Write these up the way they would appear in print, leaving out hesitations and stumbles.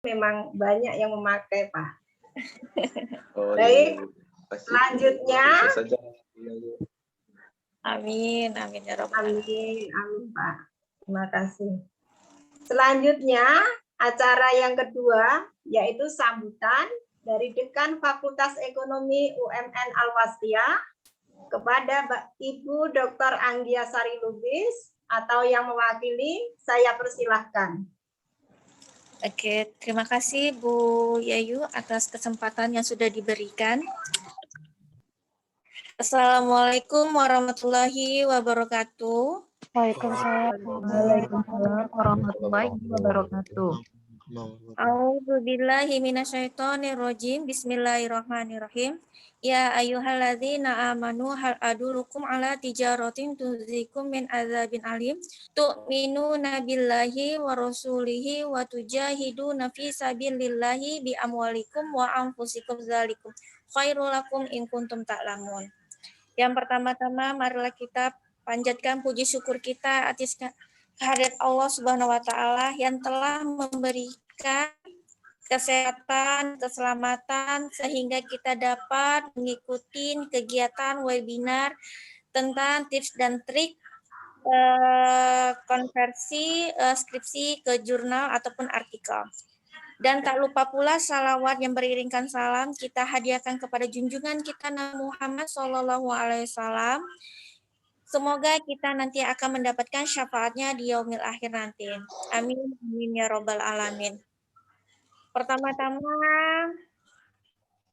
memang banyak yang memakai, Pak. Oh, Baik, iya. selanjutnya. Amin, amin ya Rabbal alamin. Amin, amin Pak. Terima kasih. Selanjutnya, acara yang kedua, yaitu sambutan dari Dekan Fakultas Ekonomi UMN Al-Wasliyah kepada Ibu Dr. Anggia Sari Lubis, atau yang mewakili, saya persilahkan. Oke, terima kasih Bu Yayu atas kesempatan yang sudah diberikan. Assalamualaikum warahmatullahi wabarakatuh. Waalaikumsalam warahmatullahi wabarakatuh. A'udzubillahi minasyaitonirrajim. Bismillahirrahmanirrahim. Ya ayyuhalladzina amanu hal adulukum ala tijaratin tuzikum min adzabin alim tu'minuna billahi wa rasulihi wa tujahiduna fi sabilillahi bi amwalikum wa anfusikum dzalikum khairul lakum in kuntum ta'lamun. Yang pertama-tama marilah kita panjatkan puji syukur kita atas kehadirat Allah Subhanahu wa taala yang telah memberikan kesehatan, keselamatan sehingga kita dapat mengikuti kegiatan webinar tentang tips dan trik konversi skripsi ke jurnal ataupun artikel. Dan tak lupa pula salawat yang beriringkan salam kita hadiahkan kepada junjungan kita Nabi Muhammad SAW. Semoga kita nanti akan mendapatkan syafaatnya di yaumil akhir nanti. Amin, amin ya Rabbal alamin. Pertama-tama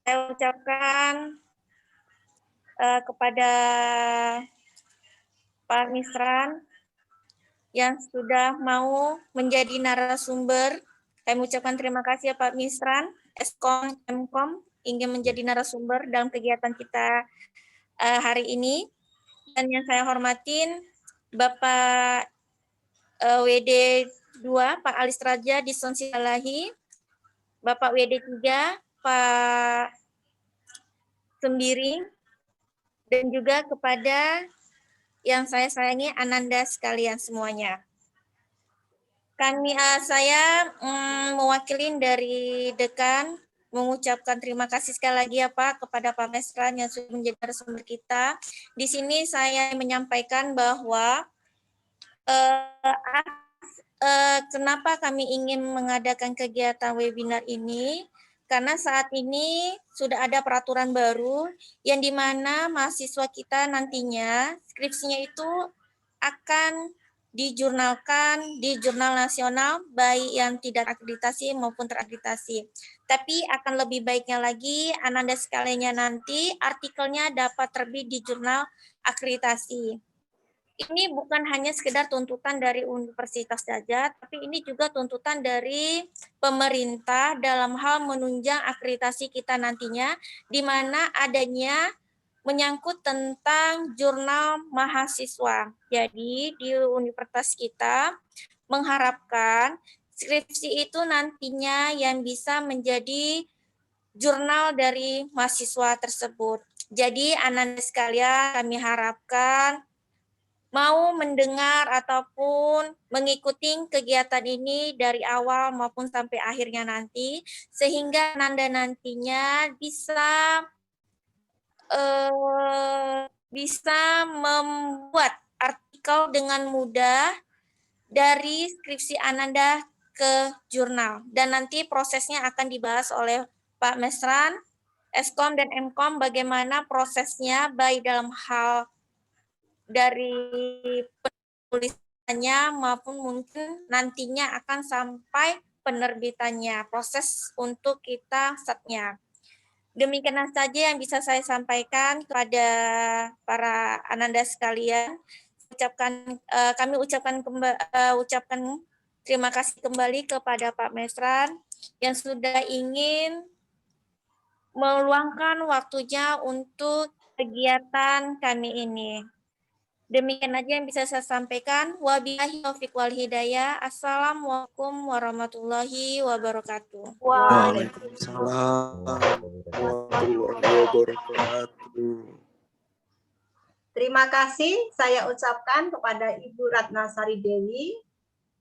saya ucapkan kepada Pak Misran yang sudah mau menjadi narasumber. Saya mengucapkan terima kasih ya Pak Misran, Eskom, Emkom, ingin menjadi narasumber dalam kegiatan kita hari ini. Dan yang saya hormatin Bapak WD 2, Pak Alis Raja Disonsi Alahi, Bapak WD 3, Pak Sembiring, dan juga kepada yang saya sayangi Ananda sekalian semuanya. Saya mewakili dari Dekan mengucapkan terima kasih sekali lagi ya Pak kepada Pak Mesran yang sudah menjadi narasumber kita. Di sini saya menyampaikan bahwa kenapa kami ingin mengadakan kegiatan webinar ini, karena saat ini sudah ada peraturan baru yang dimana mahasiswa kita nantinya skripsinya itu akan dijurnalkan di jurnal nasional baik yang tidak akreditasi maupun terakreditasi. Tapi akan lebih baiknya lagi Ananda sekalian nanti artikelnya dapat terbit di jurnal akreditasi. Ini bukan hanya sekedar tuntutan dari universitas saja, tapi ini juga tuntutan dari pemerintah dalam hal menunjang akreditasi kita nantinya, di mana adanya menyangkut tentang jurnal mahasiswa. Jadi di universitas kita mengharapkan skripsi itu nantinya yang bisa menjadi jurnal dari mahasiswa tersebut. Jadi anak-anak sekalian kami harapkan mau mendengar ataupun mengikuti kegiatan ini dari awal maupun sampai akhirnya nanti, sehingga Nanda nantinya bisa membuat artikel dengan mudah dari skripsi Ananda ke jurnal. Dan nanti prosesnya akan dibahas oleh Pak Mesran, Eskom dan Emkom bagaimana prosesnya baik dalam hal dari penulisannya maupun mungkin nantinya akan sampai penerbitannya, proses untuk kita setnya. Demikian saja yang bisa saya sampaikan kepada para ananda sekalian. Kami ucapkan terima kasih kembali kepada Pak Mesran yang sudah ingin meluangkan waktunya untuk kegiatan kami ini. Demikian aja yang bisa saya sampaikan. Wabillahi taufiq wal hidayah. Assalamualaikum warahmatullahi wabarakatuh. Waalaikumsalam warahmatullahi wabarakatuh. Terima kasih saya ucapkan kepada Ibu Ratna Sari Dewi,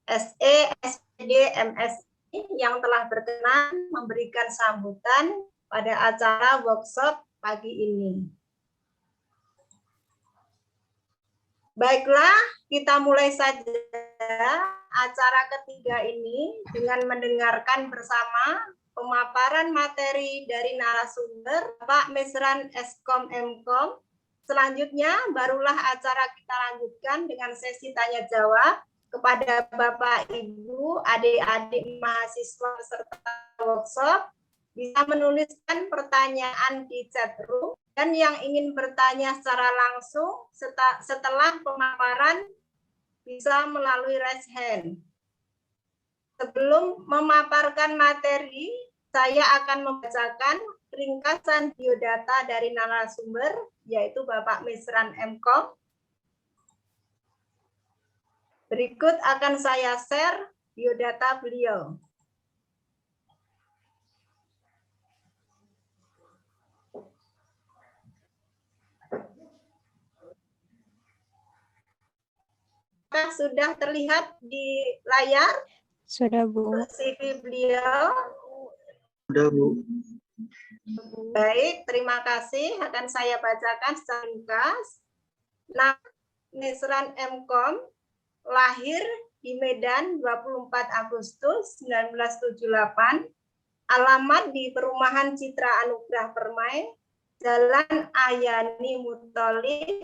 SE, SPD, MSI yang telah berkenan memberikan sambutan pada acara workshop pagi ini. Baiklah, kita mulai saja acara ketiga ini dengan mendengarkan bersama pemaparan materi dari narasumber Pak Mesran Eskom Mkom. Selanjutnya barulah acara kita lanjutkan dengan sesi tanya jawab kepada Bapak Ibu, adik-adik mahasiswa peserta workshop. Bisa menuliskan pertanyaan di chat room, dan yang ingin bertanya secara langsung setelah pemaparan bisa melalui raise hand. Sebelum memaparkan materi, saya akan membacakan ringkasan biodata dari narasumber, yaitu Bapak Mesran Mkom. Berikut akan saya share biodata beliau. Apakah sudah terlihat di layar? Sudah, Bu. CV beliau. Sudah, Bu. Baik, terima kasih. Akan saya bacakan secara ringkas. Nama Mesran Mkom, lahir di Medan 24 Agustus 1978, alamat di Perumahan Citra Anugrah Permai, Jalan Ayani Mutoli,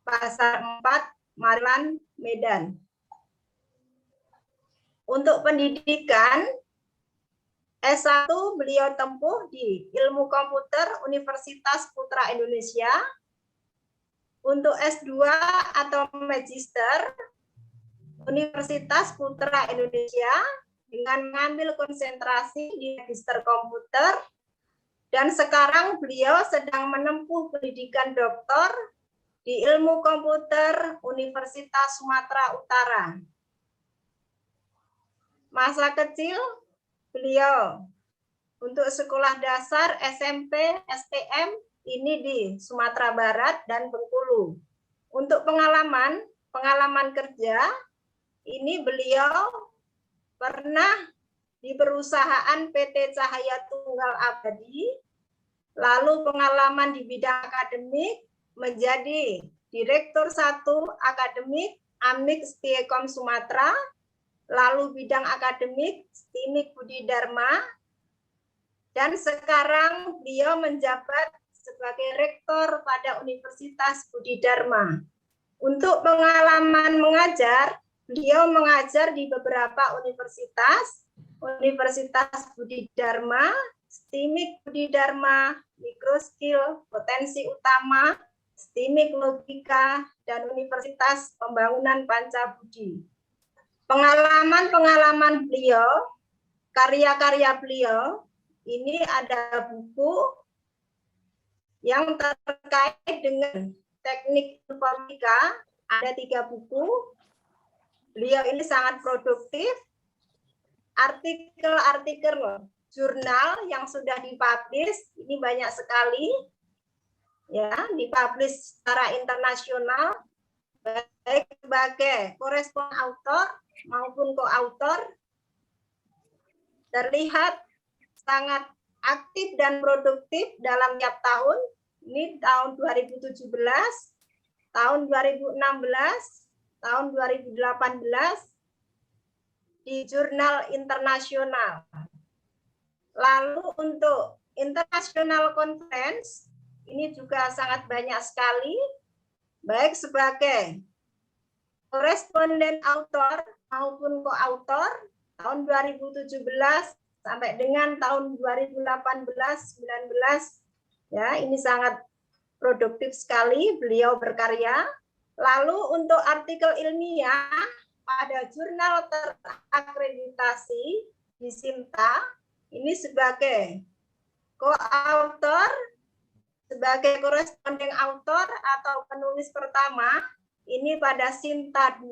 Pasar 4, Maryland, Medan. Untuk pendidikan, S1 beliau tempuh di Ilmu Komputer Universitas Putra Indonesia. Untuk S2 atau Magister, Universitas Putra Indonesia dengan mengambil konsentrasi di Magister Komputer, dan sekarang beliau sedang menempuh pendidikan doktor di Ilmu Komputer Universitas Sumatera Utara. Masa kecil beliau untuk sekolah dasar, SMP, STM ini di Sumatera Barat dan Bengkulu. Untuk pengalaman kerja, ini beliau pernah di perusahaan PT Cahaya Tunggal Abadi, lalu pengalaman di bidang akademik menjadi Direktur 1 Akademik Amix Tiekom Sumatera, lalu bidang akademik STIMIK Budi Dharma, dan sekarang beliau menjabat sebagai rektor pada Universitas Budi Dharma. Untuk pengalaman mengajar, beliau mengajar di beberapa universitas, Universitas Budi Dharma, STIMIK Budi Dharma, Mikroskill, Potensi Utama, STIMIK Logika, dan Universitas Pembangunan Pancabudi. Pengalaman beliau, karya-karya beliau, ini ada buku yang terkait dengan teknik informatika, ada 3 buku. Beliau ini sangat produktif. Artikel-artikel jurnal yang sudah dipublish, ini banyak sekali. Ya, dipublish secara internasional, baik sebagai koresponden autor maupun koautor. Terlihat sangat aktif dan produktif dalam tiap tahun. Ini tahun 2017, tahun 2016, tahun 2018 di jurnal internasional. Lalu untuk international conference, ini juga sangat banyak sekali, baik sebagai koresponden autor maupun koautor tahun 2017 sampai dengan tahun 2018-19, ya, ini sangat produktif sekali beliau berkarya. Lalu untuk artikel ilmiah pada jurnal terakreditasi di SIMTA, ini sebagai koautor, sebagai koresponden autor atau penulis pertama, ini pada SIMTA 2,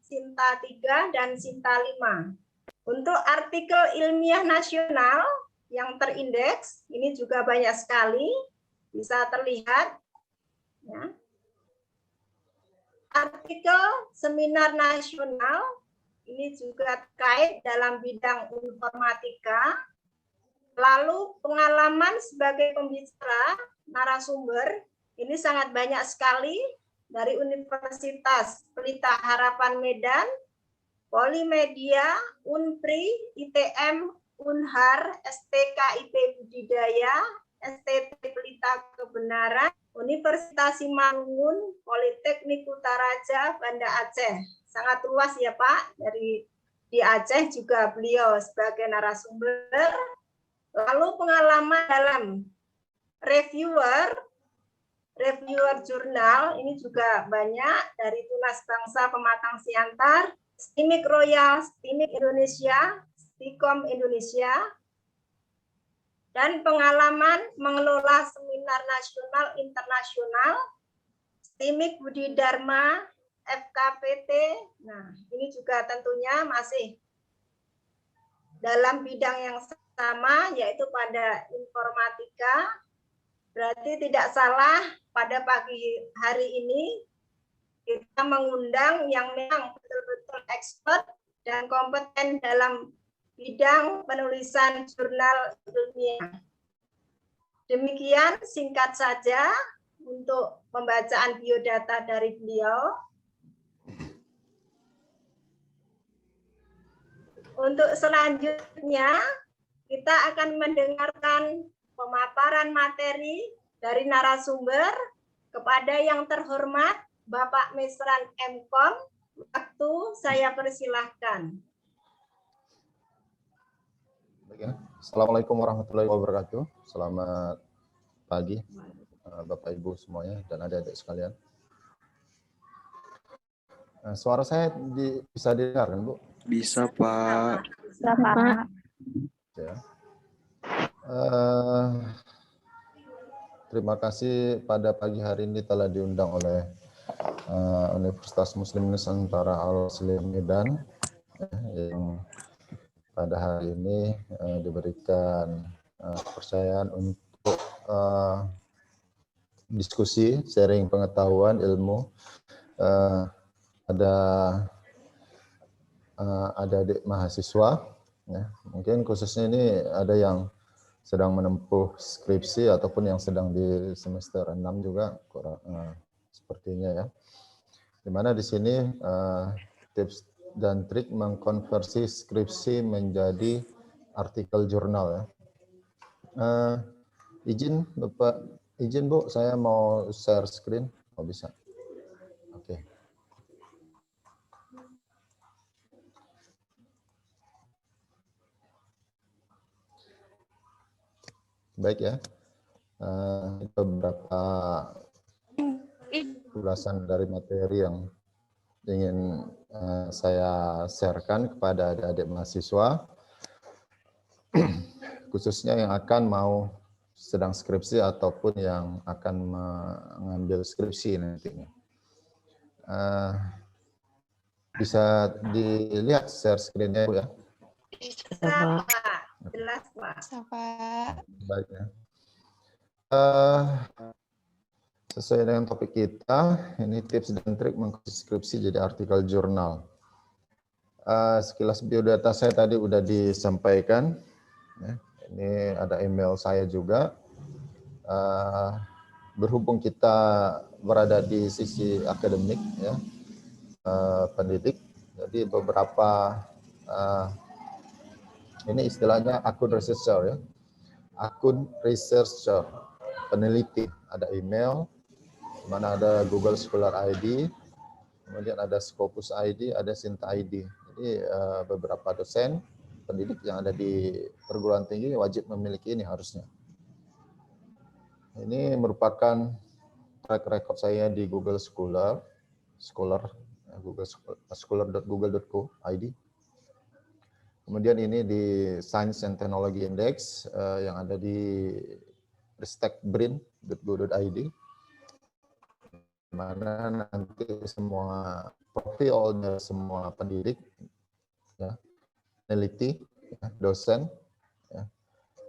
SIMTA 3, dan SIMTA 5. Untuk artikel ilmiah nasional yang terindeks, ini juga banyak sekali, bisa terlihat. Ya. Artikel seminar nasional, ini juga terkait dalam bidang informatika. Lalu pengalaman sebagai pembicara, narasumber, ini sangat banyak sekali dari Universitas Pelita Harapan Medan, Polimedia, Unpri, ITM, Unhar, STKIP Budidaya, STT Pelita Kebenaran, Universitas Simalungun, Politeknik Kutaraja, Banda Aceh. Sangat luas ya Pak, dari di Aceh juga beliau sebagai narasumber. Lalu pengalaman dalam reviewer jurnal, ini juga banyak dari Tunas Bangsa Pematang Siantar, Stimik Royal, Stimik Indonesia, Stikom Indonesia, dan pengalaman mengelola seminar nasional internasional, Stimik Budi Dharma, FKPT. Nah, ini juga tentunya masih dalam bidang yang sama, yaitu pada informatika. Berarti tidak salah pada pagi hari ini kita mengundang yang memang betul-betul expert dan kompeten dalam bidang penulisan jurnal ilmiah. Demikian singkat saja untuk pembacaan biodata dari beliau. Untuk selanjutnya, kita akan mendengarkan pemaparan materi dari narasumber. Kepada yang terhormat Bapak Mesran Mkom, waktu saya persilahkan. Assalamualaikum warahmatullahi wabarakatuh. Selamat pagi Bapak Ibu semuanya dan adik-adik sekalian. Suara saya bisa didengar kan Bu? Bisa Pak. Bisa Pak. Ya. Terima kasih pada pagi hari ini telah diundang oleh Universitas Muslim Nusantara Al-Wasli Medan yang pada hari ini diberikan kepercayaan untuk diskusi, sharing pengetahuan, ilmu. Ada adik mahasiswa, ya, mungkin khususnya ini ada yang sedang menempuh skripsi ataupun yang sedang di semester 6 juga sepertinya ya. Dimana di sini tips dan trik mengkonversi skripsi menjadi artikel jurnal ya. Izin Bapak, izin Bu, saya mau share screen. Oh bisa. Oke. Baik ya, itu beberapa ulasan dari materi yang ingin saya sharekan kepada adik-adik mahasiswa, khususnya yang akan mau sedang skripsi ataupun yang akan mengambil skripsi nantinya. Bisa dilihat share screen-nya Bu ya? Bisa Pak, jelas Pak. Baik ya. Sesuai dengan topik kita, ini tips dan trik mengkonversi skripsi jadi artikel jurnal. Sekilas biodata saya tadi udah disampaikan. Ya, ini ada email saya juga. Berhubung kita berada di sisi akademik, ya, pendidik, jadi beberapa ini istilahnya akun researcher ya, akun researcher peneliti, ada email, mana ada Google Scholar ID, kemudian ada Scopus ID, ada Sinta ID. Jadi beberapa dosen pendidik yang ada di perguruan tinggi wajib memiliki ini harusnya. Ini merupakan track record saya di Google Scholar, scholar.google.co.id. Kemudian ini di Science and Technology Index yang ada di ristekbrin.go.id, mana nanti semua profil dari semua pendidik, ya, peneliti, ya, dosen, ya,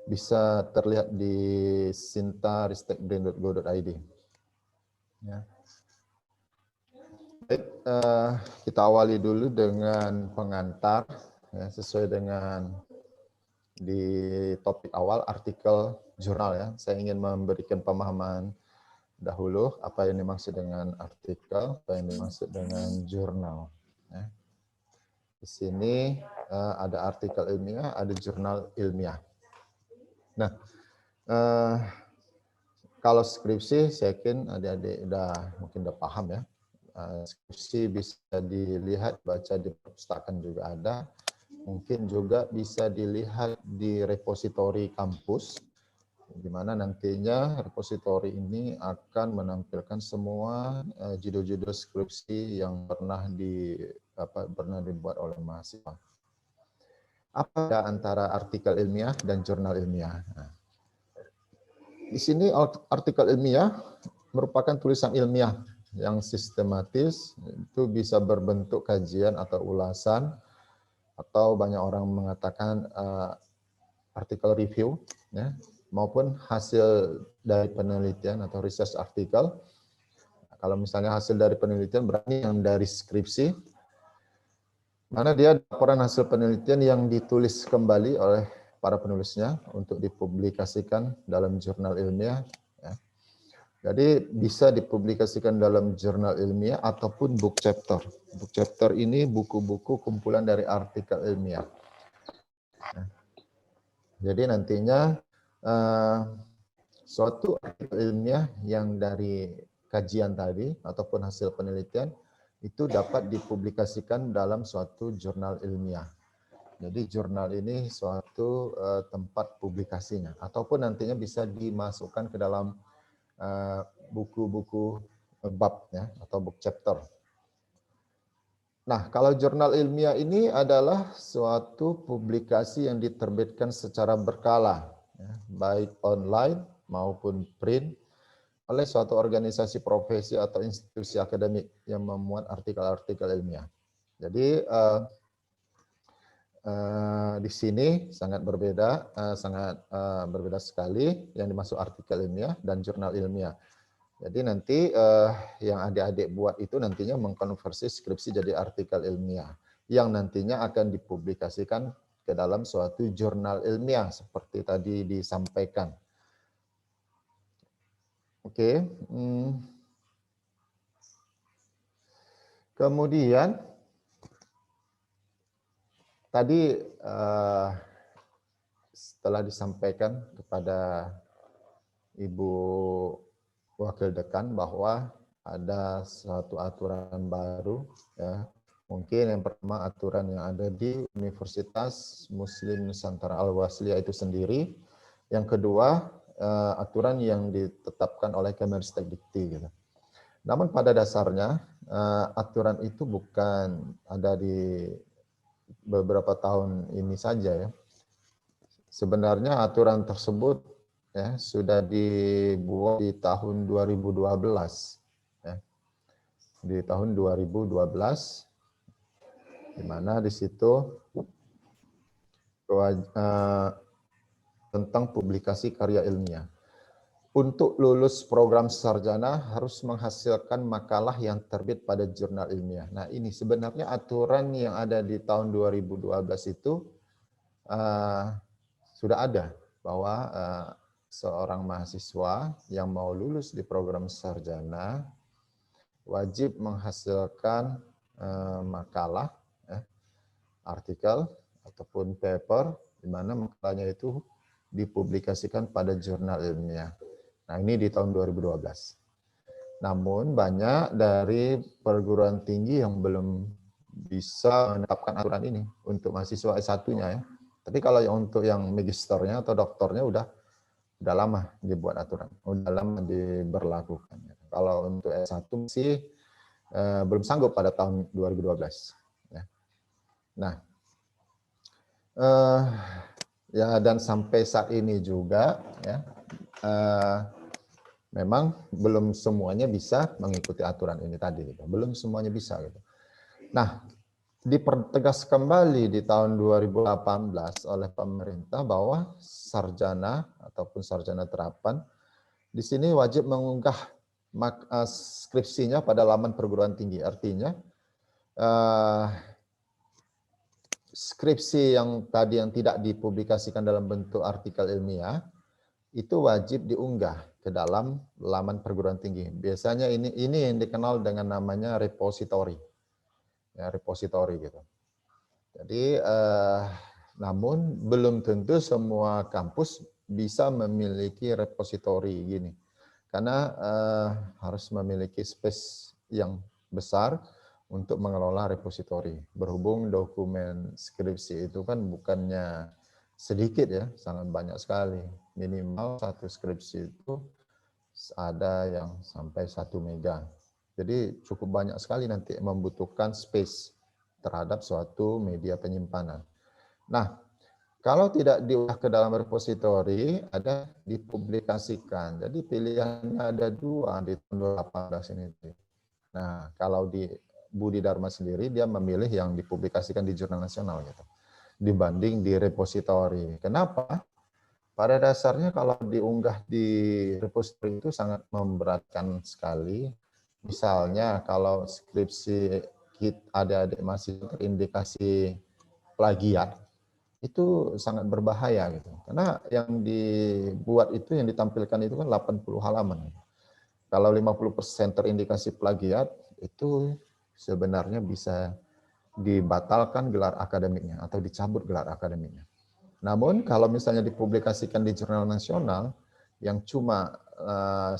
bisa terlihat di sinta ristekbrin.go.id. Ya. Kita awali dulu dengan pengantar, ya, sesuai dengan di topik awal artikel jurnal ya. Saya ingin memberikan pemahaman dahulu apa yang dimaksud dengan artikel, apa yang dimaksud dengan jurnal. Ya. Di sini ada artikel ilmiah, ada jurnal ilmiah. Nah, kalau skripsi, saya yakin adik-adik mungkin udah paham ya. Skripsi bisa dilihat, baca di perpustakaan juga ada. Mungkin juga bisa dilihat di repositori kampus, di mana nantinya repositori ini akan menampilkan semua judul-judul skripsi yang pernah dibuat oleh mahasiswa. Apa antara artikel ilmiah dan jurnal ilmiah? Nah, di sini artikel ilmiah merupakan tulisan ilmiah yang sistematis, itu bisa berbentuk kajian atau ulasan, atau banyak orang mengatakan artikel review, ya, maupun hasil dari penelitian atau research artikel. Kalau misalnya hasil dari penelitian berarti yang dari skripsi, mana dia laporan hasil penelitian yang ditulis kembali oleh para penulisnya untuk dipublikasikan dalam jurnal ilmiah. Ya. Jadi bisa dipublikasikan dalam jurnal ilmiah ataupun book chapter. Book chapter ini buku-buku kumpulan dari artikel ilmiah. Ya. Jadi nantinya suatu artikel ilmiah yang dari kajian tadi ataupun hasil penelitian itu dapat dipublikasikan dalam suatu jurnal ilmiah. Jadi jurnal ini suatu tempat publikasinya, ataupun nantinya bisa dimasukkan ke dalam buku-buku bab ya, atau book chapter. Nah, kalau jurnal ilmiah ini adalah suatu publikasi yang diterbitkan secara berkala, ya, baik online maupun print, oleh suatu organisasi profesi atau institusi akademik yang memuat artikel-artikel ilmiah. Jadi di sini sangat berbeda sekali yang dimaksud artikel ilmiah dan jurnal ilmiah. Jadi nanti yang adik-adik buat itu nantinya mengkonversi skripsi jadi artikel ilmiah yang nantinya akan dipublikasikan ke dalam suatu jurnal ilmiah seperti tadi disampaikan. Oke. Kemudian tadi setelah disampaikan kepada Ibu Wakil Dekan bahwa ada suatu aturan baru, ya. Mungkin yang pertama aturan yang ada di Universitas Muslim Nusantara Al-Wasliyah itu sendiri. Yang kedua, aturan yang ditetapkan oleh Kemenristek-Dikti. Gitu. Namun pada dasarnya aturan itu bukan ada di beberapa tahun ini saja ya. Sebenarnya aturan tersebut ya sudah dibuat di tahun 2012 ya. Di tahun 2012 di mana di situ tentang publikasi karya ilmiah. Untuk lulus program sarjana harus menghasilkan makalah yang terbit pada jurnal ilmiah. Nah, ini sebenarnya aturan yang ada di tahun 2012 itu sudah ada bahwa seorang mahasiswa yang mau lulus di program sarjana wajib menghasilkan makalah, artikel ataupun paper di mana makalahnya itu dipublikasikan pada jurnal ilmiah. Nah, ini di tahun 2012. Namun banyak dari perguruan tinggi yang belum bisa menetapkan aturan ini untuk mahasiswa S1-nya ya. Tapi kalau untuk yang magisternya atau doktornya udah lama dibuat aturan, udah lama diberlakukan. Kalau untuk S1 sih belum sanggup pada tahun 2012. Ya. Nah, ya dan sampai saat ini juga ya. Memang belum semuanya bisa mengikuti aturan ini tadi, gitu. Belum semuanya bisa. Gitu. Nah, dipertegas kembali di tahun 2018 oleh pemerintah bahwa sarjana ataupun sarjana terapan di sini wajib mengunggah skripsinya pada laman perguruan tinggi. Artinya skripsi yang tadi yang tidak dipublikasikan dalam bentuk artikel ilmiah itu wajib diunggah ke dalam laman perguruan tinggi. Biasanya ini yang dikenal dengan namanya repository. Ya, repository gitu. Jadi namun belum tentu semua kampus bisa memiliki repository gini. Karena harus memiliki space yang besar untuk mengelola repository. Berhubung dokumen skripsi itu kan bukannya sedikit ya, sangat banyak sekali. Minimal satu skripsi itu ada yang sampai 1 mega. Jadi cukup banyak sekali nanti membutuhkan space terhadap suatu media penyimpanan. Nah, kalau tidak diunggah ke dalam repository, ada dipublikasikan. Jadi pilihannya ada 2 di tahun 2018 ini. Nah, kalau di Budi Dharma sendiri, dia memilih yang dipublikasikan di jurnal nasional gitu, dibanding di repository. Kenapa? Pada dasarnya kalau diunggah di repository itu sangat memberatkan sekali. Misalnya kalau skripsi adik-adik masih terindikasi plagiat, itu sangat berbahaya gitu. Karena yang dibuat itu, yang ditampilkan itu kan 80 halaman. Kalau 50% terindikasi plagiat, itu sebenarnya bisa dibatalkan gelar akademiknya atau dicabut gelar akademiknya. Namun kalau misalnya dipublikasikan di jurnal nasional yang cuma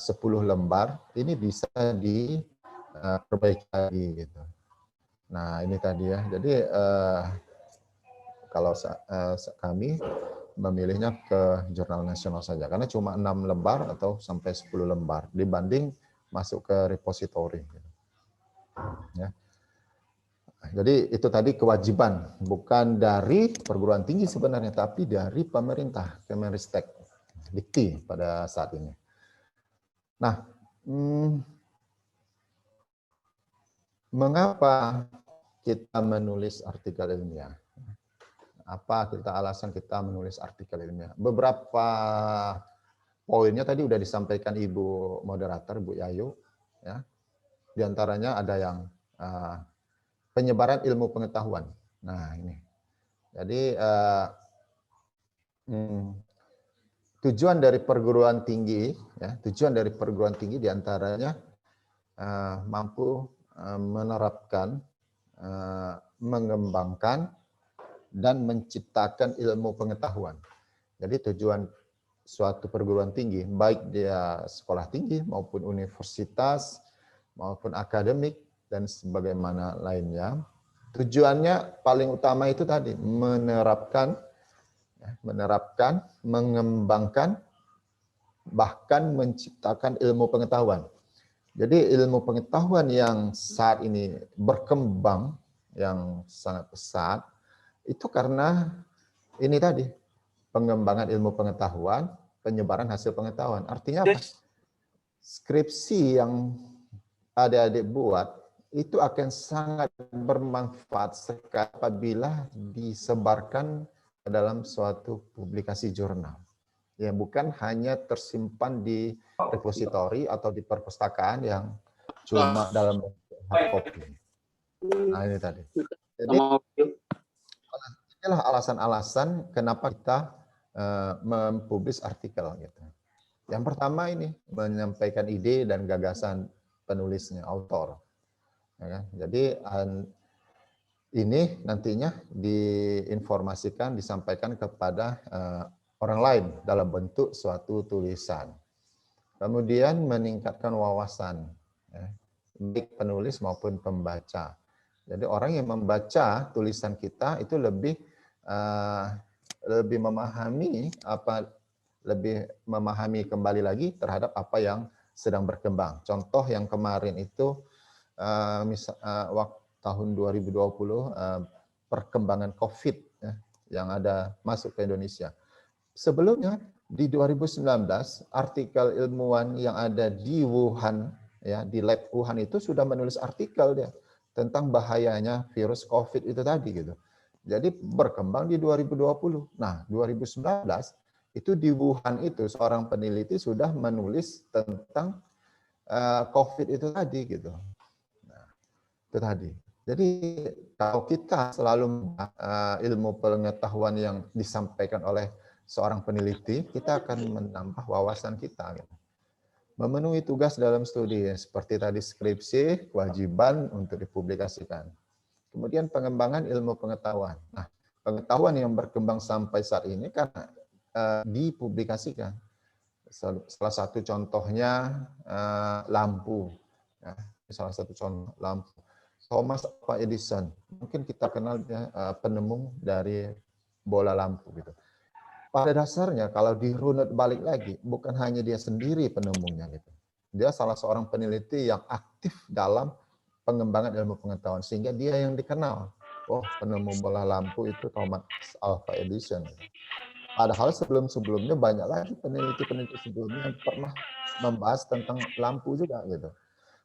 10 lembar, ini bisa diperbaiki lagi gitu. Nah, ini tadi ya. Jadi kalau kami memilihnya ke jurnal nasional saja karena cuma 6 lembar atau sampai 10 lembar dibanding masuk ke repository. Ya. Jadi itu tadi kewajiban, bukan dari perguruan tinggi sebenarnya, tapi dari pemerintah, Kemenristek, Dikti pada saat ini. Nah, mengapa kita menulis artikel ilmiah? Apa alasan kita menulis artikel ilmiah? Beberapa poinnya tadi sudah disampaikan Ibu Moderator, Bu Yayu. Ya. Di antaranya ada yang penyebaran ilmu pengetahuan. Nah, ini. Jadi tujuan dari perguruan tinggi, ya, tujuan dari perguruan tinggi diantaranya mampu menerapkan, mengembangkan, dan menciptakan ilmu pengetahuan. Jadi tujuan suatu perguruan tinggi, baik dia sekolah tinggi maupun universitas maupun akademik dan sebagaimana lainnya, tujuannya paling utama itu tadi menerapkan, mengembangkan, bahkan menciptakan ilmu pengetahuan. Jadi ilmu pengetahuan yang saat ini berkembang yang sangat pesat itu karena ini tadi, pengembangan ilmu pengetahuan, penyebaran hasil pengetahuan. Artinya apa? Skripsi yang adik-adik buat itu akan sangat bermanfaat sekali apabila disebarkan ke dalam suatu publikasi jurnal. Ya, bukan hanya tersimpan di repository atau di perpustakaan yang cuma dalam hard copy. Nah, ini tadi. Jadi inilah alasan-alasan kenapa kita mempublish artikel gitu. Yang pertama ini menyampaikan ide dan gagasan penulisnya, autor. Ya kan? Jadi ini nantinya diinformasikan, disampaikan kepada orang lain dalam bentuk suatu tulisan. Kemudian meningkatkan wawasan, ya, baik penulis maupun pembaca. Jadi orang yang membaca tulisan kita itu lebih memahami kembali lagi terhadap apa yang sedang berkembang. Contoh yang kemarin itu waktu tahun 2020 perkembangan COVID ya, yang ada masuk ke Indonesia. Sebelumnya di 2019 artikel ilmuwan yang ada di Wuhan ya, di lab Wuhan itu sudah menulis artikel dia tentang bahayanya virus COVID itu tadi gitu. Jadi berkembang di 2020. Nah, 2019 itu di Wuhan itu seorang peneliti sudah menulis tentang COVID itu tadi gitu. Nah, itu tadi. Jadi kalau kita selalu ilmu pengetahuan yang disampaikan oleh seorang peneliti, kita akan menambah wawasan kita. Gitu. Memenuhi tugas dalam studi, seperti tadi skripsi, kewajiban untuk dipublikasikan. Kemudian pengembangan ilmu pengetahuan. Nah, pengetahuan yang berkembang sampai saat ini karena dipublikasikan. Salah satu contohnya lampu. Ya, salah satu contoh lampu. Thomas Alva Edison, mungkin kita kenal dia penemu dari bola lampu gitu. Pada dasarnya kalau dirunut balik lagi, bukan hanya dia sendiri penemunya gitu. Dia salah seorang peneliti yang aktif dalam pengembangan ilmu pengetahuan sehingga dia yang dikenal. Oh, penemu bola lampu itu Thomas Alva Edison. Padahal sebelum-sebelumnya banyak lagi peneliti-peneliti sebelumnya yang pernah membahas tentang lampu juga gitu.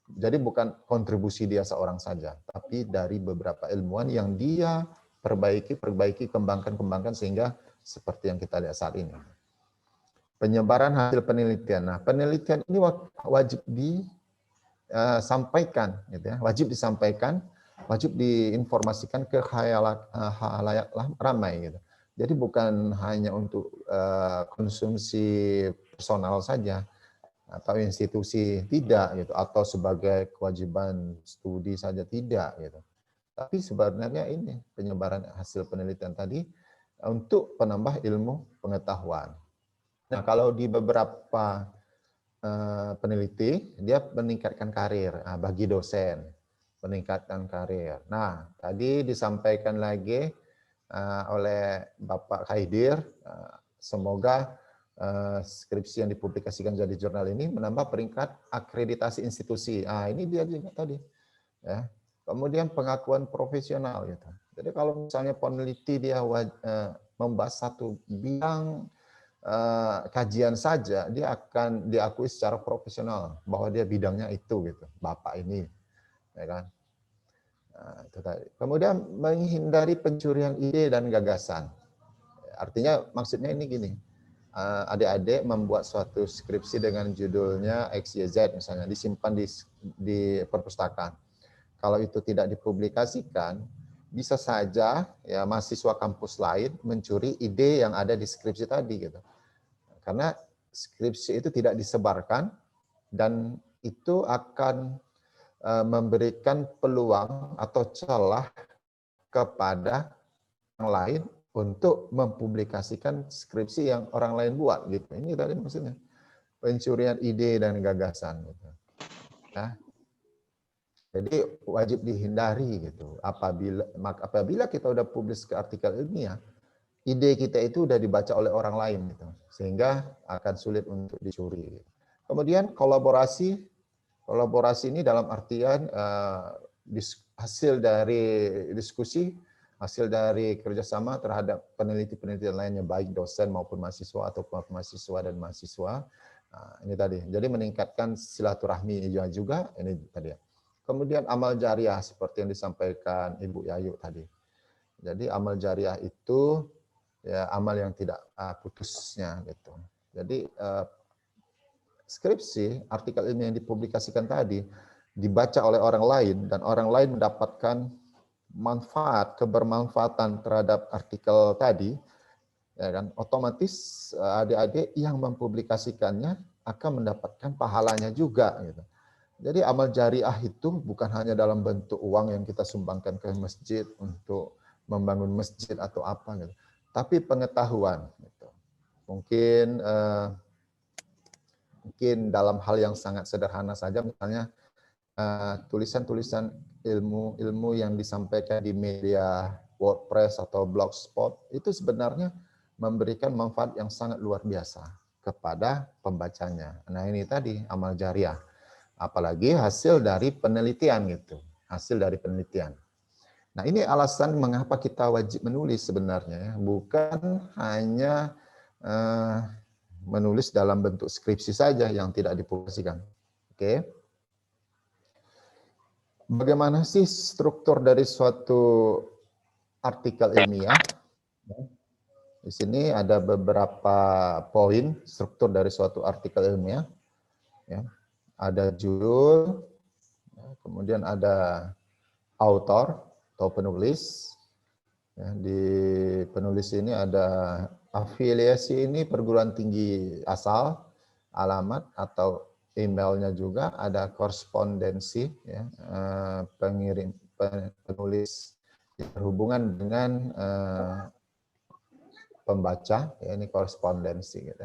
Jadi bukan kontribusi dia seorang saja, tapi dari beberapa ilmuwan yang dia perbaiki, kembangkan sehingga seperti yang kita lihat saat ini. Penyebaran hasil penelitian. Nah, penelitian ini wajib disampaikan, gitu ya. Wajib disampaikan, wajib diinformasikan ke khalayak ramai, gitu. Jadi bukan hanya untuk konsumsi personal saja atau institusi, tidak gitu, atau sebagai kewajiban studi saja, tidak gitu. Tapi sebenarnya ini penyebaran hasil penelitian tadi untuk penambah ilmu pengetahuan. Nah, kalau di beberapa peneliti dia meningkatkan karir bagi dosen, meningkatkan karir. Nah, tadi disampaikan lagi oleh Bapak Khaidir, semoga skripsi yang dipublikasikan jadi jurnal ini menambah peringkat akreditasi institusi. Ini dia juga tadi. Ya. Kemudian pengakuan profesional gitu. Jadi kalau misalnya peneliti dia membahas satu bidang kajian saja, dia akan diakui secara profesional bahwa dia bidangnya itu gitu. Bapak ini, ya kan? Nah, itu tadi. Kemudian menghindari pencurian ide dan gagasan. Artinya maksudnya ini gini. Adik-adik membuat suatu skripsi dengan judulnya XYZ misalnya, disimpan di perpustakaan. Kalau itu tidak dipublikasikan, bisa saja ya mahasiswa kampus lain mencuri ide yang ada di skripsi tadi gitu. Karena skripsi itu tidak disebarkan dan itu akan memberikan peluang atau celah kepada orang lain untuk mempublikasikan skripsi yang orang lain buat gitu. Ini tadi maksudnya pencurian ide dan gagasan gitu. Nah, jadi wajib dihindari gitu. Apabila kita udah publis ke artikel ilmiah, ide kita itu udah dibaca oleh orang lain gitu, sehingga akan sulit untuk dicuri. Kemudian kolaborasi ini dalam artian hasil dari diskusi, hasil dari kerjasama terhadap peneliti-peneliti lainnya, baik dosen maupun mahasiswa atau mahasiswa dan mahasiswa. Nah, ini tadi. Jadi meningkatkan silaturahmi juga ini tadi. Kemudian amal jariah seperti yang disampaikan Ibu Yayu tadi. Jadi amal jariah itu ya amal yang tidak putusnya gitu. Jadi skripsi, artikel ilmiah yang dipublikasikan tadi dibaca oleh orang lain dan orang lain mendapatkan manfaat, kebermanfaatan terhadap artikel tadi, ya kan, otomatis adik-adik yang mempublikasikannya akan mendapatkan pahalanya juga gitu. Jadi amal jariah itu bukan hanya dalam bentuk uang yang kita sumbangkan ke masjid untuk membangun masjid atau apa gitu, tapi pengetahuan gitu. Mungkin dalam hal yang sangat sederhana saja, misalnya tulisan-tulisan ilmu yang disampaikan di media WordPress atau Blogspot itu sebenarnya memberikan manfaat yang sangat luar biasa kepada pembacanya. Nah, ini tadi amal jariah. Apalagi hasil dari penelitian gitu, hasil dari penelitian. Nah, ini alasan mengapa kita wajib menulis sebenarnya, bukan hanya menulis dalam bentuk skripsi saja yang tidak dipublikasikan. Oke. Bagaimana sih struktur dari suatu artikel ilmiah? Di sini ada beberapa poin struktur dari suatu artikel ilmiah. Ya. ada judul, kemudian ada author atau penulis. Ya, di penulis ini ada afiliasi ini perguruan tinggi asal, alamat atau emailnya juga, ada korespondensi, ya, pengirim penulis berhubungan dengan pembaca, ya, ini korespondensi. Gitu.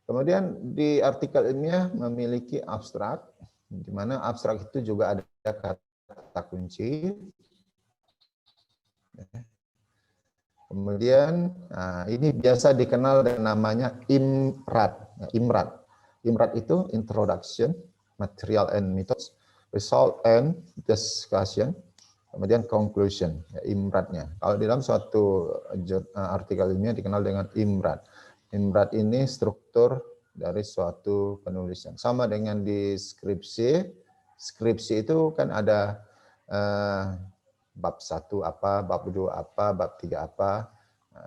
Kemudian di artikel ilmiah memiliki abstrak, di mana abstrak itu juga ada kata kunci. Kemudian ini biasa dikenal dengan namanya IMRAD. IMRAD. IMRAD itu Introduction, Material and Methods, Result and Discussion, kemudian Conclusion. Ya, IMRAD-nya. Kalau dalam suatu artikel ilmiah dikenal dengan IMRAD. IMRAD ini struktur dari suatu penulisan. Sama dengan di skripsi. Skripsi itu kan ada bab 1 apa, bab 2 apa, bab 3 apa,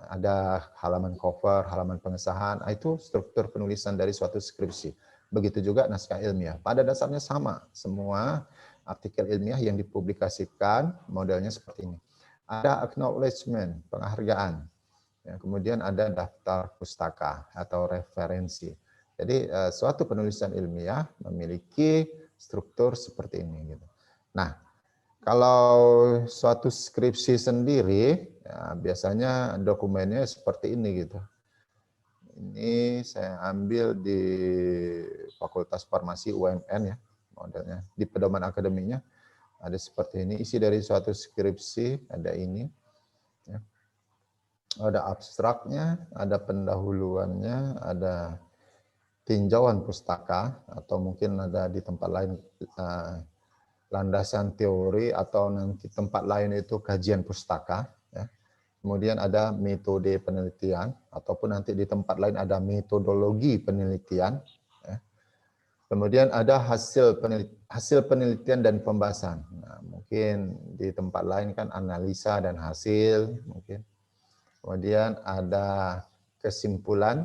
ada halaman cover, halaman pengesahan, itu struktur penulisan dari suatu skripsi. Begitu juga naskah ilmiah. Pada dasarnya sama, semua artikel ilmiah yang dipublikasikan modelnya seperti ini. Ada acknowledgement, penghargaan. Ya, kemudian ada daftar pustaka atau referensi. Jadi suatu penulisan ilmiah memiliki struktur seperti ini. Gitu. Nah, kalau suatu skripsi sendiri, ya biasanya dokumennya seperti ini gitu. Ini saya ambil di Fakultas Farmasi UMN ya, modelnya. Di pedoman akademinya ada seperti ini. Isi dari suatu skripsi ada ini. Ya. Ada abstraknya, ada pendahuluannya, ada tinjauan pustaka, atau mungkin ada di tempat lain landasan teori, atau nanti tempat lain itu kajian pustaka. Ya. Kemudian ada metode penelitian, ataupun nanti di tempat lain ada metodologi penelitian. Ya. Kemudian ada hasil penelitian dan pembahasan. Nah, mungkin di tempat lain kan analisa dan hasil. Mungkin. Kemudian ada kesimpulan,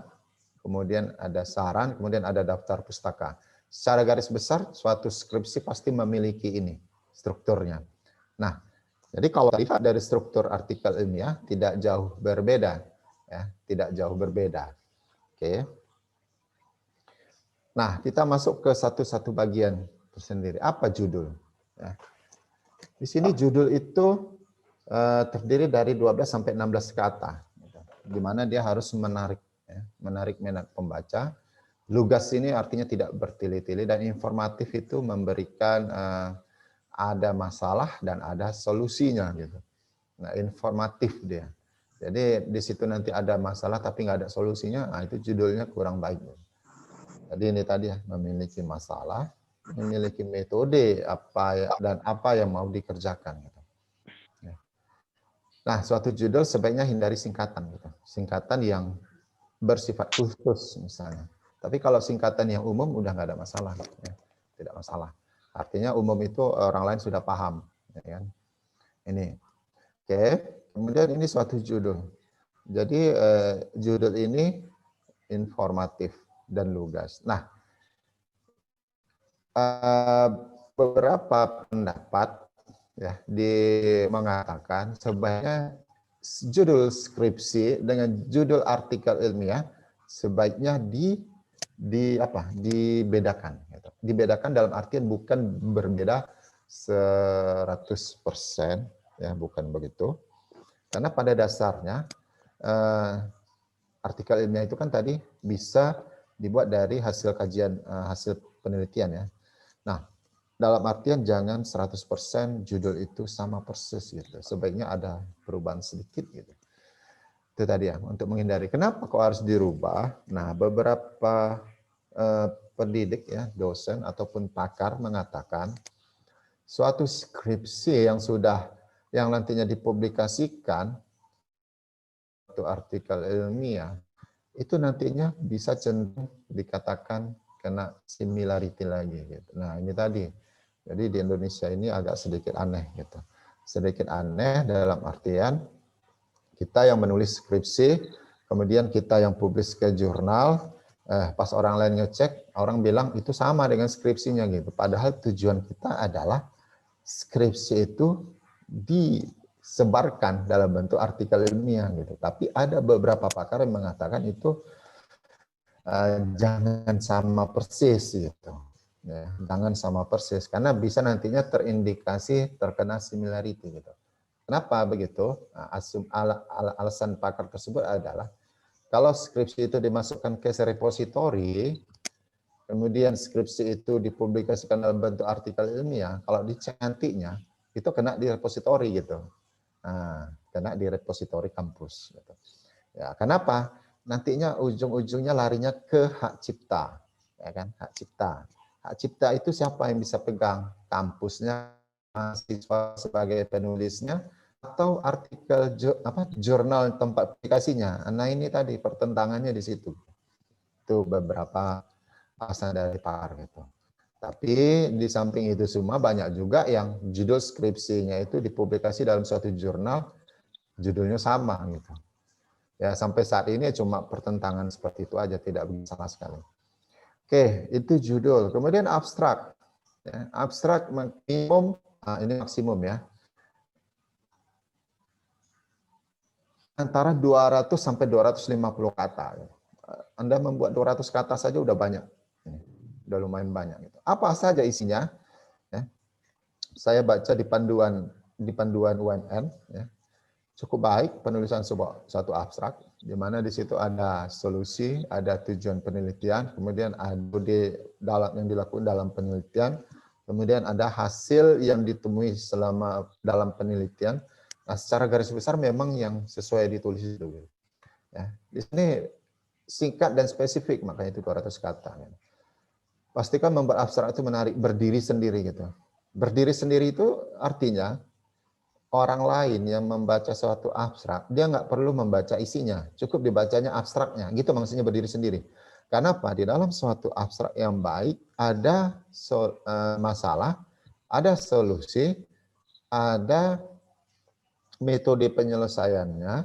kemudian ada saran, kemudian ada daftar pustaka. Secara garis besar, suatu skripsi pasti memiliki ini, strukturnya. Nah, jadi kalau lihat dari struktur artikel ilmiah, tidak jauh berbeda. Ya, tidak jauh berbeda. Oke. Nah, kita masuk ke satu-satu bagian tersendiri. Apa judul? Ya. Di sini judul itu terdiri dari 12 sampai 16 kata. Di mana dia harus menarik minat pembaca. Lugas ini artinya tidak bertele-tele, dan informatif itu memberikan ada masalah dan ada solusinya gitu. Nah, informatif dia. Jadi di situ nanti ada masalah tapi nggak ada solusinya, nah itu judulnya kurang baik. Jadi ini tadi ya, memiliki masalah, memiliki metode apa yang mau dikerjakan. Gitu. Nah, suatu judul sebaiknya hindari singkatan, gitu. Singkatan yang bersifat khusus misalnya. Tapi kalau singkatan yang umum udah nggak ada masalah, ya. Tidak masalah. Artinya umum itu orang lain sudah paham, ya kan? Ini, oke. Kemudian ini suatu judul. Jadi judul ini informatif dan lugas. Nah, beberapa pendapat ya mengatakan sebaiknya judul skripsi dengan judul artikel ilmiah sebaiknya dibedakan. Gitu. Dibedakan dalam artian bukan berbeda 100%, ya bukan begitu. Karena pada dasarnya artikel ilmiah itu kan tadi bisa dibuat dari hasil kajian, hasil penelitian ya. Nah, dalam artian jangan 100% judul itu sama persis gitu. Sebaiknya ada perubahan sedikit gitu. Itu tadi ya, untuk menghindari. Kenapa kok harus dirubah? Nah, beberapa pendidik ya, dosen ataupun pakar mengatakan suatu skripsi yang nantinya dipublikasikan atau artikel ilmiah itu nantinya bisa cenderung dikatakan kena similarity lagi gitu. Nah, ini tadi. Jadi di Indonesia ini agak sedikit aneh gitu. Sedikit aneh dalam artian kita yang menulis skripsi, kemudian kita yang publis ke jurnal, Pas orang lain ngecek, orang bilang itu sama dengan skripsinya gitu. Padahal tujuan kita adalah skripsi itu disebarkan dalam bentuk artikel ilmiah gitu. Tapi ada beberapa pakar yang mengatakan itu jangan sama persis gitu. Ya, jangan sama persis karena bisa nantinya terindikasi terkena similarity gitu. Kenapa begitu? Alasan pakar tersebut adalah kalau skripsi itu dimasukkan ke repository, kemudian skripsi itu dipublikasikan dalam bentuk artikel ilmiah, kalau dicek nantinya itu kena di repository gitu. Nah, kena di repository kampus gitu. Ya, kenapa? Nantinya ujung-ujungnya larinya ke hak cipta, ya kan? Hak cipta. Hak cipta itu siapa yang bisa pegang? Kampusnya, mahasiswa sebagai penulisnya, atau artikel jurnal tempat publikasinya. Nah, ini tadi pertentangannya di situ. Itu beberapa alasan dari pakar gitu. Tapi di samping itu semua banyak juga yang judul skripsinya itu dipublikasi dalam suatu jurnal, judulnya sama gitu. Ya, sampai saat ini cuma pertentangan seperti itu aja, tidak sama sekali. Oke, itu judul. Kemudian abstrak. Ya, abstrak maksimum, ini maksimum ya. Antara 200 sampai 250 kata. Anda membuat 200 kata saja udah banyak. Udah lumayan banyak. Apa saja isinya? Ya. Saya baca di panduan UMN. Ya. Cukup baik penulisan suatu abstrak, di mana di situ ada solusi, ada tujuan penelitian, kemudian ada yang dilakukan dalam penelitian, kemudian ada hasil yang ditemui selama dalam penelitian. Nah, secara garis besar memang yang sesuai ditulis itu. Ya, di sini singkat dan spesifik, makanya itu 200 kata. Ya. Pastikan membuat abstrak itu menarik, berdiri sendiri gitu. Berdiri sendiri itu artinya orang lain yang membaca suatu abstrak, dia nggak perlu membaca isinya, cukup dibacanya abstraknya, gitu maksudnya berdiri sendiri. Karena apa? Di dalam suatu abstrak yang baik, ada masalah, ada solusi, ada metode penyelesaiannya,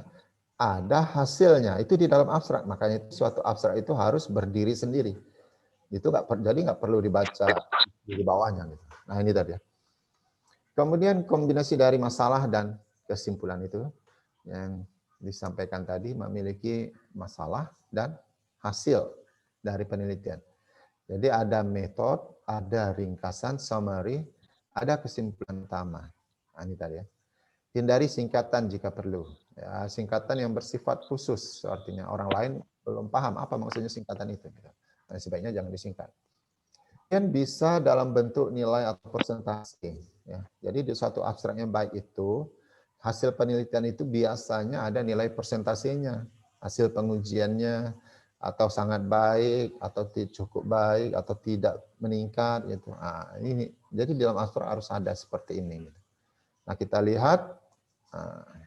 ada hasilnya, itu di dalam abstrak. Makanya suatu abstrak itu harus berdiri sendiri. Itu jadi nggak perlu dibaca di bawahnya. Gitu. Nah ini tadi ya. Kemudian kombinasi dari masalah dan kesimpulan itu yang disampaikan tadi memiliki masalah dan hasil dari penelitian. Jadi ada metode, ada ringkasan, summary, ada kesimpulan utama. Nah, ini tadi ya. Hindari singkatan jika perlu. Ya, singkatan yang bersifat khusus, artinya orang lain belum paham apa maksudnya singkatan itu. Nah, sebaiknya jangan disingkat. Kemudian bisa dalam bentuk nilai atau persentase. Ya. Jadi di suatu abstrak yang baik itu, hasil penelitian itu biasanya ada nilai persentasenya, hasil pengujiannya, atau sangat baik, atau cukup baik, atau tidak meningkat. Gitu. Nah, ini, jadi dalam abstrak harus ada seperti ini. Nah kita lihat,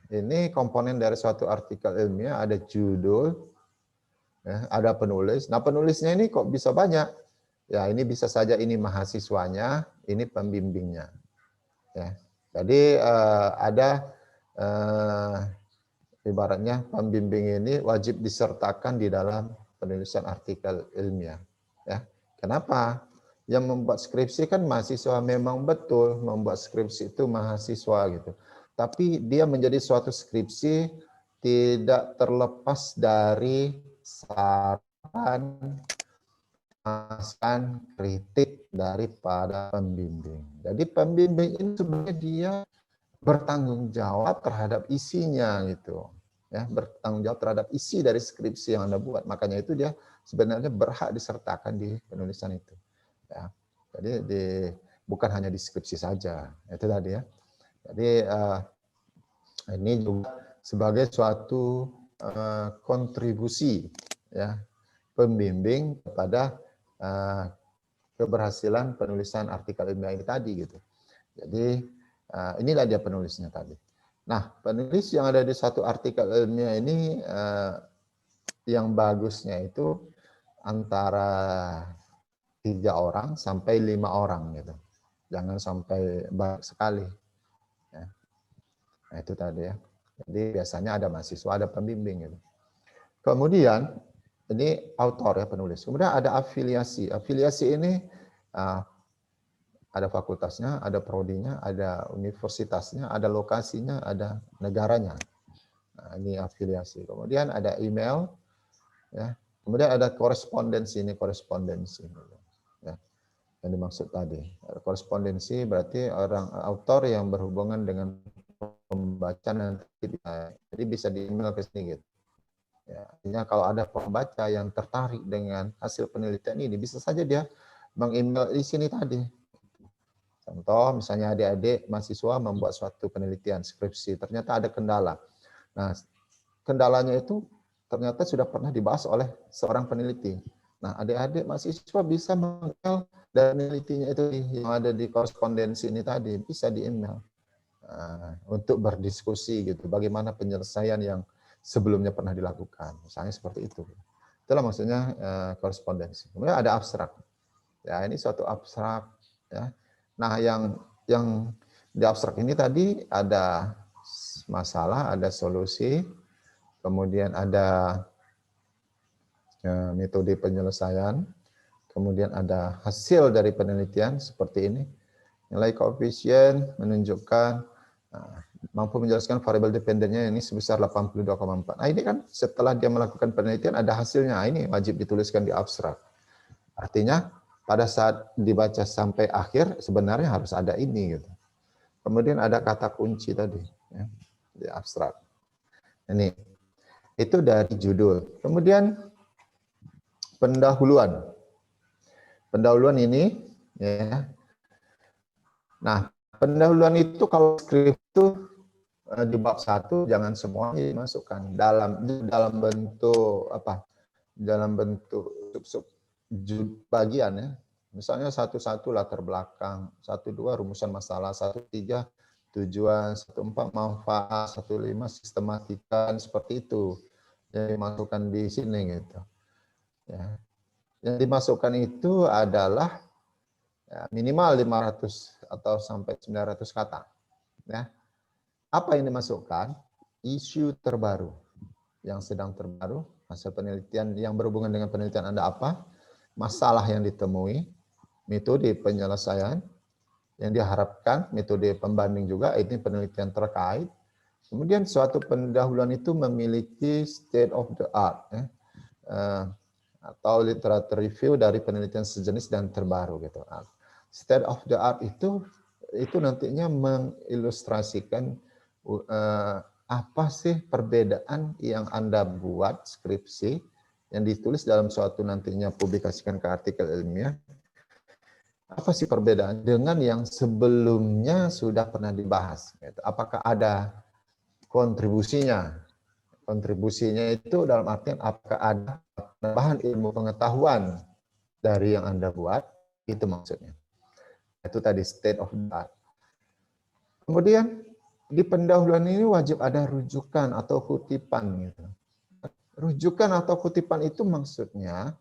ini komponen dari suatu artikel ilmiah, ada judul, ya, ada penulis. Nah penulisnya ini kok bisa banyak? Ya, ini bisa saja ini mahasiswanya, ini pembimbingnya. Ya, jadi ada ibaratnya pembimbing ini wajib disertakan di dalam penulisan artikel ilmiah. Ya, kenapa? Yang membuat skripsi kan mahasiswa, memang betul membuat skripsi itu mahasiswa gitu. Tapi dia menjadi suatu skripsi tidak terlepas dari saran, masukan, kritik daripada pembimbing. Jadi pembimbing ini sebenarnya dia bertanggung jawab terhadap isinya gitu. Ya, bertanggung jawab terhadap isi dari skripsi yang Anda buat. Makanya itu dia sebenarnya berhak disertakan di penulisan itu. Ya. Jadi bukan hanya di skripsi saja. Itu tadi ya. Jadi ini juga sebagai suatu kontribusi ya pembimbing kepada keberhasilan penulisan artikel ilmiah ini tadi gitu. Jadi inilah dia penulisnya tadi. Nah, penulis yang ada di satu artikel ilmiah ini yang bagusnya itu antara 3 orang sampai 5 orang gitu. Jangan sampai banyak sekali. Ya. Nah, itu tadi ya. Jadi biasanya ada mahasiswa, ada pembimbing gitu. Kemudian ini autor ya, penulis. Kemudian ada afiliasi. Afiliasi ini ada fakultasnya, ada prodinya, ada universitasnya, ada lokasinya, ada negaranya. Nah, ini afiliasi. Kemudian ada email, ya. Kemudian ada korespondensi, ini korespondensi. Ya, yang dimaksud tadi. Korespondensi berarti orang autor yang berhubungan dengan pembaca nanti, jadi bisa di email ke sini gitu. Ya, artinya kalau ada pembaca yang tertarik dengan hasil penelitian ini, bisa saja dia meng-email di sini tadi. Contoh, misalnya adik-adik mahasiswa membuat suatu penelitian skripsi, ternyata ada kendala. Nah, kendalanya itu ternyata sudah pernah dibahas oleh seorang peneliti. Nah, adik-adik mahasiswa bisa meng-email dan penelitinya itu yang ada di korespondensi ini tadi, bisa di-email untuk berdiskusi gitu, bagaimana penyelesaian yang sebelumnya pernah dilakukan, misalnya seperti itu. Itulah maksudnya korespondensi. Kemudian ada abstrak. Ya, ini suatu abstrak. Ya. Nah, yang di abstrak ini tadi ada masalah, ada solusi, kemudian ada metode penyelesaian, kemudian ada hasil dari penelitian seperti ini. Nilai koefisien menunjukkan mampu menjelaskan variabel dependennya ini sebesar 82,4. Nah, ini kan setelah dia melakukan penelitian ada hasilnya. Ini wajib dituliskan di abstrak. Artinya pada saat dibaca sampai akhir sebenarnya harus ada ini gitu. Kemudian ada kata kunci tadi ya, di abstrak. Ini itu dari judul. Kemudian pendahuluan. Pendahuluan ini ya. Nah, pendahuluan itu kalau skrip itu di bab 1 jangan semuanya dimasukkan dalam bentuk apa? Dalam bentuk sub bagian ya. Misalnya 1.1 latar belakang, 1.2 rumusan masalah, 1.3 tujuan, 1.4 manfaat, 1.5 sistematika, seperti itu yang dimasukkan di sini gitu. Ya. Yang dimasukkan itu adalah ya, minimal 500 atau sampai 900 kata. Ya. Apa yang dimasukkan? Isu terbaru yang sedang terbaru, hasil penelitian yang berhubungan dengan penelitian Anda apa, masalah yang ditemui, metode penyelesaian yang diharapkan, metode pembanding juga, ini penelitian terkait. Kemudian suatu pendahuluan itu memiliki state of the art, ya, atau literatur review dari penelitian sejenis dan terbaru gitu. State of the art itu nantinya mengilustrasikan apa sih perbedaan yang Anda buat skripsi yang ditulis dalam suatu nantinya publikasikan ke artikel ilmiah. Apa sih perbedaan dengan yang sebelumnya sudah pernah dibahas? Apakah ada kontribusinya? Kontribusinya itu dalam artian apakah ada tambahan ilmu pengetahuan dari yang Anda buat? Itu maksudnya. Itu tadi state of the art. Kemudian di pendahuluan ini wajib ada rujukan atau kutipan gitu. Rujukan atau kutipan itu maksudnya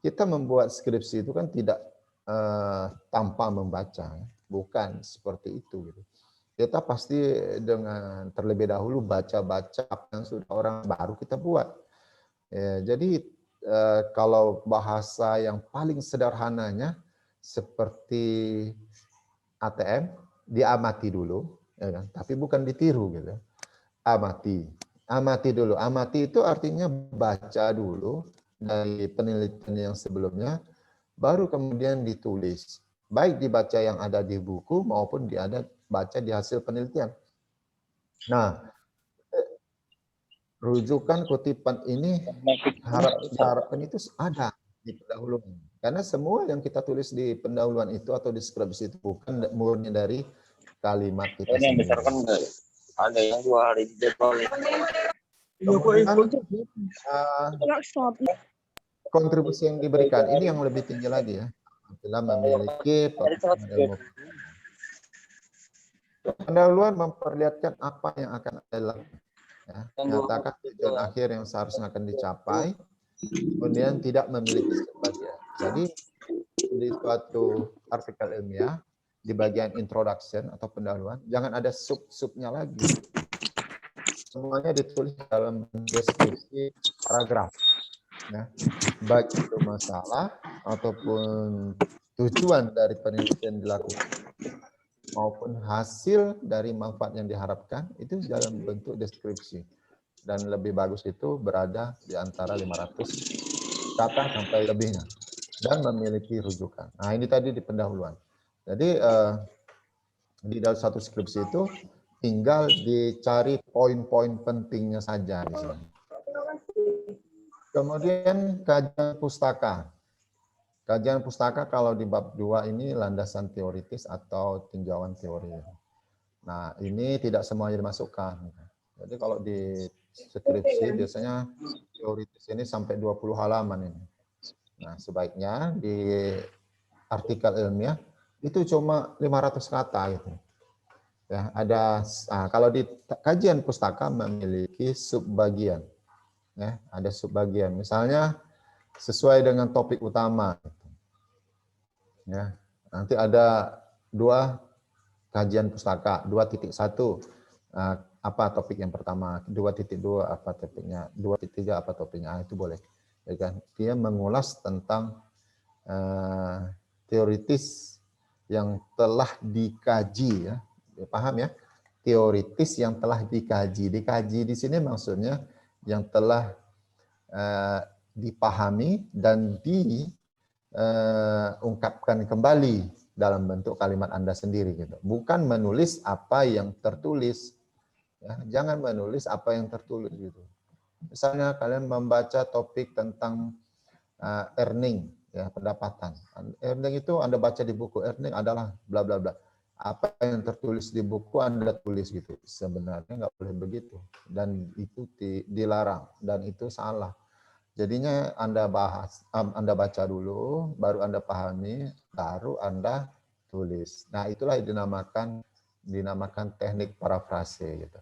kita membuat skripsi itu kan tidak tanpa membaca, bukan seperti itu gitu. Kita pasti dengan terlebih dahulu baca-baca apa yang sudah orang baru kita buat. Ya, jadi kalau bahasa yang paling sederhananya seperti ATM, diamati dulu, ya kan? Tapi bukan ditiru gitu. Amati dulu. Amati itu artinya baca dulu dari penelitian yang sebelumnya, baru kemudian ditulis. Baik dibaca yang ada di buku maupun baca di hasil penelitian. Nah, rujukan kutipan ini diharapkan itu ada di pendahuluan. Karena semua yang kita tulis di pendahuluan itu atau di skripsi itu bukan murni dari kalimat kita Yang sendiri. besar kan ada yang 2 hari di jadwal. Kontribusi yang diberikan ini yang lebih tinggi lagi ya. Bila memiliki pendahuluan memperlihatkan apa yang akan Anda lakukan. Ya, menyatakan tujuan akhir yang seharusnya akan dicapai, kemudian tidak memiliki sebagian. Jadi di suatu artikel ilmiah di bagian introduction atau pendahuluan jangan ada sub-subnya lagi. Semuanya ditulis dalam deskripsi paragraf. Ya. Baik itu masalah ataupun tujuan dari penelitian dilakukan maupun hasil dari manfaat yang diharapkan itu dalam bentuk deskripsi. Dan lebih bagus itu berada di antara 500 kata sampai lebihnya dan memiliki rujukan. Nah, ini tadi di pendahuluan. Jadi di dalam satu skripsi itu tinggal dicari poin-poin pentingnya saja di sini. Kemudian kajian pustaka. Kajian pustaka kalau di bab 2 ini landasan teoritis atau tinjauan teori. Nah, ini tidak semuanya dimasukkan. Jadi kalau di skripsi biasanya teoritis ini sampai 20 halaman ini. Nah, sebaiknya di artikel ilmiah itu cuma 500 kata gitu. Ya, kalau di kajian pustaka memiliki subbagian. Ya, ada subbagian. Misalnya sesuai dengan topik utama. Ya, nanti ada 2 kajian pustaka, 2.1 apa topik yang pertama, 2.2 apa topiknya, 2.3 apa topiknya, itu boleh. Ya kan? Dia mengulas tentang teoritis yang telah dikaji, ya, paham ya? Teoritis yang telah dikaji. Dikaji di sini maksudnya yang telah dipahami dan diungkapkan kembali dalam bentuk kalimat Anda sendiri gitu. Bukan menulis apa yang tertulis. Ya, jangan menulis apa yang tertulis gitu. Misalnya kalian membaca topik tentang earning, ya, pendapatan. Earning itu Anda baca di buku, earning adalah bla bla bla. Apa yang tertulis di buku Anda tulis gitu. Sebenarnya nggak boleh begitu. Dan itu dilarang dan itu salah. Jadinya Anda baca dulu, baru Anda pahami, baru Anda tulis. Nah, itulah yang dinamakan teknik parafrase gitu.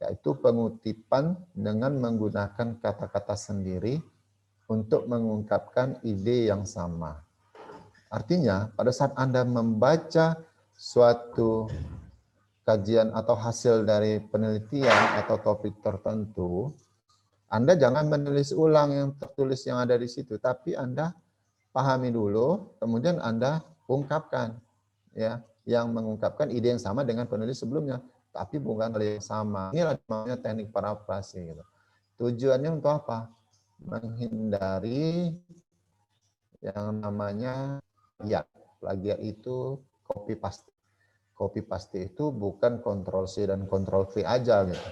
Yaitu pengutipan dengan menggunakan kata-kata sendiri untuk mengungkapkan ide yang sama. Artinya, pada saat Anda membaca suatu kajian atau hasil dari penelitian atau topik tertentu, Anda jangan menulis ulang yang tertulis yang ada di situ, tapi Anda pahami dulu, kemudian Anda ungkapkan, ya, yang mengungkapkan ide yang sama dengan penulis sebelumnya, tapi bukan hal yang sama. Inilah namanya teknik parafrase. Gitu. Tujuannya untuk apa? Menghindari yang namanya plagiat. Plagiat itu copy paste. Copy paste itu bukan Ctrl C dan Ctrl V aja gitu.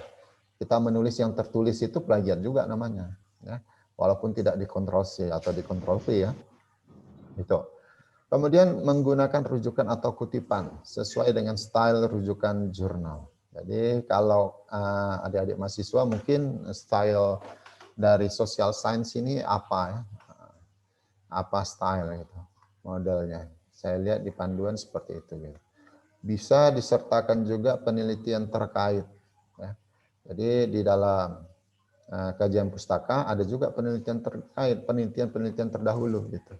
Kita menulis yang tertulis itu plagiat juga namanya, ya. Walaupun tidak di Ctrl C atau di Ctrl V ya. Itu. Kemudian menggunakan rujukan atau kutipan sesuai dengan style rujukan jurnal. Jadi kalau adik-adik mahasiswa mungkin style dari social science ini apa ya? Apa style gitu, modelnya. Saya lihat di panduan seperti itu gitu. Bisa disertakan juga penelitian terkait. Ya. Jadi di dalam kajian pustaka ada juga penelitian terkait, penelitian terdahulu gitu.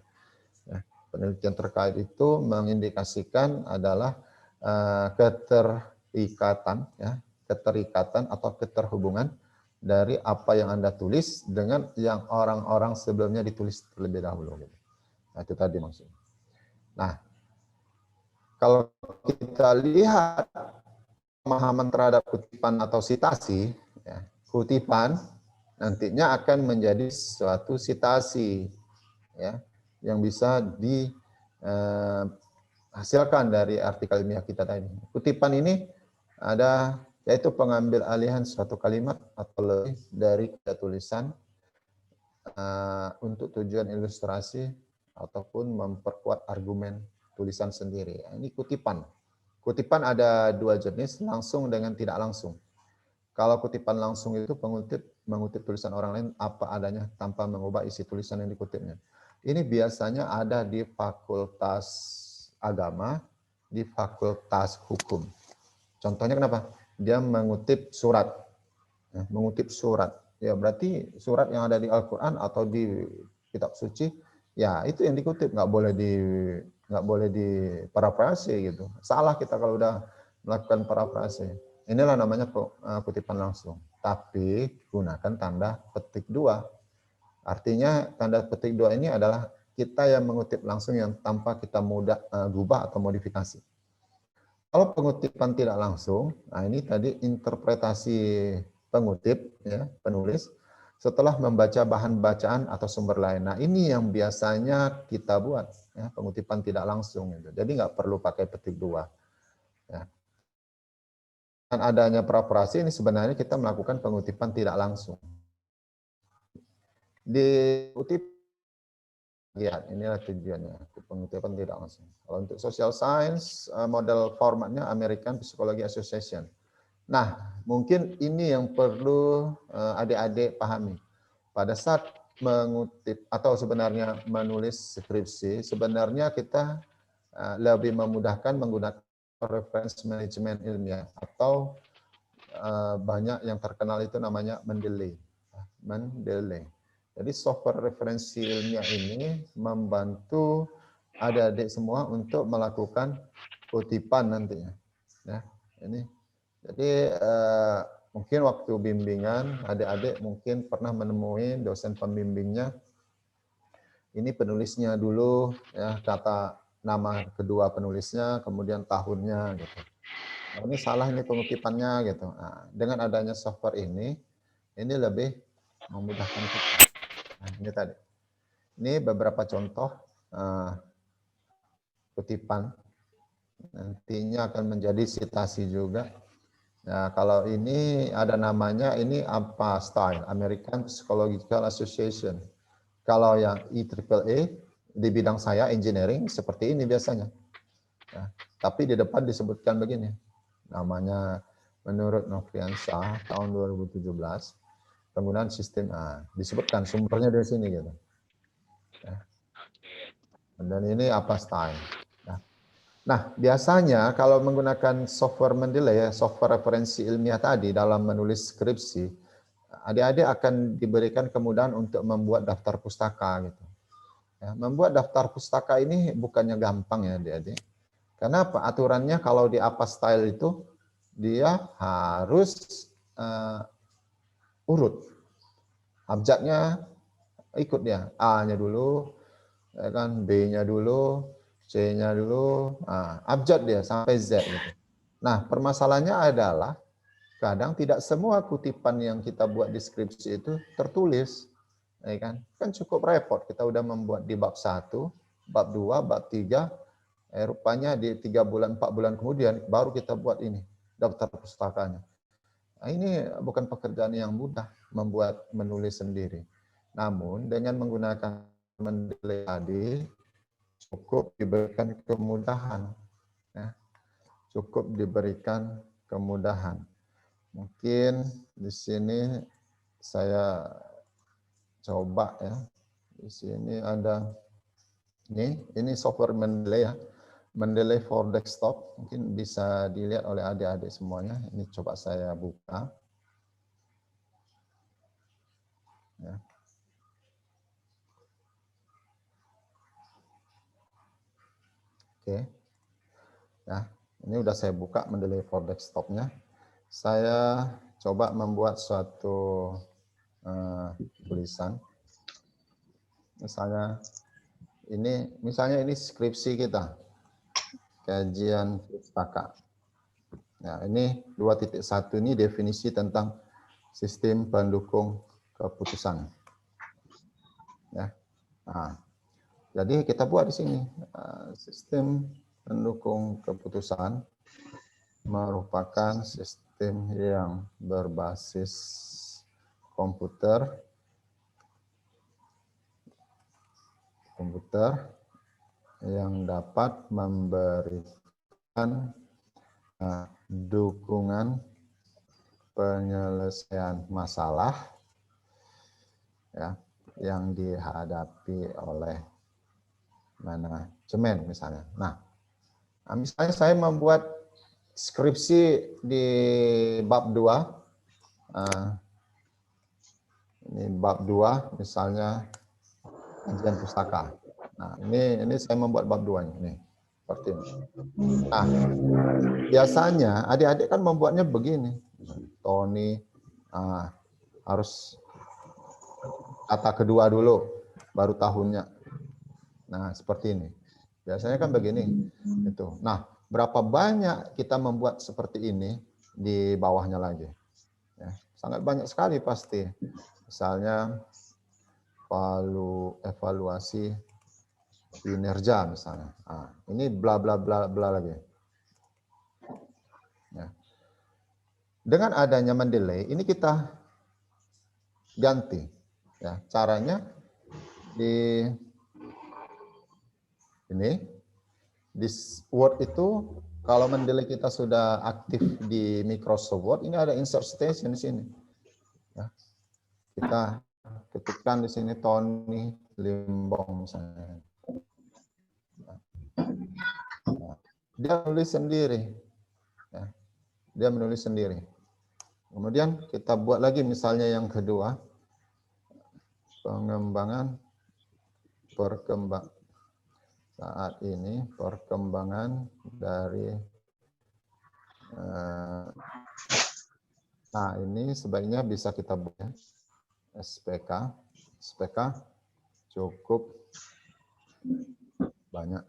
Ya. Penelitian terkait itu mengindikasikan adalah keterikatan, ya, keterikatan atau keterhubungan dari apa yang Anda tulis dengan yang orang-orang sebelumnya ditulis terlebih dahulu. Gitu. Nah, itu tadi maksudnya. Nah, kalau kita lihat pemahaman terhadap kutipan atau sitasi, ya, kutipan nantinya akan menjadi suatu sitasi, ya, yang bisa dihasilkan dari artikel ilmiah kita tadi. Kutipan ini ada yaitu pengambil alihan suatu kalimat atau lebih dari tulisan untuk tujuan ilustrasi ataupun memperkuat argumen tulisan sendiri. Ini kutipan. Kutipan ada 2 jenis, langsung dengan tidak langsung. Kalau kutipan langsung itu mengutip tulisan orang lain apa adanya tanpa mengubah isi tulisan yang dikutipnya. Ini biasanya ada di fakultas agama, di fakultas hukum. Contohnya kenapa? Dia mengutip surat. Ya, mengutip surat. Ya berarti surat yang ada di Al-Quran atau di kitab suci, ya itu yang dikutip, nggak boleh di parafrase gitu. Salah kita kalau udah melakukan parafrase. Inilah namanya kutipan langsung. Tapi gunakan tanda petik 2. Artinya tanda petik 2 ini adalah kita yang mengutip langsung yang tanpa kita gubah atau modifikasi. Kalau pengutipan tidak langsung, nah ini tadi interpretasi pengutip, ya, penulis, setelah membaca bahan bacaan atau sumber lain. Nah ini yang biasanya kita buat, ya, pengutipan tidak langsung. Gitu. Jadi nggak perlu pakai petik 2. Ya. Dengan adanya praoperasi ini sebenarnya kita melakukan pengutipan tidak langsung. Diutip, lihat, inilah tujuannya, pengutipan tidak langsung. Kalau untuk social science, model formatnya American Psychology Association. Nah, mungkin ini yang perlu adik-adik pahami. Pada saat mengutip atau sebenarnya menulis skripsi, sebenarnya kita lebih memudahkan menggunakan reference management ilmiah atau banyak yang terkenal itu namanya Mendeley. Mendeley. Jadi software referensi ilmiah ini membantu adik-adik semua untuk melakukan kutipan nantinya. Ya, ini. Jadi mungkin waktu bimbingan adik-adik mungkin pernah menemui dosen pembimbingnya. Ini penulisnya dulu, ya, kata nama kedua penulisnya, kemudian tahunnya gitu. Nah, ini salah ini pengutipannya gitu. Nah, dengan adanya software ini lebih memudahkan kita. Nah, ini tadi. Ini beberapa contoh kutipan. Nantinya akan menjadi citasi juga. Nah, kalau ini ada namanya, ini apa style? American Psychological Association. Kalau yang IEEE di bidang saya engineering seperti ini biasanya. Nah, tapi di depan disebutkan begini. Namanya menurut Nofriansah tahun 2017. Penggunaan sistem disebutkan sumbernya dari sini gitu. Ya. Dan ini apa style. Nah, biasanya kalau menggunakan software Mendeley, ya, software referensi ilmiah tadi dalam menulis skripsi, adik-adik akan diberikan kemudahan untuk membuat daftar pustaka gitu. Ya, membuat daftar pustaka ini bukannya gampang ya adik-adik. Karena apa? Aturannya kalau di apa style itu dia harus urut. Abjadnya ikut dia, A-nya dulu, ya kan, B-nya dulu, C-nya dulu, abjad dia sampai Z gitu. Nah, permasalahannya adalah kadang tidak semua kutipan yang kita buat deskripsi itu tertulis, ya kan? Kan cukup repot, kita udah membuat di bab 1, bab 2, bab 3, rupanya di 3 bulan, 4 bulan kemudian baru kita buat ini, daftar pustakanya. Nah, ini bukan pekerjaan yang mudah menulis sendiri. Namun dengan menggunakan Mendeley tadi cukup diberikan kemudahan, ya. Cukup diberikan kemudahan. Mungkin di sini saya coba ya. Di sini ada ini software Mendeley ya. Mendeley for desktop, mungkin bisa dilihat oleh adik-adik semuanya. Ini coba saya buka. Ya. Oke. Ya, ini udah saya buka Mendeley for desktopnya. Saya coba membuat suatu tulisan. Misalnya ini skripsi kita. Kajian pustaka. Nah, ini 2.1 ini definisi tentang sistem pendukung keputusan. Ya. Nah, jadi kita buat di sini sistem pendukung keputusan merupakan sistem yang berbasis komputer yang dapat memberikan dukungan penyelesaian masalah ya yang dihadapi oleh manajemen misalnya. Nah, misalnya saya membuat skripsi di bab 2. Ini bab 2 misalnya kajian pustaka. Nah, ini saya membuat bab 2 ini. Seperti ini. Nah, biasanya adik-adik kan membuatnya begini. Tony harus kata kedua dulu, baru tahunnya. Nah, seperti ini. Biasanya kan begini. Itu. Nah, berapa banyak kita membuat seperti ini di bawahnya lagi. Ya, sangat banyak sekali pasti. Misalnya evaluasi kinerja misalnya. Nah, ini bla bla bla bla lagi. Ya. Dengan adanya mendelay, ini kita ganti. Ya, caranya di ini, this Word itu kalau mendelay kita sudah aktif di Microsoft Word, ini ada insert station di sini. Ya. Kita ketikkan di sini Tony Limbong misalnya. Nah, dia menulis sendiri. Ya. Dia menulis sendiri. Kemudian kita buat lagi misalnya yang kedua, saat ini perkembangan dari nah ini sebaiknya bisa kita buat ya. SPK cukup banyak,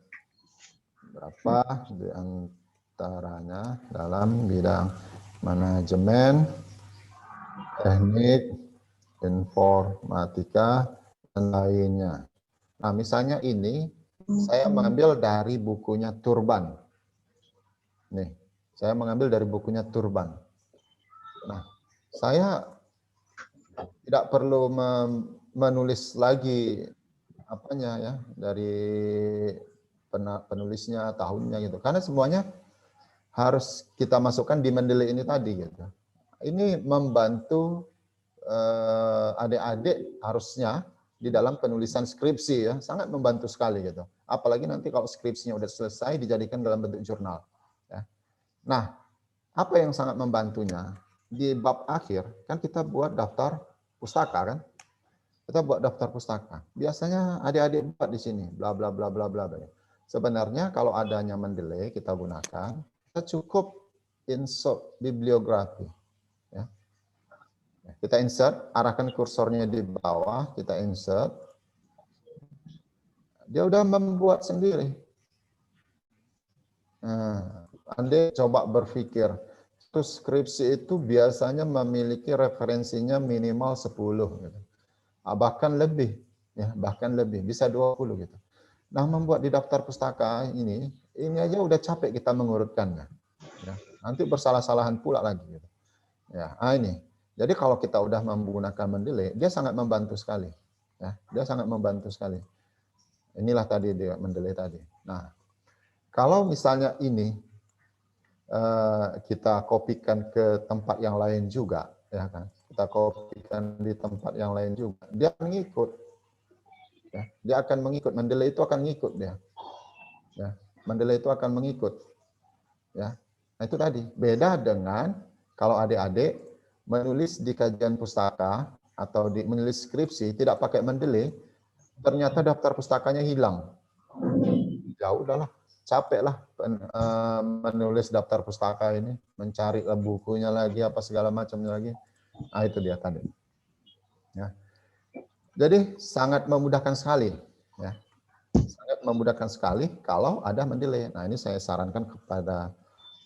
berapa di antaranya dalam bidang manajemen, teknik, informatika, dan lainnya. Nah, misalnya ini saya mengambil dari bukunya Turban. Nih, saya mengambil dari bukunya Turban. Nah, saya tidak perlu menulis lagi apanya ya dari penulisnya, tahunnya gitu. Karena semuanya harus kita masukkan di Mendeley ini tadi gitu. Ini membantu adik-adik harusnya di dalam penulisan skripsi ya, sangat membantu sekali gitu. Apalagi nanti kalau skripsinya udah selesai dijadikan dalam bentuk jurnal. Ya. Nah, apa yang sangat membantunya? Di bab akhir kan kita buat daftar pustaka kan? Kita buat daftar pustaka. Biasanya adik-adik buat di sini bla bla bla bla bla. Sebenarnya kalau adanya Mendeley kita gunakan, kita cukup insert bibliografi. Ya. Kita insert, arahkan kursornya di bawah, kita insert. Dia udah membuat sendiri. Nah, Anda coba berpikir, terus skripsi itu biasanya memiliki referensinya minimal 10 gitu. Bahkan lebih, ya, bahkan lebih, bisa 20 gitu. Nah, membuat di daftar pustaka ini aja udah capek kita mengurutkannya. Ya, nanti bersalah-salahan pula lagi gitu. Ya, ini. Jadi kalau kita udah menggunakan Mendeley, dia sangat membantu sekali. Ya, dia sangat membantu sekali. Inilah tadi dia Mendeley tadi. Nah, kalau misalnya ini kita kopikan ke tempat yang lain juga, ya kan? Kita kopikan di tempat yang lain juga, dia akan mengikut. Ya, dia akan mengikut. Mendeley itu akan mengikut dia. Ya, Mendeley itu akan mengikut. Ya, nah itu tadi. Beda dengan kalau adik-adik menulis di kajian pustaka atau menulis skripsi tidak pakai Mendeley, ternyata daftar pustakanya hilang. Ya udahlah, capek lah menulis daftar pustaka ini, mencari bukunya lagi apa segala macamnya lagi. Nah, itu dia tadi. Ya. Jadi sangat memudahkan sekali, ya. Sangat memudahkan sekali kalau ada Mendeley. Nah, ini saya sarankan kepada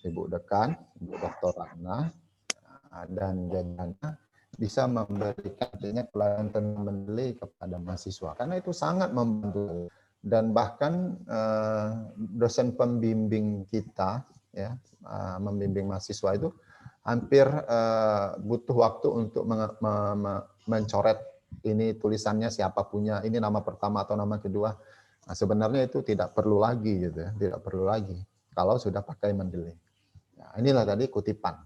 Ibu Dekan, Ibu Dr. Ratna, dan jajarannya bisa memberikan pelajaran tentang Mendeley kepada mahasiswa karena itu sangat membantu. Dan bahkan dosen pembimbing kita ya membimbing mahasiswa itu hampir butuh waktu untuk mencoret ini tulisannya siapa punya, ini nama pertama atau nama kedua. Nah, sebenarnya itu tidak perlu lagi gitu ya, tidak perlu lagi kalau sudah pakai Mendeley. Nah, inilah tadi kutipan.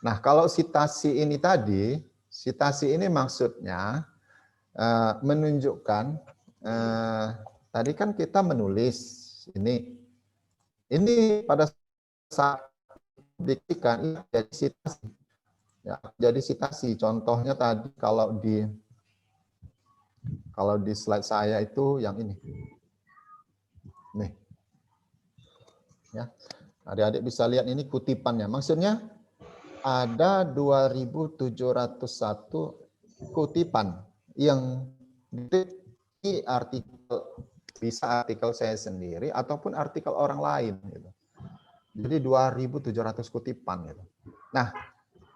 Nah, kalau sitasi ini tadi, sitasi ini maksudnya menunjukkan tadi kan kita menulis ini pada saat diktikan ini jadi sitasi. Ya, jadi sitasi. Contohnya tadi kalau di slide saya itu yang ini. Nih. Ya. Adik-adik bisa lihat ini kutipannya. Maksudnya ada 2.701 kutipan yang di artikel, bisa artikel saya sendiri ataupun artikel orang lain gitu. Jadi 2.700 kutipan gitu. Nah,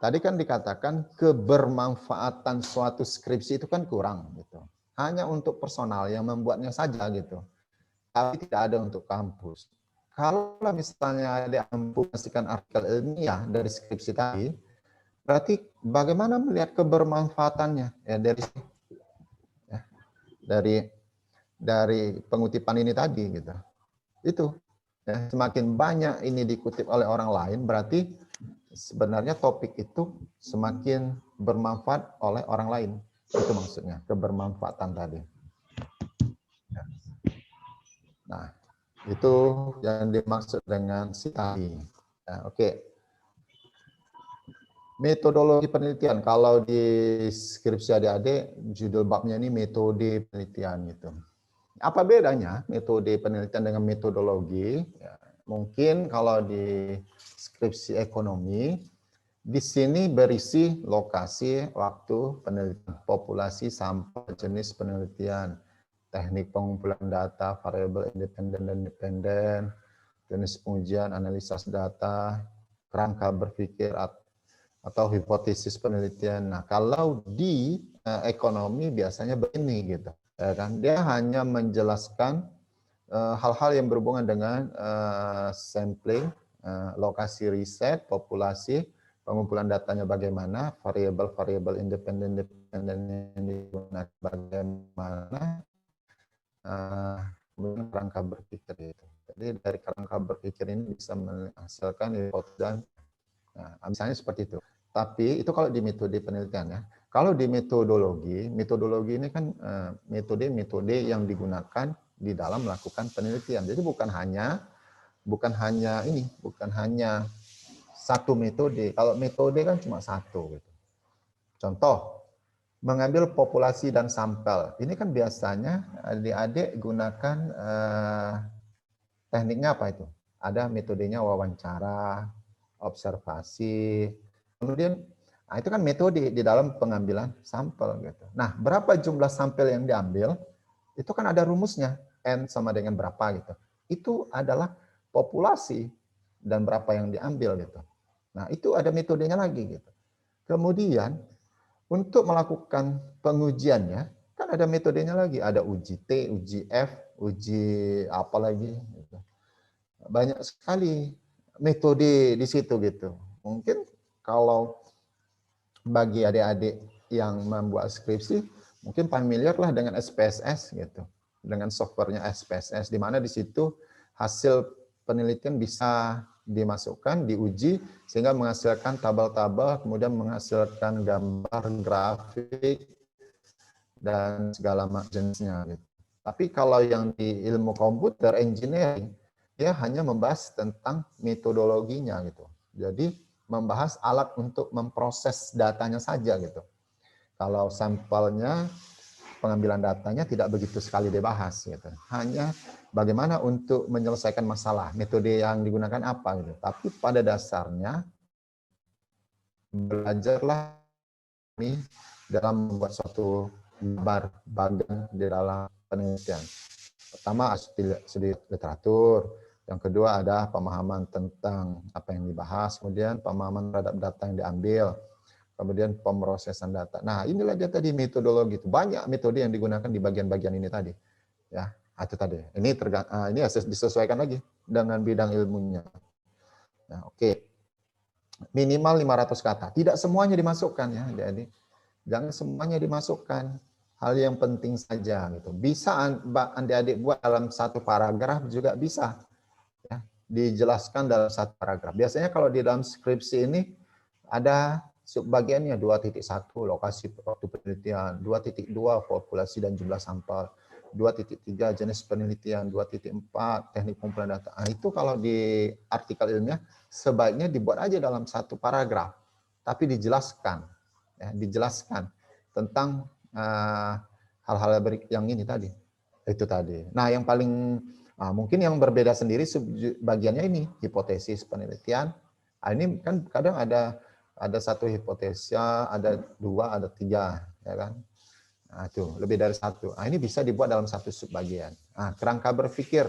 tadi kan dikatakan kebermanfaatan suatu skripsi itu kan kurang gitu. Hanya untuk personal yang membuatnya saja gitu. Tapi tidak ada untuk kampus. Kalau misalnya ada mempublikasikan artikel ilmiah dari skripsi tadi, berarti bagaimana melihat kebermanfaatannya ya dari pengutipan ini tadi gitu. Itu ya, semakin banyak ini dikutip oleh orang lain, berarti sebenarnya topik itu semakin bermanfaat oleh orang lain. Itu maksudnya kebermanfaatan tadi. Nah, itu yang dimaksud dengan citasi. Ya, oke. Metodologi penelitian. Kalau di skripsi adik-adik, judul babnya ini metode penelitian gitu. Apa bedanya metode penelitian dengan metodologi? Ya, mungkin kalau di skripsi ekonomi, di sini berisi lokasi, waktu penelitian, populasi, sampel, jenis penelitian, teknik pengumpulan data, variabel independen dan dependen, jenis pengujian, analisis data, kerangka berpikir atau hipotesis penelitian. Nah, kalau di ekonomi biasanya begini gitu, ya kan? Dia hanya menjelaskan hal-hal yang berhubungan dengan sampling, lokasi riset, populasi, pengumpulan datanya bagaimana, variabel-variabel independen yang digunakan bagaimana, kemudian kerangka berpikir itu. Jadi dari kerangka berpikir ini bisa menghasilkan hipotesis dan misalnya seperti itu. Tapi itu kalau di metode penelitian ya. Kalau di metodologi ini kan metode-metode yang digunakan di dalam melakukan penelitian. Jadi bukan hanya satu metode. Kalau metode kan cuma satu gitu. Contoh, mengambil populasi dan sampel. Ini kan biasanya adik-adik gunakan tekniknya apa itu? Ada metodenya wawancara, observasi, kemudian itu kan metode di dalam pengambilan sampel gitu. Nah, berapa jumlah sampel yang diambil? Itu kan ada rumusnya, N sama dengan berapa gitu. Itu adalah populasi dan berapa yang diambil gitu. Nah, itu ada metodenya lagi gitu. Kemudian untuk melakukan pengujiannya, kan ada metodenya lagi. Ada uji T, uji F, uji apa lagi. Gitu. Banyak sekali metode di situ gitu. Mungkin kalau bagi adik-adik yang membuat skripsi, mungkin familiar lah dengan SPSS gitu. Dengan softwarenya SPSS, di mana di situ hasil penelitian bisa dimasukkan, diuji, sehingga menghasilkan tabel-tabel, kemudian menghasilkan gambar, grafik, dan segala macam jenisnya. Gitu. Tapi kalau yang di ilmu komputer, engineering, dia hanya membahas tentang metodologinya. Gitu. Jadi membahas alat untuk memproses datanya saja. Gitu. Kalau sampelnya, pengambilan datanya tidak begitu sekali dibahas. Gitu. Hanya bagaimana untuk menyelesaikan masalah, metode yang digunakan apa gitu. Tapi pada dasarnya belajarlah ini dalam membuat suatu gambar bagan di dalam penelitian. Pertama studi literatur, yang kedua ada pemahaman tentang apa yang dibahas, kemudian pemahaman terhadap data yang diambil, kemudian pemrosesan data. Nah, inilah dia tadi metodologi itu. Banyak metode yang digunakan di bagian-bagian ini tadi. Ya. Itu tadi. Ini disesuaikan lagi dengan bidang ilmunya. Nah, oke. Minimal 500 kata. Tidak semuanya dimasukkan ya, adik-adik. Jangan semuanya dimasukkan. Hal yang penting saja gitu. Bisa adik-adik buat dalam satu paragraf juga bisa. Ya, dijelaskan dalam satu paragraf. Biasanya kalau di dalam skripsi ini ada subbagiannya 2.1 lokasi waktu penelitian, 2.2 populasi dan jumlah sampel. 2.3 jenis penelitian, 2.4 teknik pengumpulan data. Nah, itu kalau di artikel ilmiah sebaiknya dibuat aja dalam satu paragraf, tapi dijelaskan, ya, dijelaskan tentang hal-hal yang ini tadi, itu tadi. Nah, yang paling mungkin yang berbeda sendiri bagiannya ini hipotesis penelitian. Nah, ini kan kadang ada satu hipotesa, ada dua, ada tiga, ya kan? Nah, itu lebih dari satu. Nah, ini bisa dibuat dalam satu subbagian. Nah, kerangka berpikir.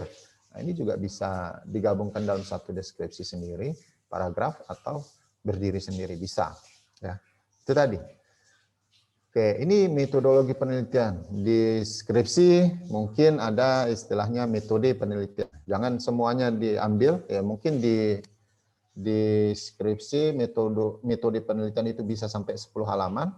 Nah, ini juga bisa digabungkan dalam satu deskripsi sendiri, paragraf atau berdiri sendiri bisa. Ya, itu tadi. Oke, ini metodologi penelitian. Di skripsi mungkin ada istilahnya metode penelitian. Jangan semuanya diambil. Ya, mungkin di skripsi metode penelitian itu bisa sampai 10 halaman.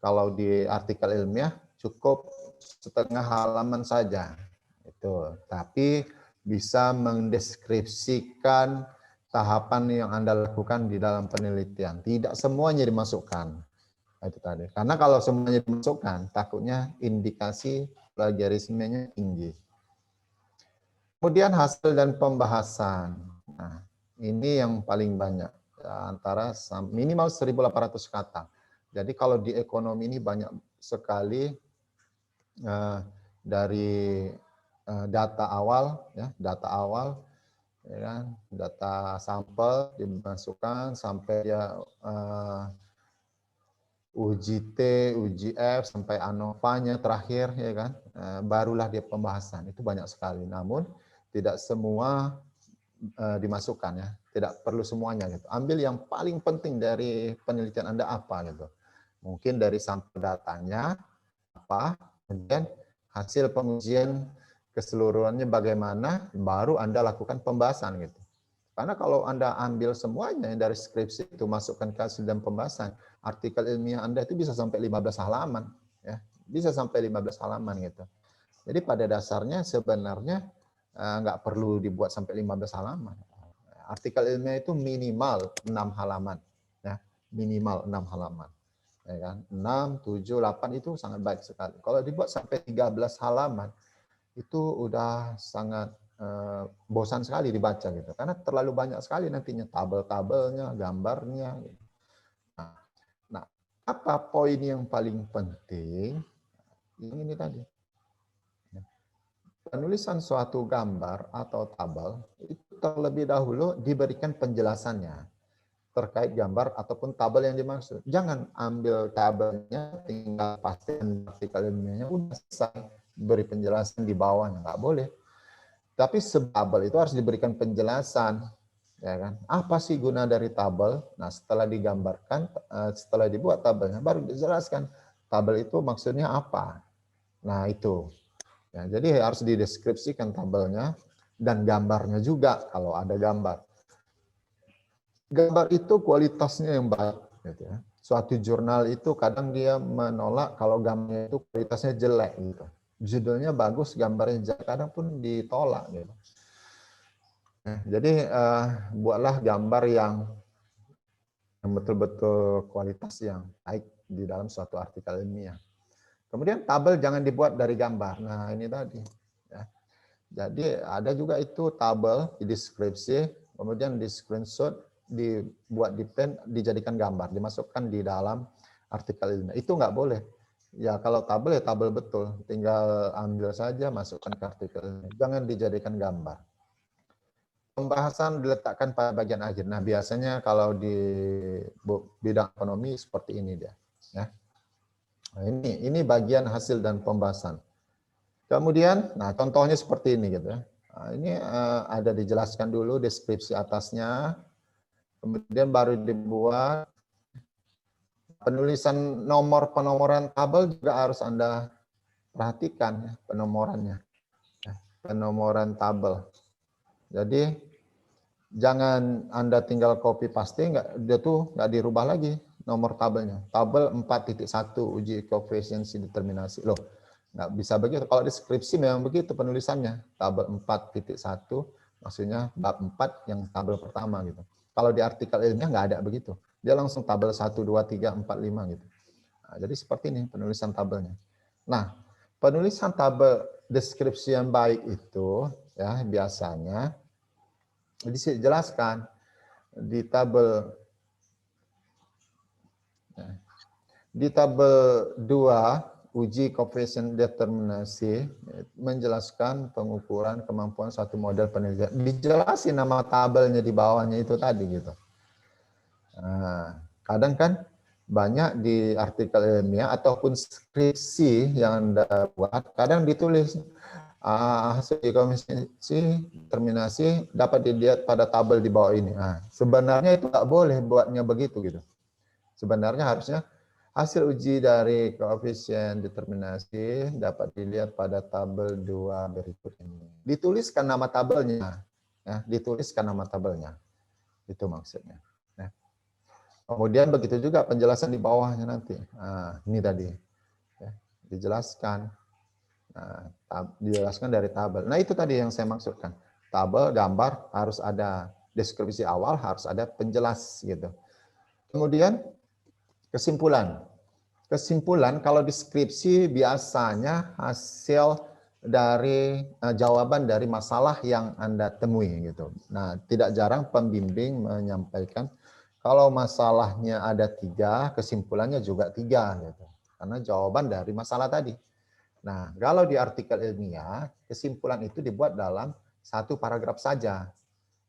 Kalau di artikel ilmiah cukup setengah halaman saja. Itu. Tapi bisa mendeskripsikan tahapan yang Anda lakukan di dalam penelitian. Tidak semuanya dimasukkan. Itu tadi. Karena kalau semuanya dimasukkan, takutnya indikasi plagiarismenya tinggi. Kemudian hasil dan pembahasan. Nah, ini yang paling banyak, antara minimal 1.800 kata. Jadi kalau di ekonomi ini banyak sekali dari data awal, ya, ya, data sampel dimasukkan sampai dia uji T, uji F, sampai ANOVA-nya terakhir, ya kan, barulah dia pembahasan. Itu banyak sekali. Namun tidak semua dimasukkan, ya, tidak perlu semuanya gitu. Ambil yang paling penting dari penelitian Anda apa gitu. Mungkin dari sampel datanya apa, kemudian hasil pengujian keseluruhannya bagaimana, baru Anda lakukan pembahasan gitu. Karena kalau Anda ambil semuanya dari skripsi itu masukkan ke hasil dan pembahasan, artikel ilmiah Anda itu bisa sampai 15 halaman, ya. Bisa sampai 15 halaman gitu. Jadi pada dasarnya sebenarnya nggak perlu dibuat sampai 15 halaman. Artikel ilmiah itu minimal 6 halaman, ya. Minimal 6 halaman. Ya kan? 6, 7, 8 itu sangat baik sekali. Kalau dibuat sampai 13 halaman itu udah sangat bosan sekali dibaca gitu, karena terlalu banyak sekali nantinya tabel-tabelnya, gambarnya. Gitu. Nah, apa poin yang paling penting? Ini tadi. Penulisan suatu gambar atau tabel itu terlebih dahulu diberikan penjelasannya terkait gambar ataupun tabel yang dimaksud. Jangan ambil tabelnya, tinggal pastikan artikel ilmiahnya, udah selesai, beri penjelasan di bawahnya, nggak boleh. Tapi tabel itu harus diberikan penjelasan, ya kan? Apa sih guna dari tabel? Nah, setelah digambarkan, setelah dibuat tabelnya, baru dijelaskan tabel itu maksudnya apa. Nah, itu. Ya, jadi harus dideskripsikan tabelnya dan gambarnya juga kalau ada gambar. Gambar itu kualitasnya yang baik. Gitu ya. Suatu jurnal itu kadang dia menolak kalau gambarnya itu kualitasnya jelek gitu. Judulnya bagus, gambarnya jelek, kadang pun ditolak gitu. Nah, jadi buatlah gambar yang betul-betul kualitas yang baik di dalam suatu artikel ilmiah. Kemudian tabel jangan dibuat dari gambar. Nah, ini tadi. Ya. Jadi ada juga itu tabel di deskripsi, kemudian di screenshot, dibuat di pen, dijadikan gambar, dimasukkan di dalam artikel ilmiah. Itu nggak boleh. Ya kalau tabel ya tabel betul, tinggal ambil saja masukkan ke artikel. Jangan dijadikan gambar. Pembahasan diletakkan pada bagian akhir. Nah biasanya kalau di bidang ekonomi seperti ini dia. Ya. Nah, ini bagian hasil dan pembahasan. Kemudian, nah contohnya seperti ini gitu. Nah, ini ada dijelaskan dulu deskripsi atasnya, kemudian baru dibuat. Penulisan nomor penomoran tabel juga harus Anda perhatikan ya, penomorannya. Penomoran tabel. Jadi jangan Anda tinggal copy paste, dia tuh nggak dirubah lagi nomor tabelnya. Tabel 4.1 uji koefisiensi determinasi. Loh, nggak bisa begitu. Kalau deskripsi memang begitu penulisannya. Tabel 4.1 maksudnya bab 4 yang tabel pertama gitu. Kalau di artikel ilmiah nggak ada begitu. Dia langsung tabel 1, 2, 3, 4, 5 gitu. Nah, jadi seperti ini penulisan tabelnya. Nah, penulisan tabel deskripsi yang baik itu ya biasanya dijelaskan di tabel 2 uji koefisien determinasi menjelaskan pengukuran kemampuan satu model penelitian. Dijelasin nama tabelnya di bawahnya itu tadi gitu. Nah, kadang kan banyak di artikel ilmiah ataupun skripsi yang Anda buat, kadang ditulis hasil komisi terminasi dapat dilihat pada tabel di bawah ini. Nah, sebenarnya itu nggak boleh buatnya begitu gitu. Sebenarnya harusnya hasil uji dari koefisien determinasi dapat dilihat pada tabel 2 berikut ini. Dituliskan nama tabelnya, ya, dituliskan nama tabelnya. Itu maksudnya. Nah, kemudian begitu juga penjelasan di bawahnya nanti. Nah, ini tadi ya, dijelaskan. Nah, dijelaskan dari tabel. Nah, itu tadi yang saya maksudkan. Tabel, gambar, harus ada deskripsi awal, harus ada penjelas gitu. Kemudian kesimpulan. Kesimpulan kalau deskripsi biasanya hasil dari jawaban dari masalah yang Anda temui gitu. Nah, tidak jarang pembimbing menyampaikan kalau masalahnya ada 3, kesimpulannya juga 3 gitu. Karena jawaban dari masalah tadi. Nah, kalau di artikel ilmiah, kesimpulan itu dibuat dalam 1 paragraf saja.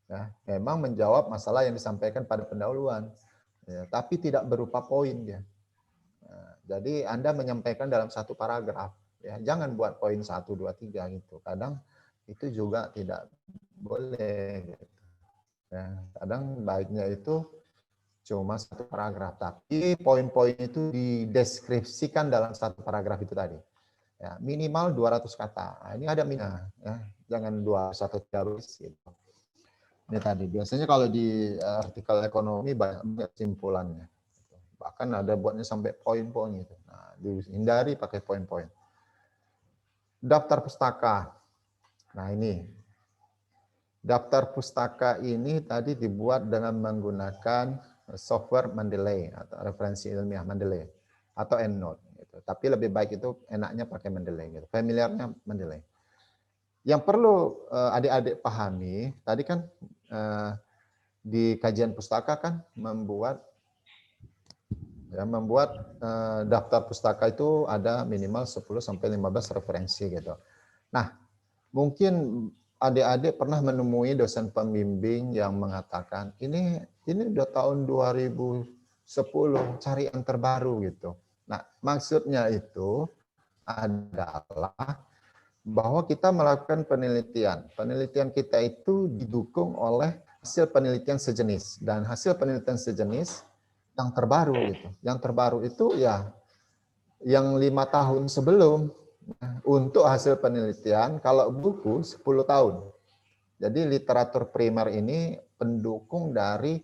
Ya, memang menjawab masalah yang disampaikan pada pendahuluan. Ya, tapi tidak berupa poin dia. Nah, jadi Anda menyampaikan dalam 1 paragraf. Ya, jangan buat poin 1, 2, 3 gitu. Kadang itu juga tidak boleh. Gitu. Ya, kadang baiknya itu cuma 1 paragraf. Tapi poin-poin itu dideskripsikan dalam 1 paragraf itu tadi. Ya, minimal 200 kata. Nah, ini ada minimal. Ya, jangan 201 terus gitu. Ini tadi, biasanya kalau di artikel ekonomi banyak kesimpulannya. Bahkan ada buatnya sampai poin-poin gitu. Nah, dihindari pakai poin-poin. Daftar pustaka. Nah, ini. Daftar pustaka ini tadi dibuat dengan menggunakan software Mendeley atau referensi ilmiah Mendeley atau EndNote gitu. Tapi lebih baik itu enaknya pakai Mendeley gitu. Familiarnya Mendeley. Yang perlu adik-adik pahami, tadi kan di kajian pustaka kan membuat daftar pustaka itu ada minimal 10 sampai 15 referensi gitu. Nah, mungkin adik-adik pernah menemui dosen pembimbing yang mengatakan ini udah tahun 2010, cari yang terbaru gitu. Nah, maksudnya itu adalah bahwa kita melakukan penelitian. Penelitian kita itu didukung oleh hasil penelitian sejenis, dan hasil penelitian sejenis yang terbaru gitu. Yang terbaru itu ya yang 5 tahun sebelum. Untuk hasil penelitian, kalau buku 10 tahun. Jadi literatur primer ini pendukung dari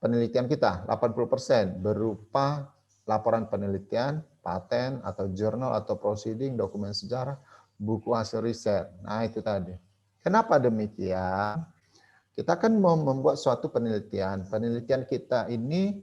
penelitian kita, 80% berupa laporan penelitian, paten atau jurnal atau proceeding, dokumen sejarah, buku hasil riset. Nah, itu tadi. Kenapa demikian? Kita kan mau membuat suatu penelitian. Penelitian kita ini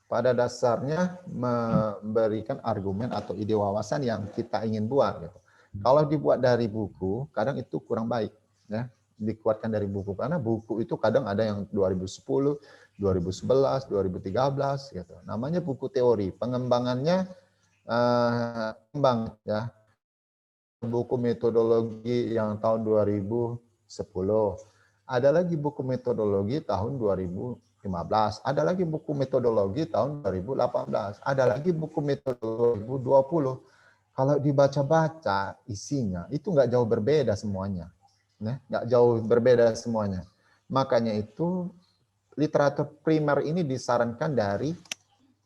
pada dasarnya memberikan argumen atau ide wawasan yang kita ingin buat. Gitu. Kalau dibuat dari buku, kadang itu kurang baik. Ya. Dikuatkan dari buku. Karena buku itu kadang ada yang 2010, 2011, 2013. Gitu. Namanya buku teori. Pengembangannya kembang. Ya. Buku metodologi yang tahun 2010. Ada lagi buku metodologi tahun 2015. Ada lagi buku metodologi tahun 2018. Ada lagi buku metodologi 2020. Kalau dibaca-baca isinya, itu nggak jauh berbeda semuanya. Nggak jauh berbeda semuanya. Makanya itu literatur primer ini disarankan dari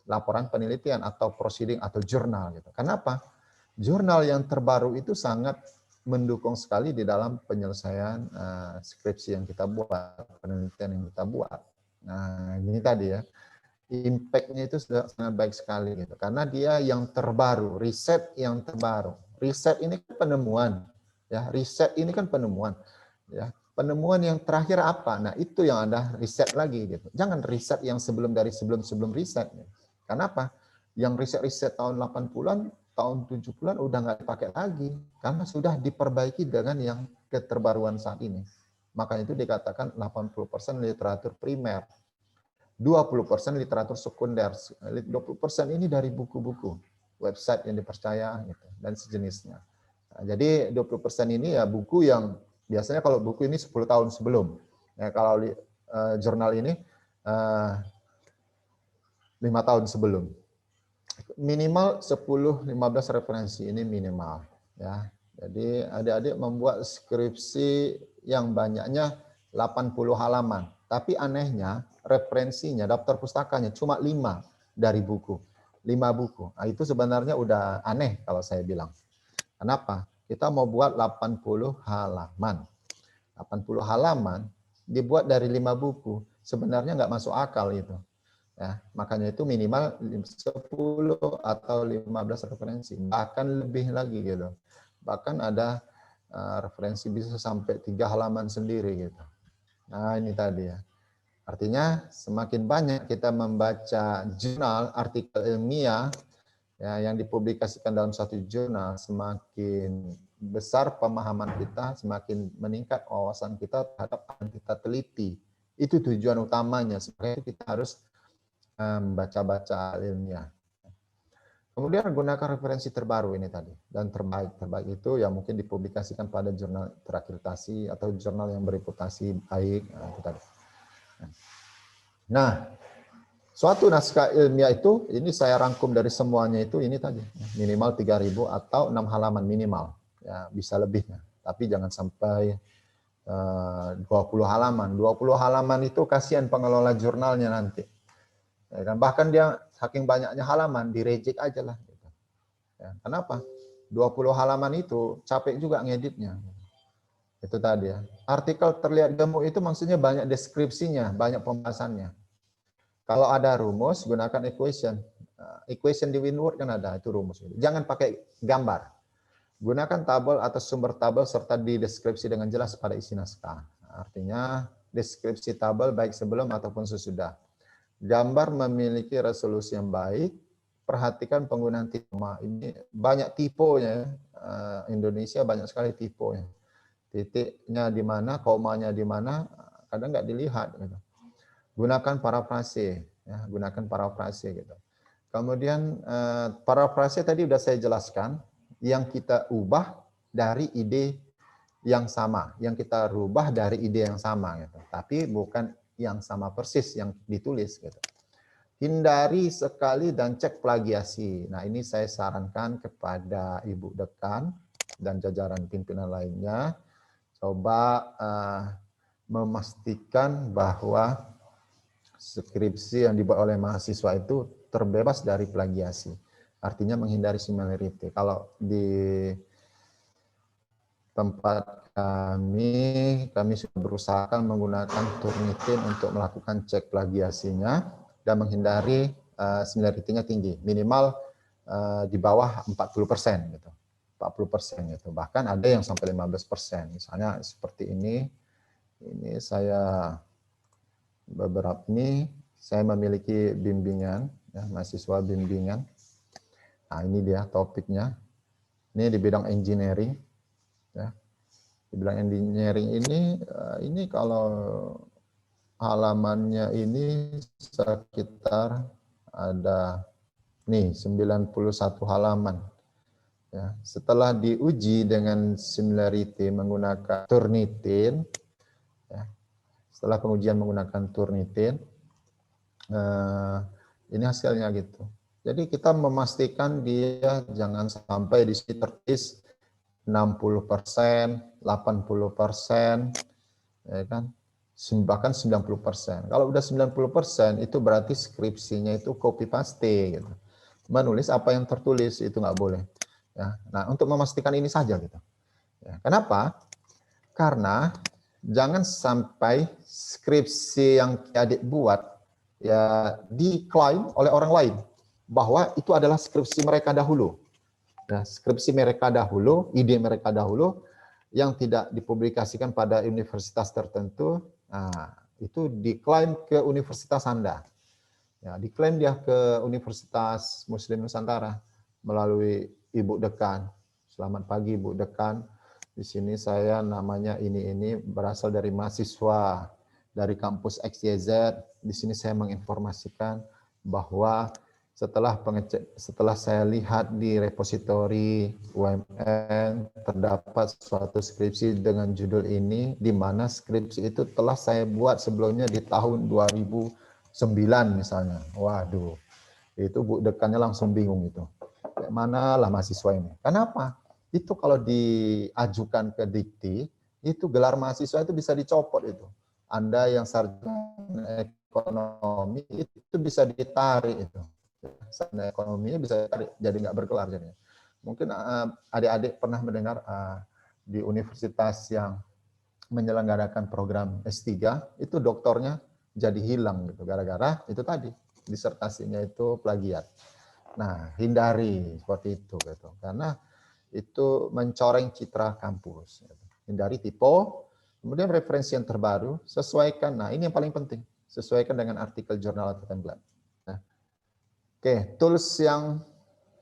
laporan penelitian atau proceeding atau jurnal. Gitu. Kenapa? Jurnal yang terbaru itu sangat mendukung sekali di dalam penyelesaian skripsi yang kita buat, penelitian yang kita buat. Nah, ini tadi ya, impact-nya itu sudah sangat baik sekali gitu. Karena dia yang terbaru, riset yang terbaru. Riset ini kan penemuan, ya. Riset ini kan penemuan, ya. Penemuan yang terakhir apa? Nah, itu yang ada riset lagi gitu. Jangan riset yang sebelum riset. Gitu. Kenapa? Yang riset-riset tahun 80-an, tahun 70-an udah nggak dipakai lagi karena sudah diperbaiki dengan yang keterbaruan saat ini. Makanya itu dikatakan 80% literatur primer, 20% literatur sekunder, 20% ini dari buku-buku, website yang dipercaya gitu, dan sejenisnya. Nah, jadi 20% ini ya buku yang biasanya kalau buku ini 10 tahun sebelum. Ya, kalau jurnal ini 5 tahun sebelum. minimal 10-15 referensi ini minimal ya. Jadi adik-adik membuat skripsi yang banyaknya 80 halaman. Tapi anehnya referensinya, daftar pustakanya cuma 5 dari buku. 5 buku. Nah, itu sebenarnya udah aneh kalau saya bilang. Kenapa? Kita mau buat 80 halaman. 80 halaman dibuat dari 5 buku. Sebenarnya nggak masuk akal itu. Ya, makanya itu minimal 10 atau 15 referensi. Bahkan lebih lagi gitu. Bahkan ada referensi bisa sampai 3 halaman sendiri gitu. Nah, ini tadi ya. Artinya semakin banyak kita membaca jurnal, artikel ilmiah ya, yang dipublikasikan dalam satu jurnal, semakin besar pemahaman kita, semakin meningkat wawasan kita terhadap apa yang kita teliti. Itu tujuan utamanya. Sebenarnya kita harus membaca-baca ilmiah. Kemudian gunakan referensi terbaru ini tadi. Dan terbaik itu yang mungkin dipublikasikan pada jurnal terakreditasi atau jurnal yang bereputasi baik. Nah, itu tadi. Nah, suatu naskah ilmiah itu, ini saya rangkum dari semuanya itu, ini tadi. Minimal 3.000 atau 6 halaman minimal. Ya, bisa lebihnya. Tapi jangan sampai 20 halaman. 20 halaman itu kasihan pengelola jurnalnya nanti. Ya kan? Bahkan dia saking banyaknya halaman, direject aja lah. Gitu. Ya, kenapa? 20 halaman itu capek juga ngeditnya. Itu tadi ya. Artikel terlihat gemuk itu maksudnya banyak deskripsinya, banyak pembahasannya. Kalau ada rumus, gunakan equation. Equation di Winword kan ada, itu rumus. Jangan pakai gambar. Gunakan tabel atau sumber tabel serta dideskripsi dengan jelas pada isi naskah. Artinya deskripsi tabel baik sebelum ataupun sesudah. Gambar memiliki resolusi yang baik. Perhatikan penggunaan tipe. Ini banyak tipenya. Indonesia banyak sekali tipenya. Titiknya di mana, komanya di mana, kadang nggak dilihat. Gitu. Gunakan parafrase. Ya, gunakan parafrase. Gitu. Kemudian parafrase tadi sudah saya jelaskan. Yang kita ubah dari ide yang sama. Yang kita rubah dari ide yang sama. Gitu. Tapi bukan yang sama persis yang ditulis gitu. Hindari sekali dan cek plagiasi. Nah, ini saya sarankan kepada Ibu Dekan dan jajaran pimpinan lainnya, coba memastikan bahwa skripsi yang dibuat oleh mahasiswa itu terbebas dari plagiasi. Artinya menghindari similarity. Kalau di tempat kami sudah berusaha menggunakan Turnitin untuk melakukan cek plagiasinya dan menghindari similarity-nya tinggi, minimal di bawah 40% gitu. 40% gitu. Bahkan ada yang sampai 15%. Misalnya seperti ini saya memiliki bimbingan ya, mahasiswa bimbingan. Nah, ini dia topiknya. Ini di bidang engineering ya. Di bidang engineering ini kalau halamannya ini sekitar ada nih 91 halaman. Ya, setelah diuji dengan similarity menggunakan Turnitin, ya, setelah pengujian menggunakan Turnitin, ini hasilnya gitu. Jadi kita memastikan dia jangan sampai di situ tertulis 60%, 80%, ya kan, bahkan 90%. Kalau udah 90% itu berarti skripsinya itu copy paste gitu. Menulis apa yang tertulis itu nggak boleh. Ya, nah untuk memastikan ini saja gitu. Ya, kenapa? Karena jangan sampai skripsi yang adik buat ya diklaim oleh orang lain bahwa itu adalah skripsi mereka dahulu. Ya, skripsi mereka dahulu, ide mereka dahulu yang tidak dipublikasikan pada universitas tertentu, nah, itu diklaim ke universitas Anda. Ya, diklaim dia ke Universitas Muslim Nusantara melalui Ibu Dekan. Selamat pagi Ibu Dekan. Di sini saya namanya ini berasal dari mahasiswa dari kampus XYZ. Di sini saya menginformasikan bahwa setelah saya lihat di repositori UMN terdapat suatu skripsi dengan judul ini, di mana skripsi itu telah saya buat sebelumnya di tahun 2009 misalnya. Waduh, Itu Bu dekannya langsung bingung itu. Manalah mahasiswa ini. Kenapa? Itu kalau diajukan ke Dikti, itu gelar mahasiswa itu bisa dicopot itu. Anda yang sarjana ekonomi itu bisa ditarik itu. Sarjana ekonominya bisa ditarik, jadi nggak bergelar jadinya. Mungkin adik-adik pernah mendengar di universitas yang menyelenggarakan program S3 itu doktornya jadi hilang gitu gara-gara itu tadi disertasinya itu plagiat. Nah, hindari seperti itu gitu. Karena itu mencoreng citra kampus. Gitu. Hindari typo, kemudian referensi yang terbaru, sesuaikan. Nah, ini yang paling penting. Sesuaikan dengan artikel jurnal atau template. Nah, oke, tools yang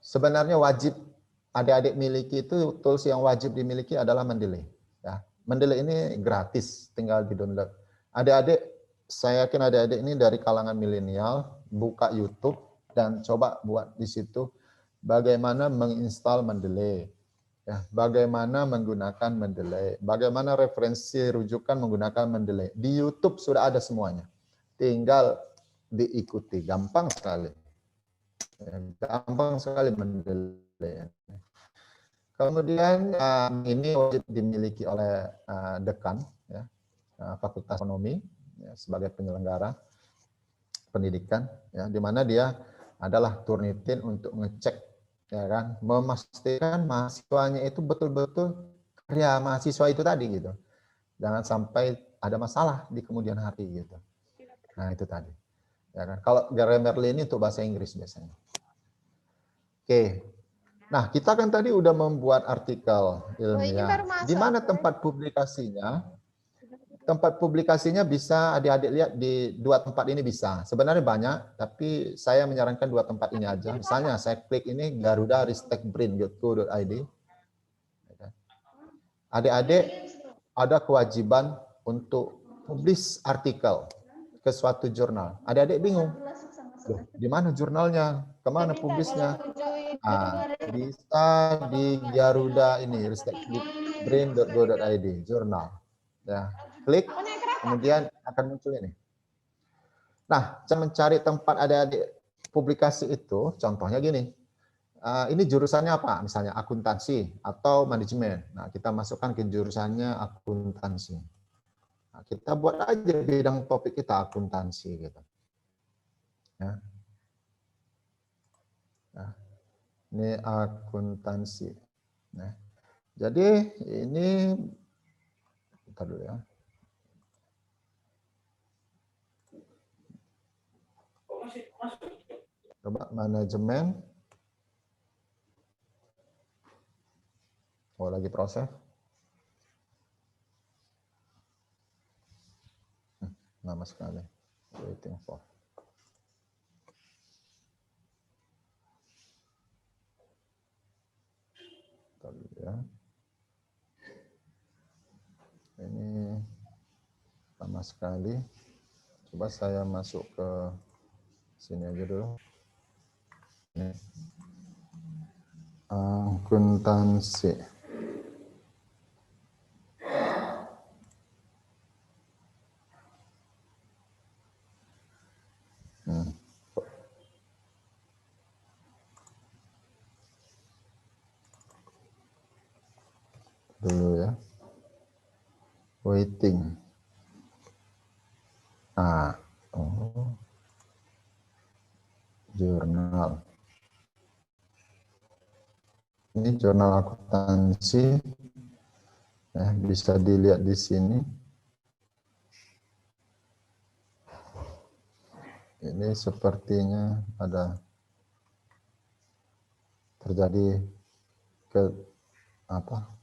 sebenarnya wajib adik-adik miliki itu, tools yang wajib dimiliki adalah Mendeley. Ya. Mendeley ini gratis, tinggal di-download. Adik-adik, saya yakin adik-adik ini dari kalangan milenial, buka YouTube dan coba buat di situ bagaimana menginstal Mendeley, ya, bagaimana menggunakan Mendeley, bagaimana referensi rujukan menggunakan Mendeley. Di YouTube sudah ada semuanya, tinggal diikuti, gampang sekali. Gampang sekali Mendeley. Kemudian ini wajib dimiliki oleh dekan, ya, Fakultas Ekonomi, ya, sebagai penyelenggara pendidikan, ya, di mana dia adalah turnitin untuk ngecek, ya kan, memastikan mahasiswanya itu betul-betul karya mahasiswa itu tadi gitu. Jangan sampai ada masalah di kemudian hari gitu. Nah itu tadi, ya kan. Kalau Grammarly ini untuk bahasa Inggris biasanya. Oke. Nah, kita kan tadi udah membuat artikel ilmiah. Di mana tempat publikasinya? Tempat publikasinya bisa adik-adik lihat di dua tempat ini bisa. Sebenarnya banyak, tapi saya menyarankan dua tempat ini aja. Misalnya saya klik ini garuda-ristekbrin.go.id. Adik-adik ada kewajiban untuk publish artikel ke suatu jurnal. Adik-adik bingung. Loh, di mana jurnalnya? Kemana publisnya? Nah, bisa di Garuda ini, ristekbrin.go.id, jurnal. Ya, klik, kemudian akan muncul ini. Nah, cara mencari tempat adik-adik publikasi itu, contohnya gini. Ini jurusannya apa? Misalnya akuntansi atau manajemen. Nah, kita masukkan ke jurusannya akuntansi. Nah, kita buat aja bidang topik kita akuntansi gitu. Ya. Nah, ini akuntansi. Nah, jadi ini, bentar dulu ya. Coba manajemen. Oh, lagi proses. Lama sekali. Waiting for. Ya. Ini lama sekali. Coba saya masuk ke sini aja dulu. Ini. Akuntansi. Dulu ya, waiting. Jurnal. Ini jurnal akuntansi, ya, bisa dilihat di sini. Ini sepertinya ada terjadi ke apa?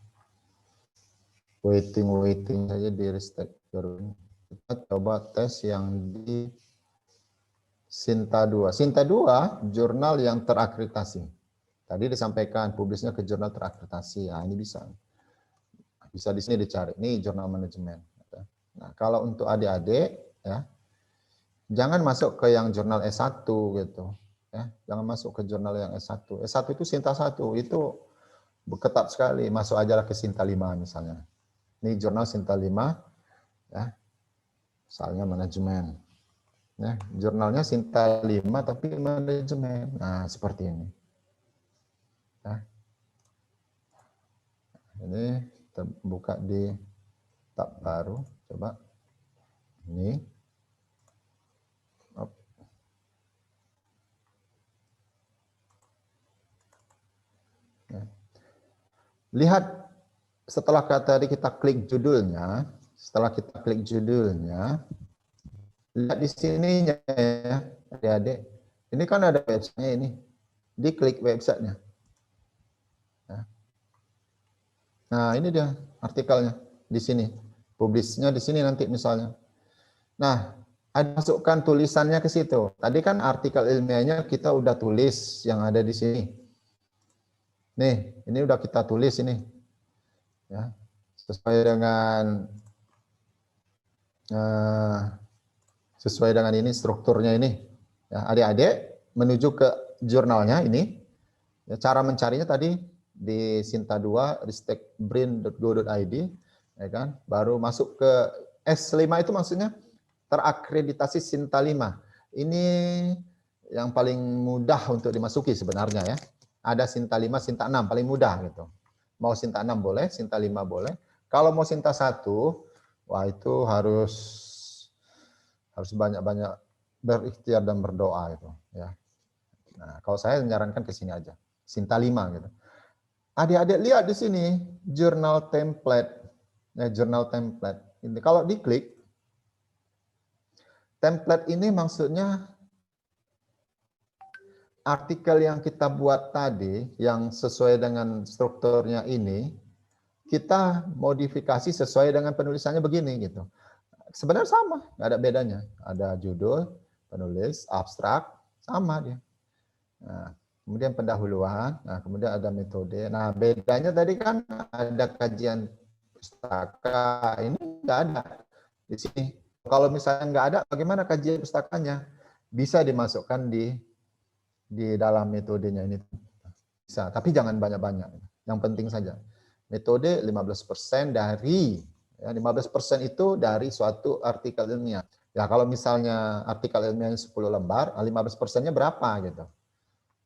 Waiting saja di ristek. Kita coba tes yang di Sinta 2. Sinta 2 jurnal yang terakreditasi. Tadi disampaikan publisnya ke jurnal terakreditasi. Nah, ini bisa. Bisa di sini dicari. Ini jurnal manajemen. Nah, kalau untuk adik-adik ya, jangan masuk ke yang jurnal S1 gitu. Ya, jangan masuk ke jurnal yang S1. S1 itu Sinta 1 itu ketat sekali. Masuk aja ke Sinta 5 misalnya. Ini jurnal Sinta 5 ya. Misalnya manajemen. Ya, jurnalnya Sinta 5 tapi manajemen. Nah, seperti ini. Nah, ini kita buka di tab baru, coba. Ini. Lihat setelah tadi kita klik judulnya, lihat di sininya ya, adik-adik. Ini kan ada websitenya ini, diklik websitenya. Nah ini dia artikelnya di sini, publisnya di sini nanti misalnya. Nah ada masukkan tulisannya ke situ. Tadi kan artikel ilmiahnya kita udah tulis yang ada di sini. Nih, ini udah kita tulis ini, ya, sesuai dengan ini strukturnya ini. Ya, adik-adik menuju ke jurnalnya ini. Ya, cara mencarinya tadi di Sinta2 ristekbrin.go.id, ya kan. Baru masuk ke S5 itu maksudnya terakreditasi Sinta 5. Ini yang paling mudah untuk dimasuki sebenarnya ya. Ada Sinta 5, Sinta 6 paling mudah gitu. Mau Sinta 6 boleh, Sinta 5 boleh. Kalau mau Sinta 1, wah itu harus banyak-banyak berikhtiar dan berdoa itu ya. Nah, kalau saya menyarankan ke sini aja. Sinta 5 gitu. Adik-adik lihat di sini jurnal template. Ya, jurnal template. Ini kalau diklik template ini maksudnya artikel yang kita buat tadi, yang sesuai dengan strukturnya ini, kita modifikasi sesuai dengan penulisannya begini gitu. Sebenarnya sama, nggak ada bedanya. Ada judul, penulis, abstrak, sama dia. Nah, kemudian pendahuluan, nah kemudian ada metode. Nah bedanya tadi kan ada kajian pustaka, ini nggak ada di sini. Kalau misalnya nggak ada, bagaimana kajian pustakanya? Bisa dimasukkan di dalam metodenya ini bisa, tapi jangan banyak-banyak. Yang penting saja. Metode 15% dari ya, 15% itu dari suatu artikel ilmiah. Ya kalau misalnya artikel ilmiahnya 10 lembar, 15%-nya berapa gitu.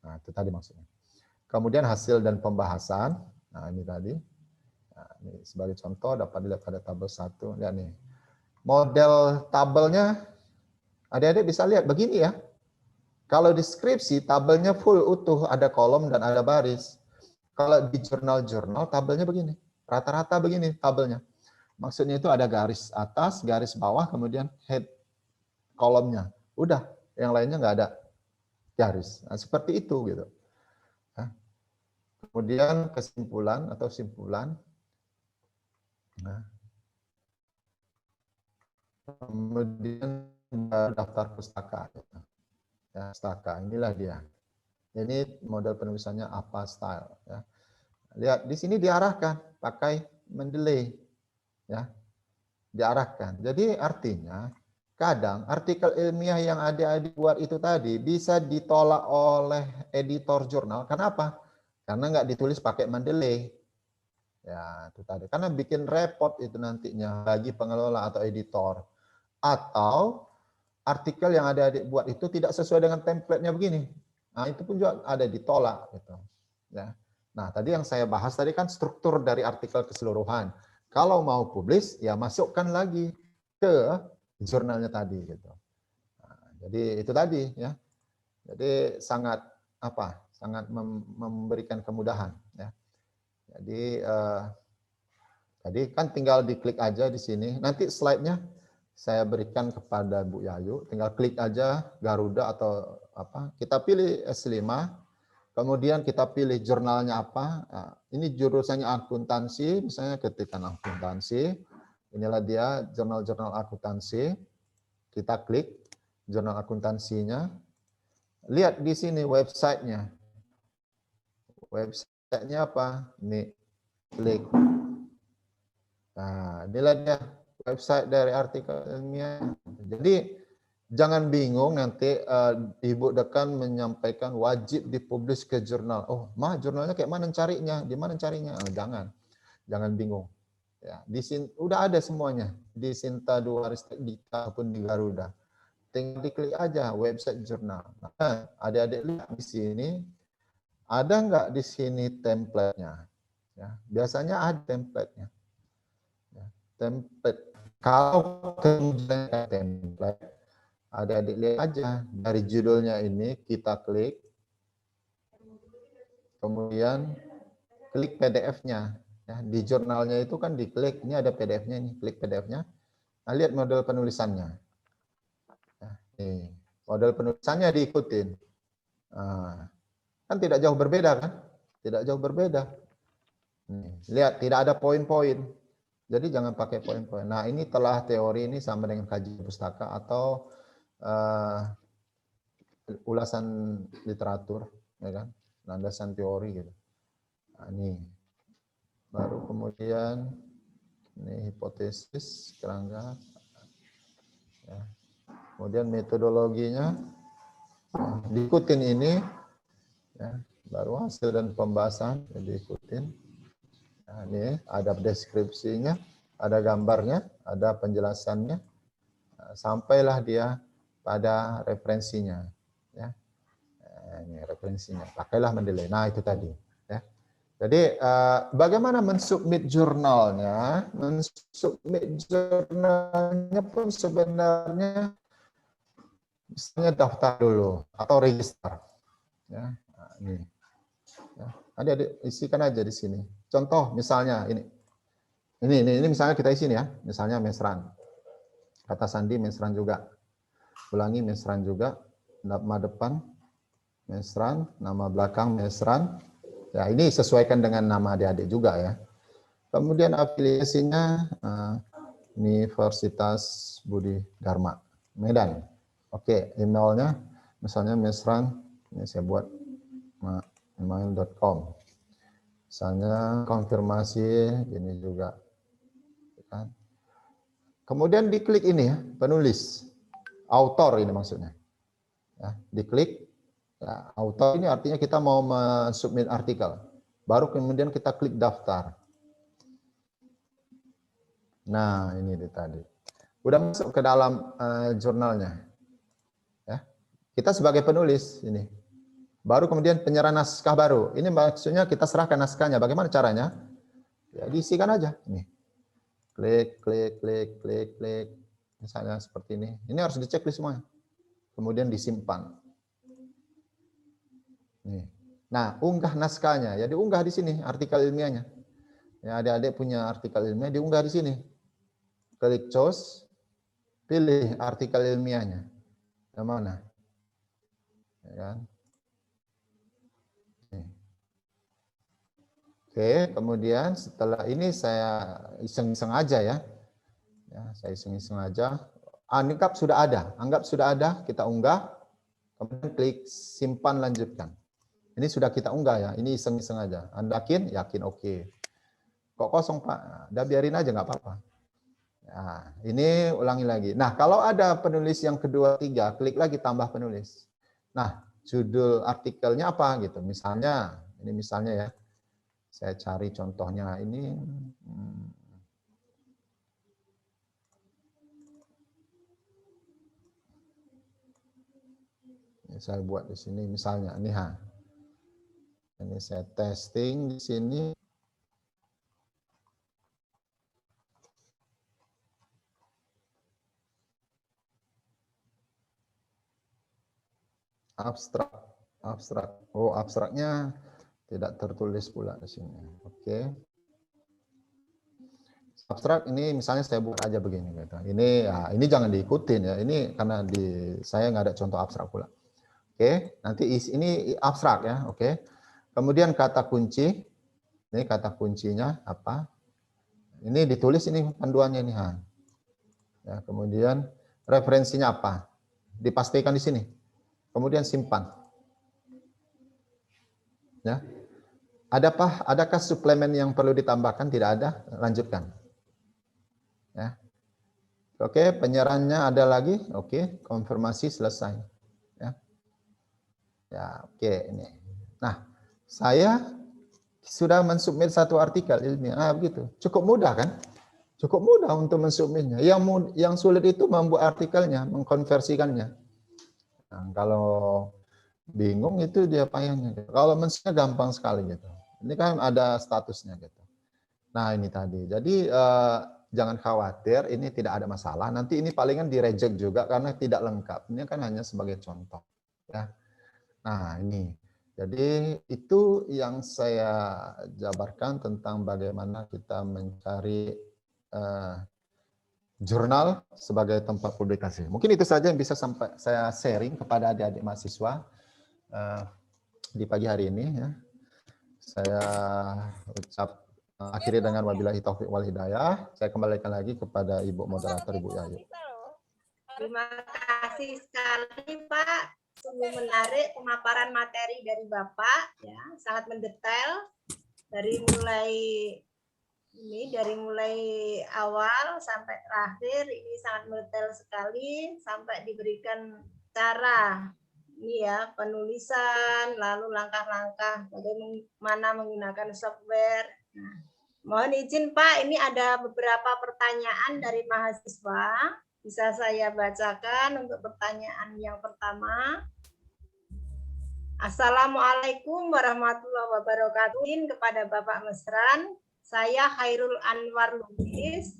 Nah, itu tadi maksudnya. Kemudian hasil dan pembahasan. Nah, ini tadi. Nah, ini sebagai contoh dapat dilihat pada tabel 1. Lihat nih. Model tabelnya adik-adik bisa lihat begini ya. Kalau deskripsi, tabelnya full utuh, ada kolom dan ada baris. Kalau di jurnal-jurnal, tabelnya begini. Rata-rata begini tabelnya. Maksudnya itu ada garis atas, garis bawah, kemudian head kolomnya. Udah, yang lainnya nggak ada garis. Nah, seperti itu gitu. Nah, kemudian kesimpulan atau simpulan. Nah, kemudian daftar pustaka. Ya, pustaka, inilah dia. Ini model penulisannya apa style. Ya. Lihat di sini diarahkan pakai Mendeley, ya, diarahkan. Jadi artinya kadang artikel ilmiah yang adik-adik buat itu tadi bisa ditolak oleh editor jurnal. Kenapa? Karena nggak ditulis pakai Mendeley. Ya itu tadi. Karena bikin repot itu nantinya bagi pengelola atau editor. Atau artikel yang adik-adik buat itu tidak sesuai dengan template-nya begini. Nah, itu pun juga ada ditolak gitu. Ya. Nah, tadi yang saya bahas tadi kan struktur dari artikel keseluruhan. Kalau mau publis, ya masukkan lagi ke jurnalnya tadi gitu. Nah, jadi itu tadi ya. Jadi sangat sangat memberikan kemudahan ya. Jadi tadi kan tinggal diklik aja di sini. Nanti slide-nya saya berikan kepada Bu Yayu, tinggal klik aja Garuda atau apa. Kita pilih S5, kemudian kita pilih jurnalnya apa. Nah, ini jurusannya akuntansi, misalnya ketikkan akuntansi. Inilah dia jurnal-jurnal akuntansi. Kita klik jurnal akuntansinya. Lihat di sini websitenya. Websitenya apa? Ini klik. Nah, inilah dia website dari artikel ilmiah. Jadi jangan bingung nanti Ibu Dekan menyampaikan wajib dipublish ke jurnal. Oh, jurnalnya kayak mana carinya? Di mana carinya? Oh, jangan bingung. Ya, di sini udah ada semuanya di Sinta2 Ristek Dikta pun di Garuda. tinggal diklik aja website jurnal. Nah, adik-adik lihat di sini, ada nggak di sini template-nya? Ya, biasanya ada template-nya. Ya, template. Kalau kemudian template, adik-adik lihat aja dari judulnya ini kita klik, kemudian klik PDF-nya. Ya, di jurnalnya itu kan diklik, ini ada PDF-nya ini, klik PDF-nya. Nah, lihat model penulisannya. Nah, nih, model penulisannya diikutin. Nah, kan tidak jauh berbeda kan? Tidak jauh berbeda. Nih, lihat, tidak ada poin-poin. Jadi jangan pakai poin-poin. Nah, ini telah teori ini sama dengan kajian pustaka atau ulasan literatur, ya kan? Landasan teori gitu. Nah, ini baru kemudian ini hipotesis kerangka. Ya. Kemudian metodologinya diikutin ini, ya, baru hasil dan pembahasan ya, diikutin. Nah, ini ada deskripsinya, ada gambarnya, ada penjelasannya, sampailah dia pada referensinya. Ya. Nah, ini referensinya, pakailah mendelay. Nah, itu tadi. Ya. Jadi bagaimana mensubmit jurnalnya? Mensubmit jurnalnya pun sebenarnya misalnya daftar dulu atau register. Ya, nah, ini. Ya, adik-adik isikan aja di sini. Contoh misalnya ini misalnya kita isi ya. Misalnya mesran. Kata sandi mesran juga. Ulangi mesran juga. Nama depan mesran, nama belakang mesran. Ya, ini sesuaikan dengan nama adik-adik juga ya. Kemudian afiliasinya Universitas Budi Dharma Medan. Oke, emailnya misalnya mesran, ini saya buat email.com. Misalnya konfirmasi ini juga. Kemudian diklik ini ya, penulis. Autor ini maksudnya. Ya, diklik. Ya, autor ini artinya kita mau mensubmit artikel. Baru kemudian kita klik daftar. Nah, ini tadi. Udah masuk ke dalam jurnalnya. Ya. Kita sebagai penulis ini. Baru kemudian penyerahan naskah baru. Ini maksudnya kita serahkan naskahnya. Bagaimana caranya? Ya, diisikan aja. Nih. Klik, klik, klik, klik, klik. Misalnya seperti ini. Ini harus dicek semuanya. Kemudian disimpan. Nih. Nah, unggah naskahnya. Ya, diunggah di sini artikel ilmiahnya. Ya, adik-adik punya artikel ilmiah, diunggah di sini. Klik choose, pilih artikel ilmiahnya. Yang mana? Ya kan? Nih. Oke, kemudian setelah ini saya iseng-iseng aja ya. Ya, saya iseng-iseng aja. Anggap sudah ada. Anggap sudah ada, kita unggah. Kemudian klik simpan lanjutkan. Ini sudah kita unggah ya, ini iseng-iseng aja. Anda yakin? Yakin, oke. Kok kosong Pak? Udah biarin aja, nggak apa-apa. Nah, ini ulangi lagi. Nah, kalau ada penulis yang kedua, tiga, klik lagi tambah penulis. Nah, judul artikelnya apa gitu. Misalnya, ini misalnya ya, saya cari contohnya ini. Ini saya buat di sini misalnya, ini Ini saya testing di sini. Abstrak. Oh, abstraknya tidak tertulis pula di sini. Oke. Abstrak ini misalnya saya buat aja begini gitu. Ini ya, ini jangan diikutin ya. Ini karena saya nggak ada contoh abstrak pula. Oke, nanti ini abstrak ya. Oke. Kemudian kata kunci. Ini kata kuncinya apa? Ini ditulis ini panduannya nih. Ya, kemudian referensinya apa? Dipastikan di sini. Kemudian simpan. Ya. Adakah suplemen yang perlu ditambahkan? Tidak ada. Lanjutkan. Ya. Oke, penyerahannya ada lagi. Oke, konfirmasi selesai. Ya. Ya, oke ini. Nah, saya sudah mensubmit satu artikel ilmiah. Begitu. Cukup mudah kan? Cukup mudah untuk mensubmitnya. Yang sulit itu membuat artikelnya, mengkonversikannya. Nah, kalau bingung itu dia payahnya. Kalau mensubmitnya gampang sekali gitu. Ini kan ada statusnya gitu. Nah ini tadi. Jadi jangan khawatir, ini tidak ada masalah. Nanti ini palingan di-reject juga karena tidak lengkap. Ini kan hanya sebagai contoh. Ya. Nah ini. Jadi itu yang saya jabarkan tentang bagaimana kita mencari jurnal sebagai tempat publikasi. Mungkin itu saja yang bisa sampai saya sharing kepada adik-adik mahasiswa di pagi hari ini. Ya. Saya ucap akhiri dengan wabillahi taufiq wal hidayah. Saya kembalikan lagi kepada Ibu Moderator, Ibu Yayu. Terima kasih sekali Pak. Sungguh menarik pemaparan materi dari Bapak, ya, sangat mendetail dari mulai awal sampai terakhir. Ini sangat mendetail sekali sampai diberikan cara ini ya, penulisan, lalu langkah-langkah bagaimana menggunakan software. Nah, mohon izin Pak, ini ada beberapa pertanyaan dari mahasiswa. Bisa saya bacakan untuk pertanyaan yang pertama. Assalamualaikum warahmatullahi wabarakatuh. Kepada Bapak Mesran, saya Khairul Anwar Lubis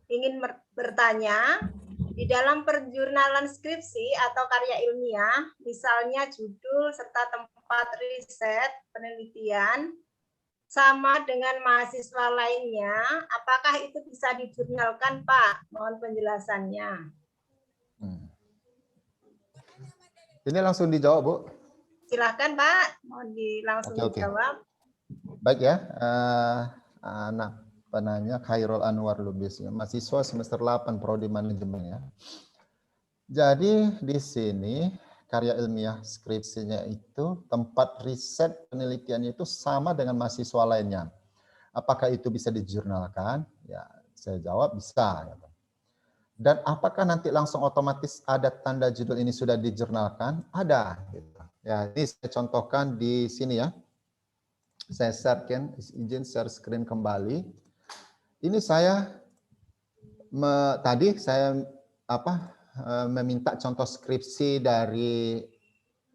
ingin bertanya, di dalam perjurnalan skripsi atau karya ilmiah, misalnya judul serta tempat riset penelitian, sama dengan mahasiswa lainnya, apakah itu bisa dijurnalkan, Pak? Mohon penjelasannya. Ini langsung dijawab, Bu. Silahkan, Pak. Mohon langsung dijawab. Baik ya, anak penanya Khairul Anwar Lubis, mahasiswa semester 8 Prodi Manajemen ya. Jadi di sini karya ilmiah skripsinya itu tempat riset penelitiannya itu sama dengan mahasiswa lainnya. Apakah itu bisa dijurnalkan? Ya, saya jawab bisa. Dan apakah nanti langsung otomatis ada tanda judul ini sudah dijurnalkan? Ada. Ya, ini saya contohkan di sini ya. Saya share-kan, izin share screen kembali. Ini saya tadi saya meminta contoh skripsi dari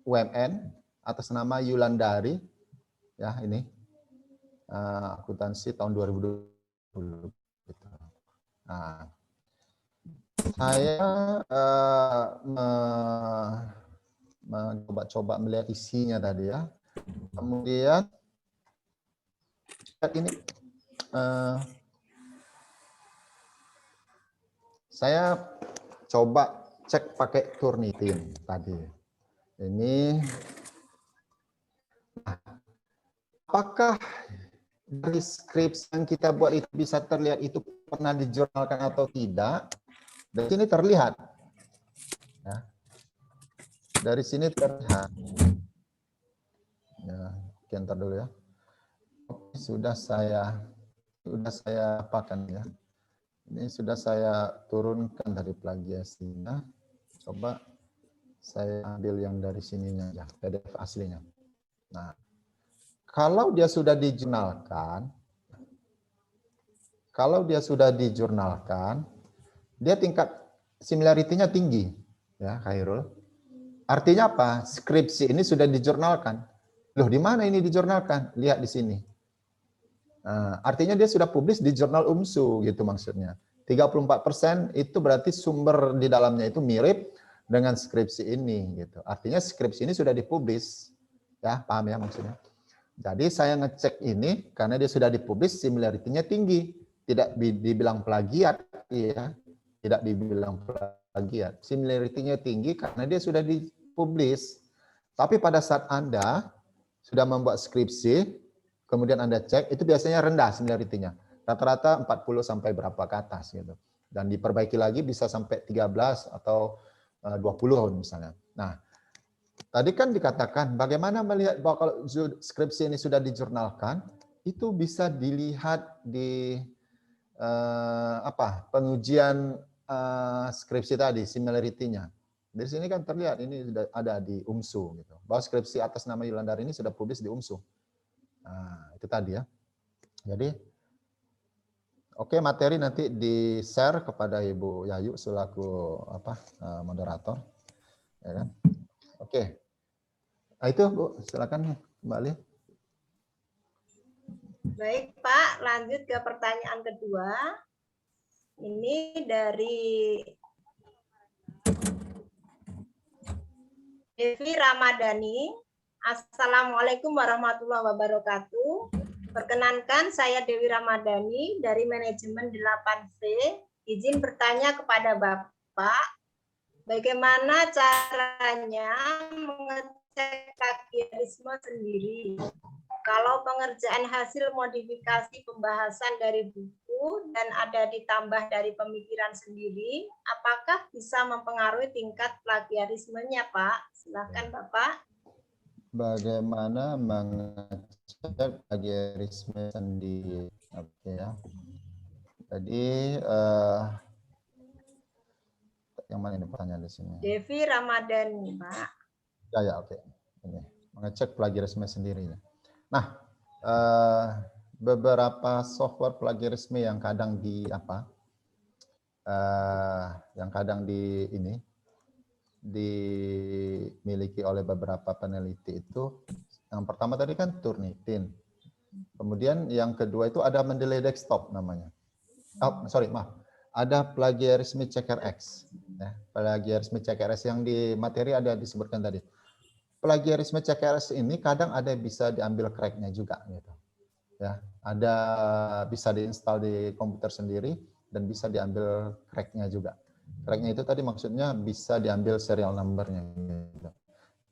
UMN atas nama Yulandari, ya ini akuntansi tahun 2020. Nah, saya mencoba melihat isinya tadi ya. Kemudian ini saya coba cek pakai Turnitin tadi. Ini apakah dari skripsi yang kita buat itu bisa terlihat itu pernah dijurnalkan atau tidak? Dari sini terlihat. Ya. Dari sini terlihat. Ya, ntar dulu ya. Sudah saya apakan ya. Ini sudah saya turunkan dari plagiasinya. Coba saya ambil yang dari sininya ya, PDF aslinya. Nah, kalau dia sudah dijurnalkan, dia tingkat similarity-nya tinggi, ya, Khairul. Artinya apa? Skripsi ini sudah dijurnalkan. Loh, di mana ini dijurnalkan? Lihat di sini. Nah, artinya dia sudah publis di jurnal UMSU gitu maksudnya. 34% itu berarti sumber di dalamnya itu mirip dengan skripsi ini gitu. Artinya skripsi ini sudah dipublis. Ya, paham ya maksudnya. Jadi saya ngecek ini karena dia sudah dipublis, similarity-nya tinggi. Tidak dibilang plagiat ya. Tidak dibilang plagiat. Similarity-nya tinggi karena dia sudah dipublis. Tapi pada saat Anda sudah membuat skripsi, kemudian Anda cek, itu biasanya rendah similarity-nya. Rata-rata 40 sampai berapa ke atas gitu. Dan diperbaiki lagi bisa sampai 13 atau 20 misalnya. Nah, tadi kan dikatakan bagaimana melihat bahwa kalau skripsi ini sudah dijurnalkan, itu bisa dilihat di pengujian skripsi tadi, similarity-nya. Dari sini kan terlihat ini sudah ada di UMSU gitu. Bahwa skripsi atas nama Yulandari ini sudah publis di UMSU. Nah, itu tadi ya. Jadi Oke, materi nanti di-share kepada Ibu Yayu selaku moderator. Ya kan? Oke. Nah, itu Bu, silakan kembali. Baik Pak, lanjut ke pertanyaan kedua. Ini dari Devi Ramadhani. Assalamualaikum warahmatullahi wabarakatuh. Perkenankan saya Dewi Ramadhani dari manajemen 8C. Izin bertanya kepada Bapak, bagaimana caranya mengecek plagiarisme sendiri? Kalau pengerjaan hasil modifikasi pembahasan dari buku dan ada ditambah dari pemikiran sendiri, apakah bisa mempengaruhi tingkat plagiarismenya, Pak? Silakan, Bapak. Bagaimana mengecek plagiarisme sendiri? Oke ya. Jadi yang mana ini pertanyaan di sini? Devi Ramadhani, Pak. Ya, oke. Ini mengecek plagiarisme sendiri. Nah, beberapa software plagiarisme yang kadang dimiliki oleh beberapa peneliti itu, yang pertama tadi kan Turnitin. Kemudian yang kedua itu ada Mendeley Desktop namanya. Ada plagiarisme checker X. Ya, plagiarisme checker X yang di materi ada disebutkan tadi. Plagiarisme checker X ini kadang ada bisa diambil crack-nya juga gitu. Ya, ada bisa diinstal di komputer sendiri dan bisa diambil crack-nya juga. Crack-nya itu tadi maksudnya bisa diambil serial number-nya gitu.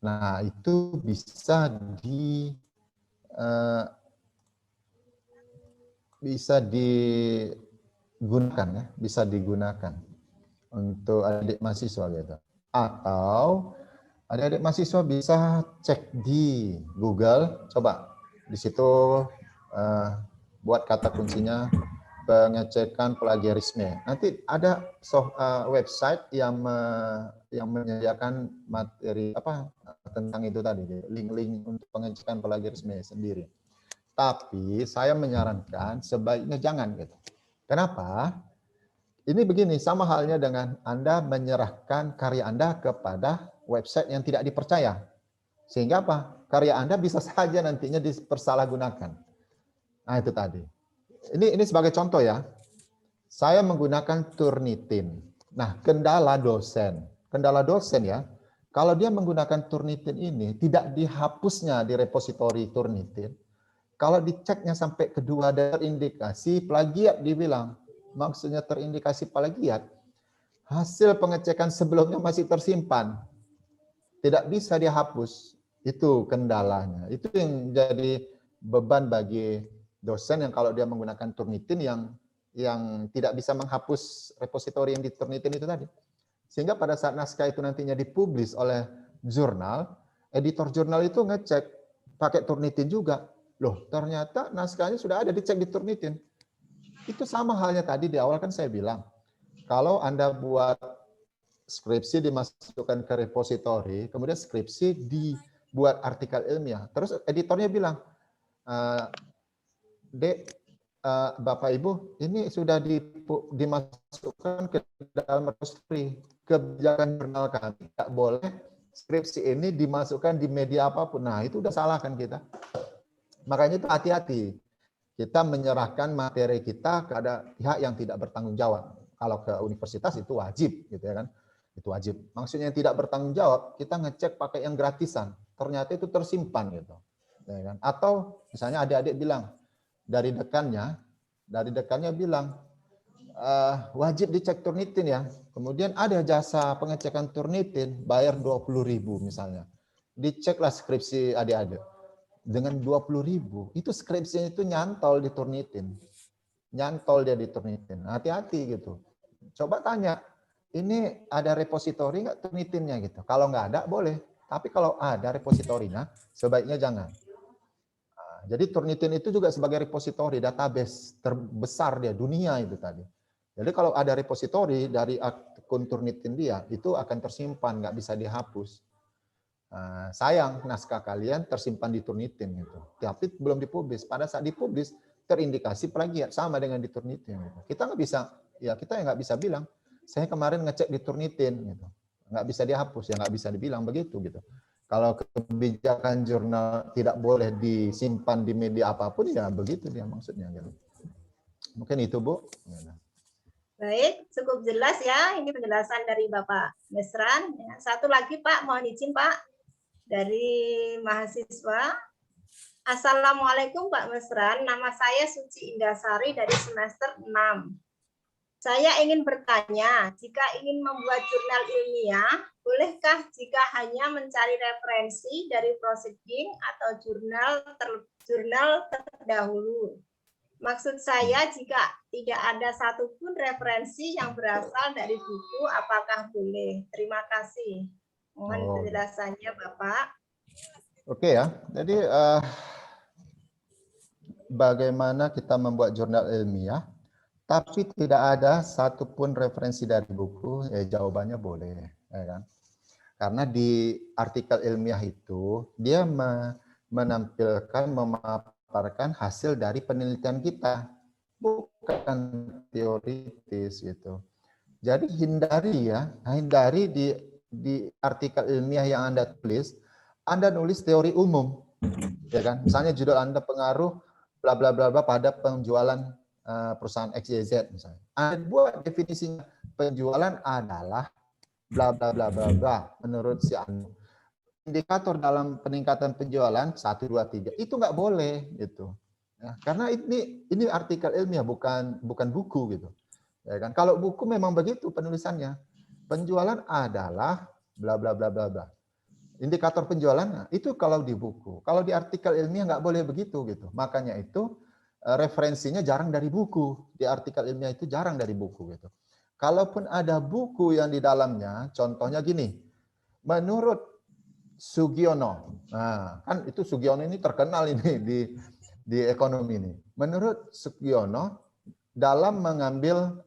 Nah, itu bisa digunakan untuk adik mahasiswa gitu. Atau adik-adik mahasiswa bisa cek di Google, coba di situ buat kata kuncinya pengecekan plagiarisme. Nanti ada website yang menyediakan materi tentang itu tadi, link-link untuk pengecekan plagiarisme sendiri. Tapi saya menyarankan sebaiknya jangan gitu. Kenapa? Ini begini, sama halnya dengan Anda menyerahkan karya Anda kepada website yang tidak dipercaya. Sehingga apa? Karya Anda bisa saja nantinya dipersalahgunakan. Nah, itu tadi. Ini sebagai contoh ya. Saya menggunakan Turnitin. Nah, kendala dosen ya, kalau dia menggunakan Turnitin ini tidak dihapusnya di repositori Turnitin. Kalau diceknya sampai kedua terindikasi plagiat dibilang. Maksudnya terindikasi plagiat. Hasil pengecekan sebelumnya masih tersimpan. Tidak bisa dihapus. Itu kendalanya. Itu yang jadi beban bagi dosen yang kalau dia menggunakan Turnitin yang tidak bisa menghapus repositori yang di Turnitin itu tadi. Sehingga pada saat naskah itu nantinya dipublis oleh jurnal, editor jurnal itu ngecek pakai Turnitin juga. Loh, ternyata naskahnya sudah ada dicek di Turnitin. Itu sama halnya tadi di awal kan saya bilang, kalau Anda buat skripsi dimasukkan ke repositori, kemudian skripsi dibuat artikel ilmiah, terus editornya bilang, Dek, Bapak Ibu, ini sudah dimasukkan ke dalam repository. Kebijakan jurnal kami tidak boleh skripsi ini dimasukkan di media apapun. Nah, itu udah salah kan kita. Makanya itu hati-hati. Kita menyerahkan materi kita kepada pihak yang tidak bertanggung jawab. Kalau ke universitas itu wajib, gitu ya kan? Itu wajib. Maksudnya yang tidak bertanggung jawab, kita ngecek pakai yang gratisan. Ternyata itu tersimpan gitu. Ya kan? Atau misalnya adik-adik bilang dari dekannya bilang wajib dicek Turnitin ya. Kemudian ada jasa pengecekan Turnitin, bayar 20.000 misalnya. Diceklah skripsi adik-adik. Dengan 20.000 itu skripsinya itu nyantol di Turnitin. Nyantol dia di Turnitin. Hati-hati gitu. Coba tanya, ini ada repositori nggak Turnitinnya gitu. Kalau nggak ada boleh. Tapi kalau ada repositorinya, sebaiknya jangan. Jadi Turnitin itu juga sebagai repositori, database terbesar dia, dunia itu tadi. Jadi kalau ada repositori dari akun Turnitin dia, itu akan tersimpan, nggak bisa dihapus. Sayang naskah kalian tersimpan di Turnitin gitu. Tapi belum dipublis. Pada saat dipublis terindikasi plagiat, sama dengan di Turnitin. Gitu. Kita nggak bisa bilang saya kemarin ngecek di Turnitin, gitu. Nggak bisa dihapus, ya nggak bisa dibilang begitu gitu. Kalau kebijakan jurnal tidak boleh disimpan di media apapun, ya begitu dia maksudnya. Gitu. Mungkin itu, Bu. Baik, cukup jelas ya. Ini penjelasan dari Bapak Mesran. Ya, satu lagi Pak, mohon izin Pak, dari mahasiswa. Assalamualaikum Pak Mesran, nama saya Suci Indasari dari semester 6. Saya ingin bertanya, jika ingin membuat jurnal ilmiah, bolehkah jika hanya mencari referensi dari proceeding atau jurnal terdahulu? Maksud saya, jika tidak ada satupun referensi yang berasal dari buku, apakah boleh? Terima kasih. Mohon penjelasannya, Bapak. Oke ya, jadi bagaimana kita membuat jurnal ilmiah, tapi tidak ada satupun referensi dari buku, jawabannya boleh. Ya kan? Karena di artikel ilmiah itu, dia menampilkan, memaparkan hasil dari penelitian kita, bukan teoritis gitu. Jadi hindari di artikel ilmiah yang Anda tulis, Anda nulis teori umum, ya kan? Misalnya judul Anda pengaruh bla bla bla bla pada penjualan perusahaan XYZ misalnya. Anda buat definisinya, penjualan adalah bla bla bla bla bla menurut si Anda. Indikator dalam peningkatan penjualan 1 2 3 itu nggak boleh gitu. Ya, karena ini artikel ilmiah, bukan buku gitu. Ya kan? Kalau buku memang begitu penulisannya. Penjualan adalah bla bla bla bla bla. Indikator penjualan itu kalau di buku. Kalau di artikel ilmiah nggak boleh begitu gitu. Makanya itu referensinya jarang dari buku. Di artikel ilmiah itu jarang dari buku gitu. Kalaupun ada buku yang di dalamnya, contohnya gini. Menurut Sugiono. Nah, kan itu Sugiono ini terkenal ini di ekonomi ini. Menurut Sugiono, dalam mengambil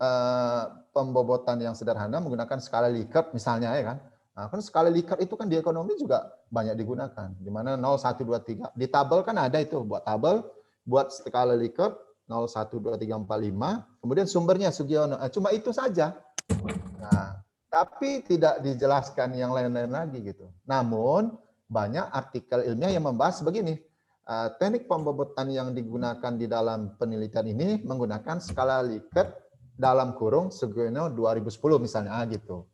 pembobotan yang sederhana menggunakan skala Likert misalnya, ya kan. Nah, kan skala Likert itu kan di ekonomi juga banyak digunakan. Di mana 0 1 2 3 di tabel kan ada itu, buat tabel, buat skala Likert 0 1 2 3 4 5, kemudian sumbernya Sugiono. Cuma itu saja. Nah, tapi tidak dijelaskan yang lain-lain lagi gitu. Namun banyak artikel ilmiah yang membahas begini. Teknik pembobotan yang digunakan di dalam penelitian ini menggunakan skala Likert dalam kurung Sugiono 2010 misalnya gitu.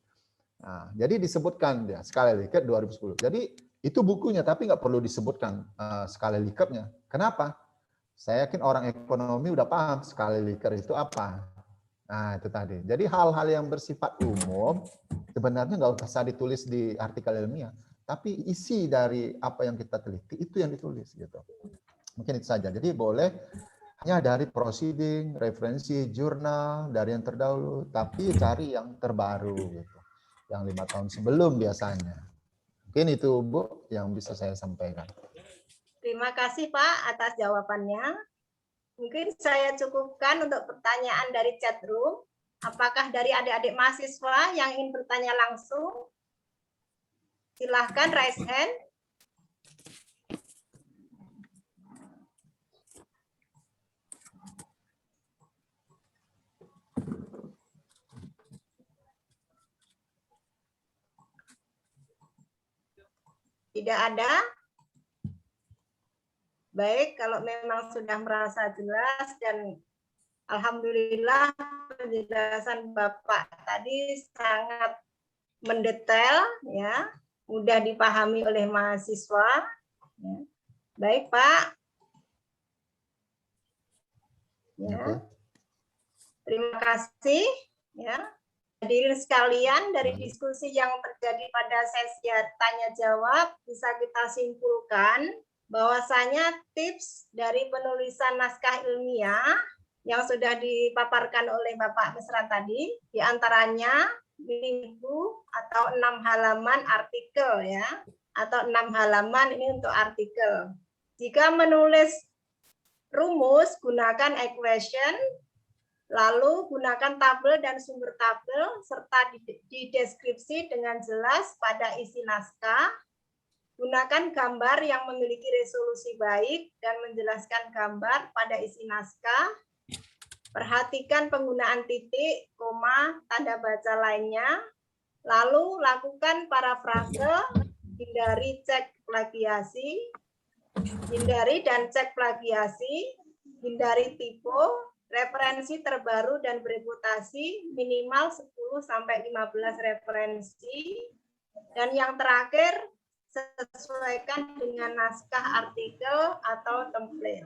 Nah, jadi disebutkan dia skala Likert 2010. Jadi itu bukunya, tapi nggak perlu disebutkan skala Likertnya. Kenapa? Saya yakin orang ekonomi udah paham skala Likert itu apa. Nah, itu tadi. Jadi hal-hal yang bersifat umum sebenarnya nggak usah ditulis di artikel ilmiah, tapi isi dari apa yang kita teliti itu yang ditulis gitu. Mungkin itu saja. Jadi boleh hanya dari proceeding, referensi, jurnal dari yang terdahulu, tapi cari yang terbaru gitu. Yang 5 tahun sebelum biasanya. Mungkin itu Bu yang bisa saya sampaikan. Terima kasih Pak atas jawabannya. Mungkin saya cukupkan untuk pertanyaan dari chat room. Apakah dari adik-adik mahasiswa yang ingin bertanya langsung? Silahkan raise hand. Tidak ada? Baik, kalau memang sudah merasa jelas dan alhamdulillah penjelasan Bapak tadi sangat mendetail, ya, mudah dipahami oleh mahasiswa. Ya. Baik Pak. Ya. Terima kasih. Ya. Hadirin sekalian, dari diskusi yang terjadi pada sesi tanya jawab bisa kita simpulkan bahwasanya tips dari penulisan naskah ilmiah yang sudah dipaparkan oleh Bapak Mesran tadi, diantaranya minggu atau 6 halaman artikel ya, atau 6 halaman ini untuk artikel. Jika menulis rumus, gunakan equation, lalu gunakan tabel dan sumber tabel serta di deskripsi dengan jelas pada isi naskah. Gunakan gambar yang memiliki resolusi baik dan menjelaskan gambar pada isi naskah. Perhatikan penggunaan titik, koma, tanda baca lainnya. Lalu lakukan parafrase, hindari dan cek plagiasi, hindari typo, referensi terbaru dan bereputasi, minimal 10-15 referensi. Dan yang terakhir, sesuaikan dengan naskah artikel atau template.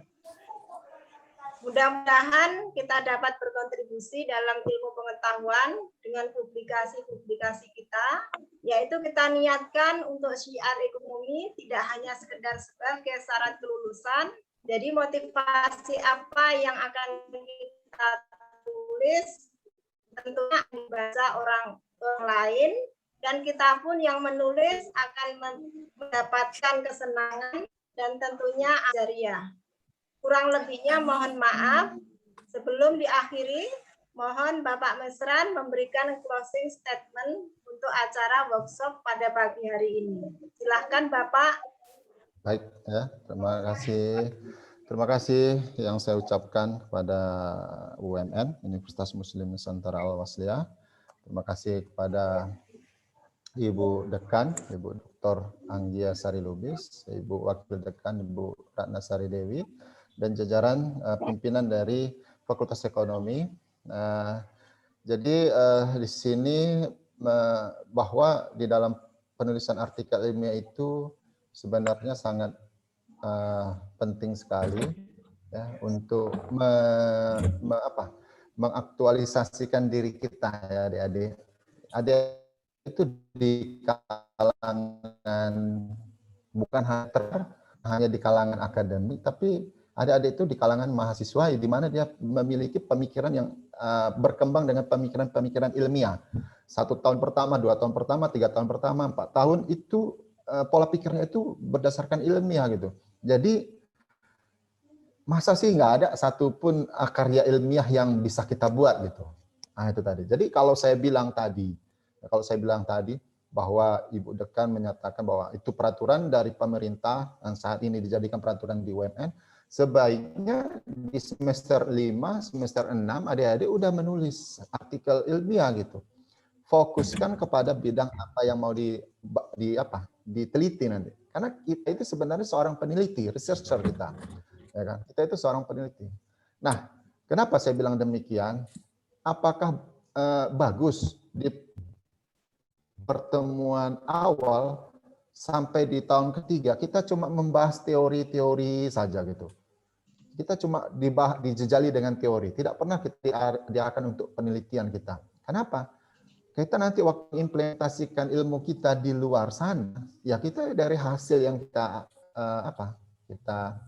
Mudah-mudahan kita dapat berkontribusi dalam ilmu pengetahuan dengan publikasi-publikasi kita, yaitu kita niatkan untuk syiar ekonomi tidak hanya sekedar sebagai syarat kelulusan. Jadi motivasi apa yang akan kita tulis tentunya dibaca orang lain, dan kita pun yang menulis akan mendapatkan kesenangan dan tentunya ajariah. Kurang lebihnya mohon maaf. Sebelum diakhiri, mohon Bapak Mesran memberikan closing statement untuk acara workshop pada pagi hari ini. Silahkan Bapak. Baik, ya, terima kasih. Terima kasih yang saya ucapkan kepada UMN, Universitas Muslim Nusantara Al-Wasliyah. Terima kasih kepada Ibu Dekan, Ibu Dr. Anggia Sari Lubis, Ibu Wakil Dekan, Ibu Ratna Sari Dewi, dan jajaran pimpinan dari Fakultas Ekonomi. Jadi di sini bahwa di dalam penulisan artikel ilmiah itu sebenarnya sangat penting sekali ya untuk mengaktualisasikan diri kita ya adik-adik. Adik itu di kalangan bukan hanya di kalangan akademik, tapi adik-adik itu di kalangan mahasiswa di mana dia memiliki pemikiran yang berkembang dengan pemikiran-pemikiran ilmiah. 1 tahun pertama, 2 tahun pertama, 3 tahun pertama, 4 tahun itu pola pikirnya itu berdasarkan ilmiah gitu. Jadi masa sih nggak ada satupun karya ilmiah yang bisa kita buat gitu. Nah itu tadi. Jadi kalau saya bilang tadi bahwa Ibu Dekan menyatakan bahwa itu peraturan dari pemerintah yang saat ini dijadikan peraturan di UMN, sebaiknya di semester 5, semester 6 adik-adik udah menulis artikel ilmiah gitu. Fokuskan kepada bidang apa yang mau diteliti nanti. Karena kita itu sebenarnya seorang peneliti, researcher kita. Ya kan? Kita itu seorang peneliti. Nah, kenapa saya bilang demikian? Apakah bagus di pertemuan awal sampai di tahun ketiga kita cuma membahas teori-teori saja gitu. Kita cuma dijejali dengan teori, tidak pernah kita diarahkan untuk penelitian kita. Kenapa? Kita nanti waktu implementasikan ilmu kita di luar sana, ya kita dari hasil yang kita kita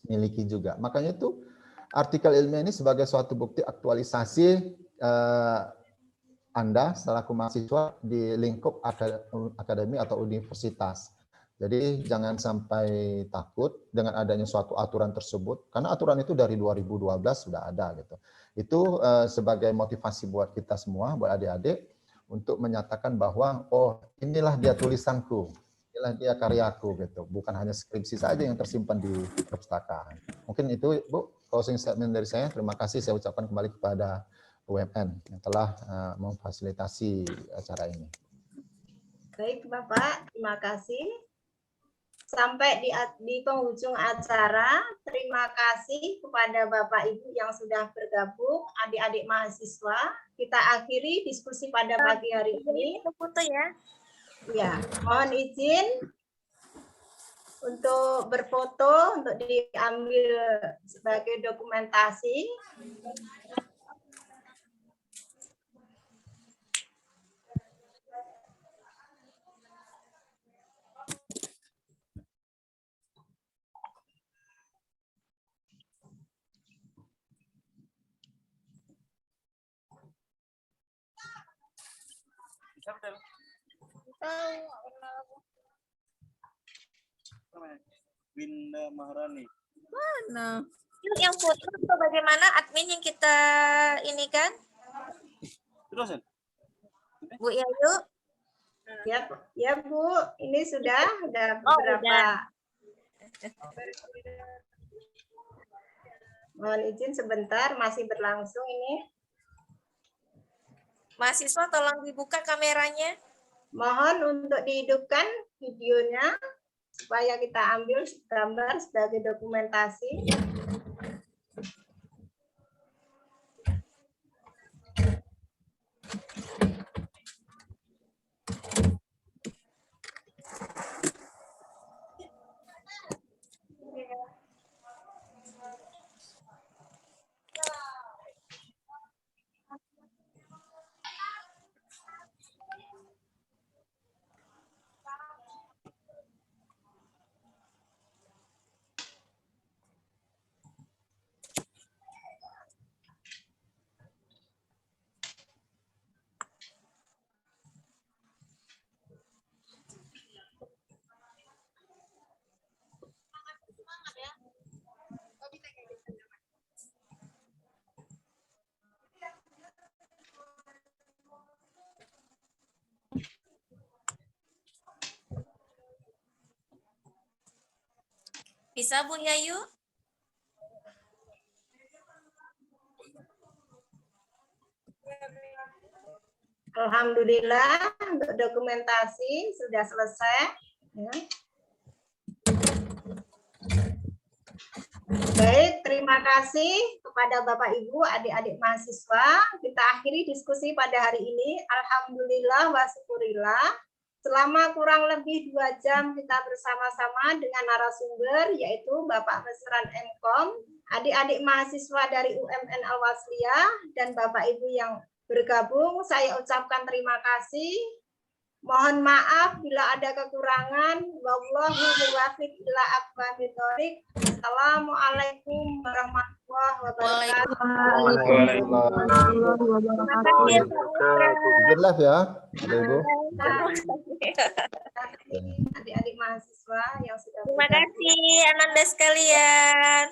miliki juga. Makanya itu artikel ilmiah ini sebagai suatu bukti aktualisasi Anda selaku mahasiswa di lingkup akademi atau universitas. Jadi jangan sampai takut dengan adanya suatu aturan tersebut, karena aturan itu dari 2012 sudah ada gitu. Itu sebagai motivasi buat kita semua, buat adik-adik, untuk menyatakan bahwa oh inilah dia tulisanku, inilah dia karyaku gitu. Bukan hanya skripsi saja yang tersimpan di perpustakaan. Mungkin itu Bu, closing statement dari saya. Terima kasih saya ucapkan kembali kepada UMN yang telah memfasilitasi acara ini. Baik Bapak, terima kasih. Sampai di penghujung acara, terima kasih kepada Bapak Ibu yang sudah bergabung, adik-adik mahasiswa. Kita akhiri diskusi pada pagi hari ini. Foto ya. Ya, mohon izin untuk berfoto, untuk diambil sebagai dokumentasi. Winda Maharani. Mana? Yang foto itu bagaimana admin yang kita ini kan? Terusin. Bu Yayu. Ya Bu, ini sudah Oh, beberapa. Mohon izin sebentar, masih berlangsung ini. Mahasiswa tolong dibuka kameranya. Mohon untuk dihidupkan videonya supaya kita ambil gambar sebagai dokumentasi. Bisa Bu Yayu? Alhamdulillah untuk dokumentasi sudah selesai. Ya. Baik, terima kasih kepada Bapak Ibu, adik-adik mahasiswa. Kita akhiri diskusi pada hari ini. Alhamdulillah wa syukurillah. Selama kurang lebih 2 jam kita bersama-sama dengan narasumber, yaitu Bapak Mesran Mkom, adik-adik mahasiswa dari UMN Al-Wasliyah, dan Bapak Ibu yang bergabung, saya ucapkan terima kasih. Mohon maaf bila ada kekurangan. Wallahu muwaffiq ila aqwamit thoriq. Assalamualaikum warahmatullahi wabarakatuh. Good live ya, Ibu. Adik-adik mahasiswa yang sudah Terima kasih Ananda sekalian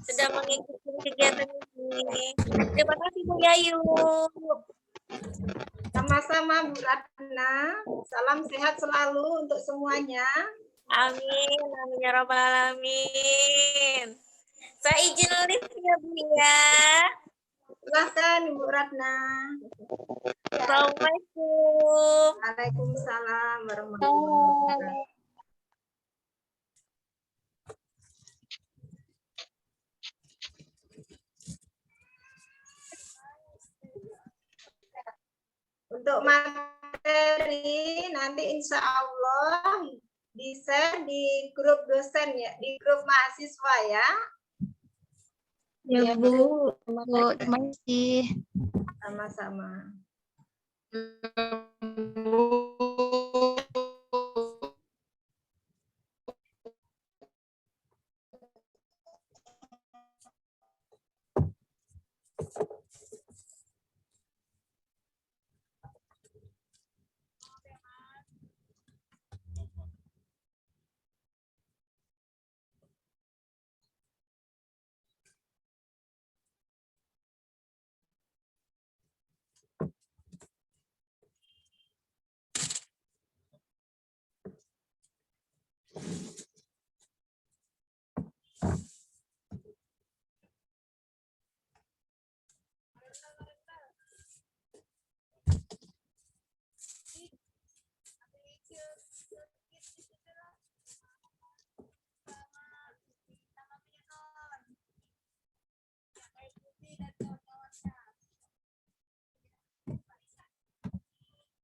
sudah mengikuti kegiatan ini. Terima kasih Bu Yayu. Sama-sama Bu Ratna. Salam sehat selalu untuk semuanya. Amin, amin ya rabbal alamin. Saya izin live ya Bu ya. Silahkan Bu Ratna. Assalamualaikum. Waalaikumsalam warahmatullahi wabarakatuh. Untuk materi nanti insya Allah di-share di grup dosen ya, di grup mahasiswa ya. Ya Bu, terima kasih. Sama-sama.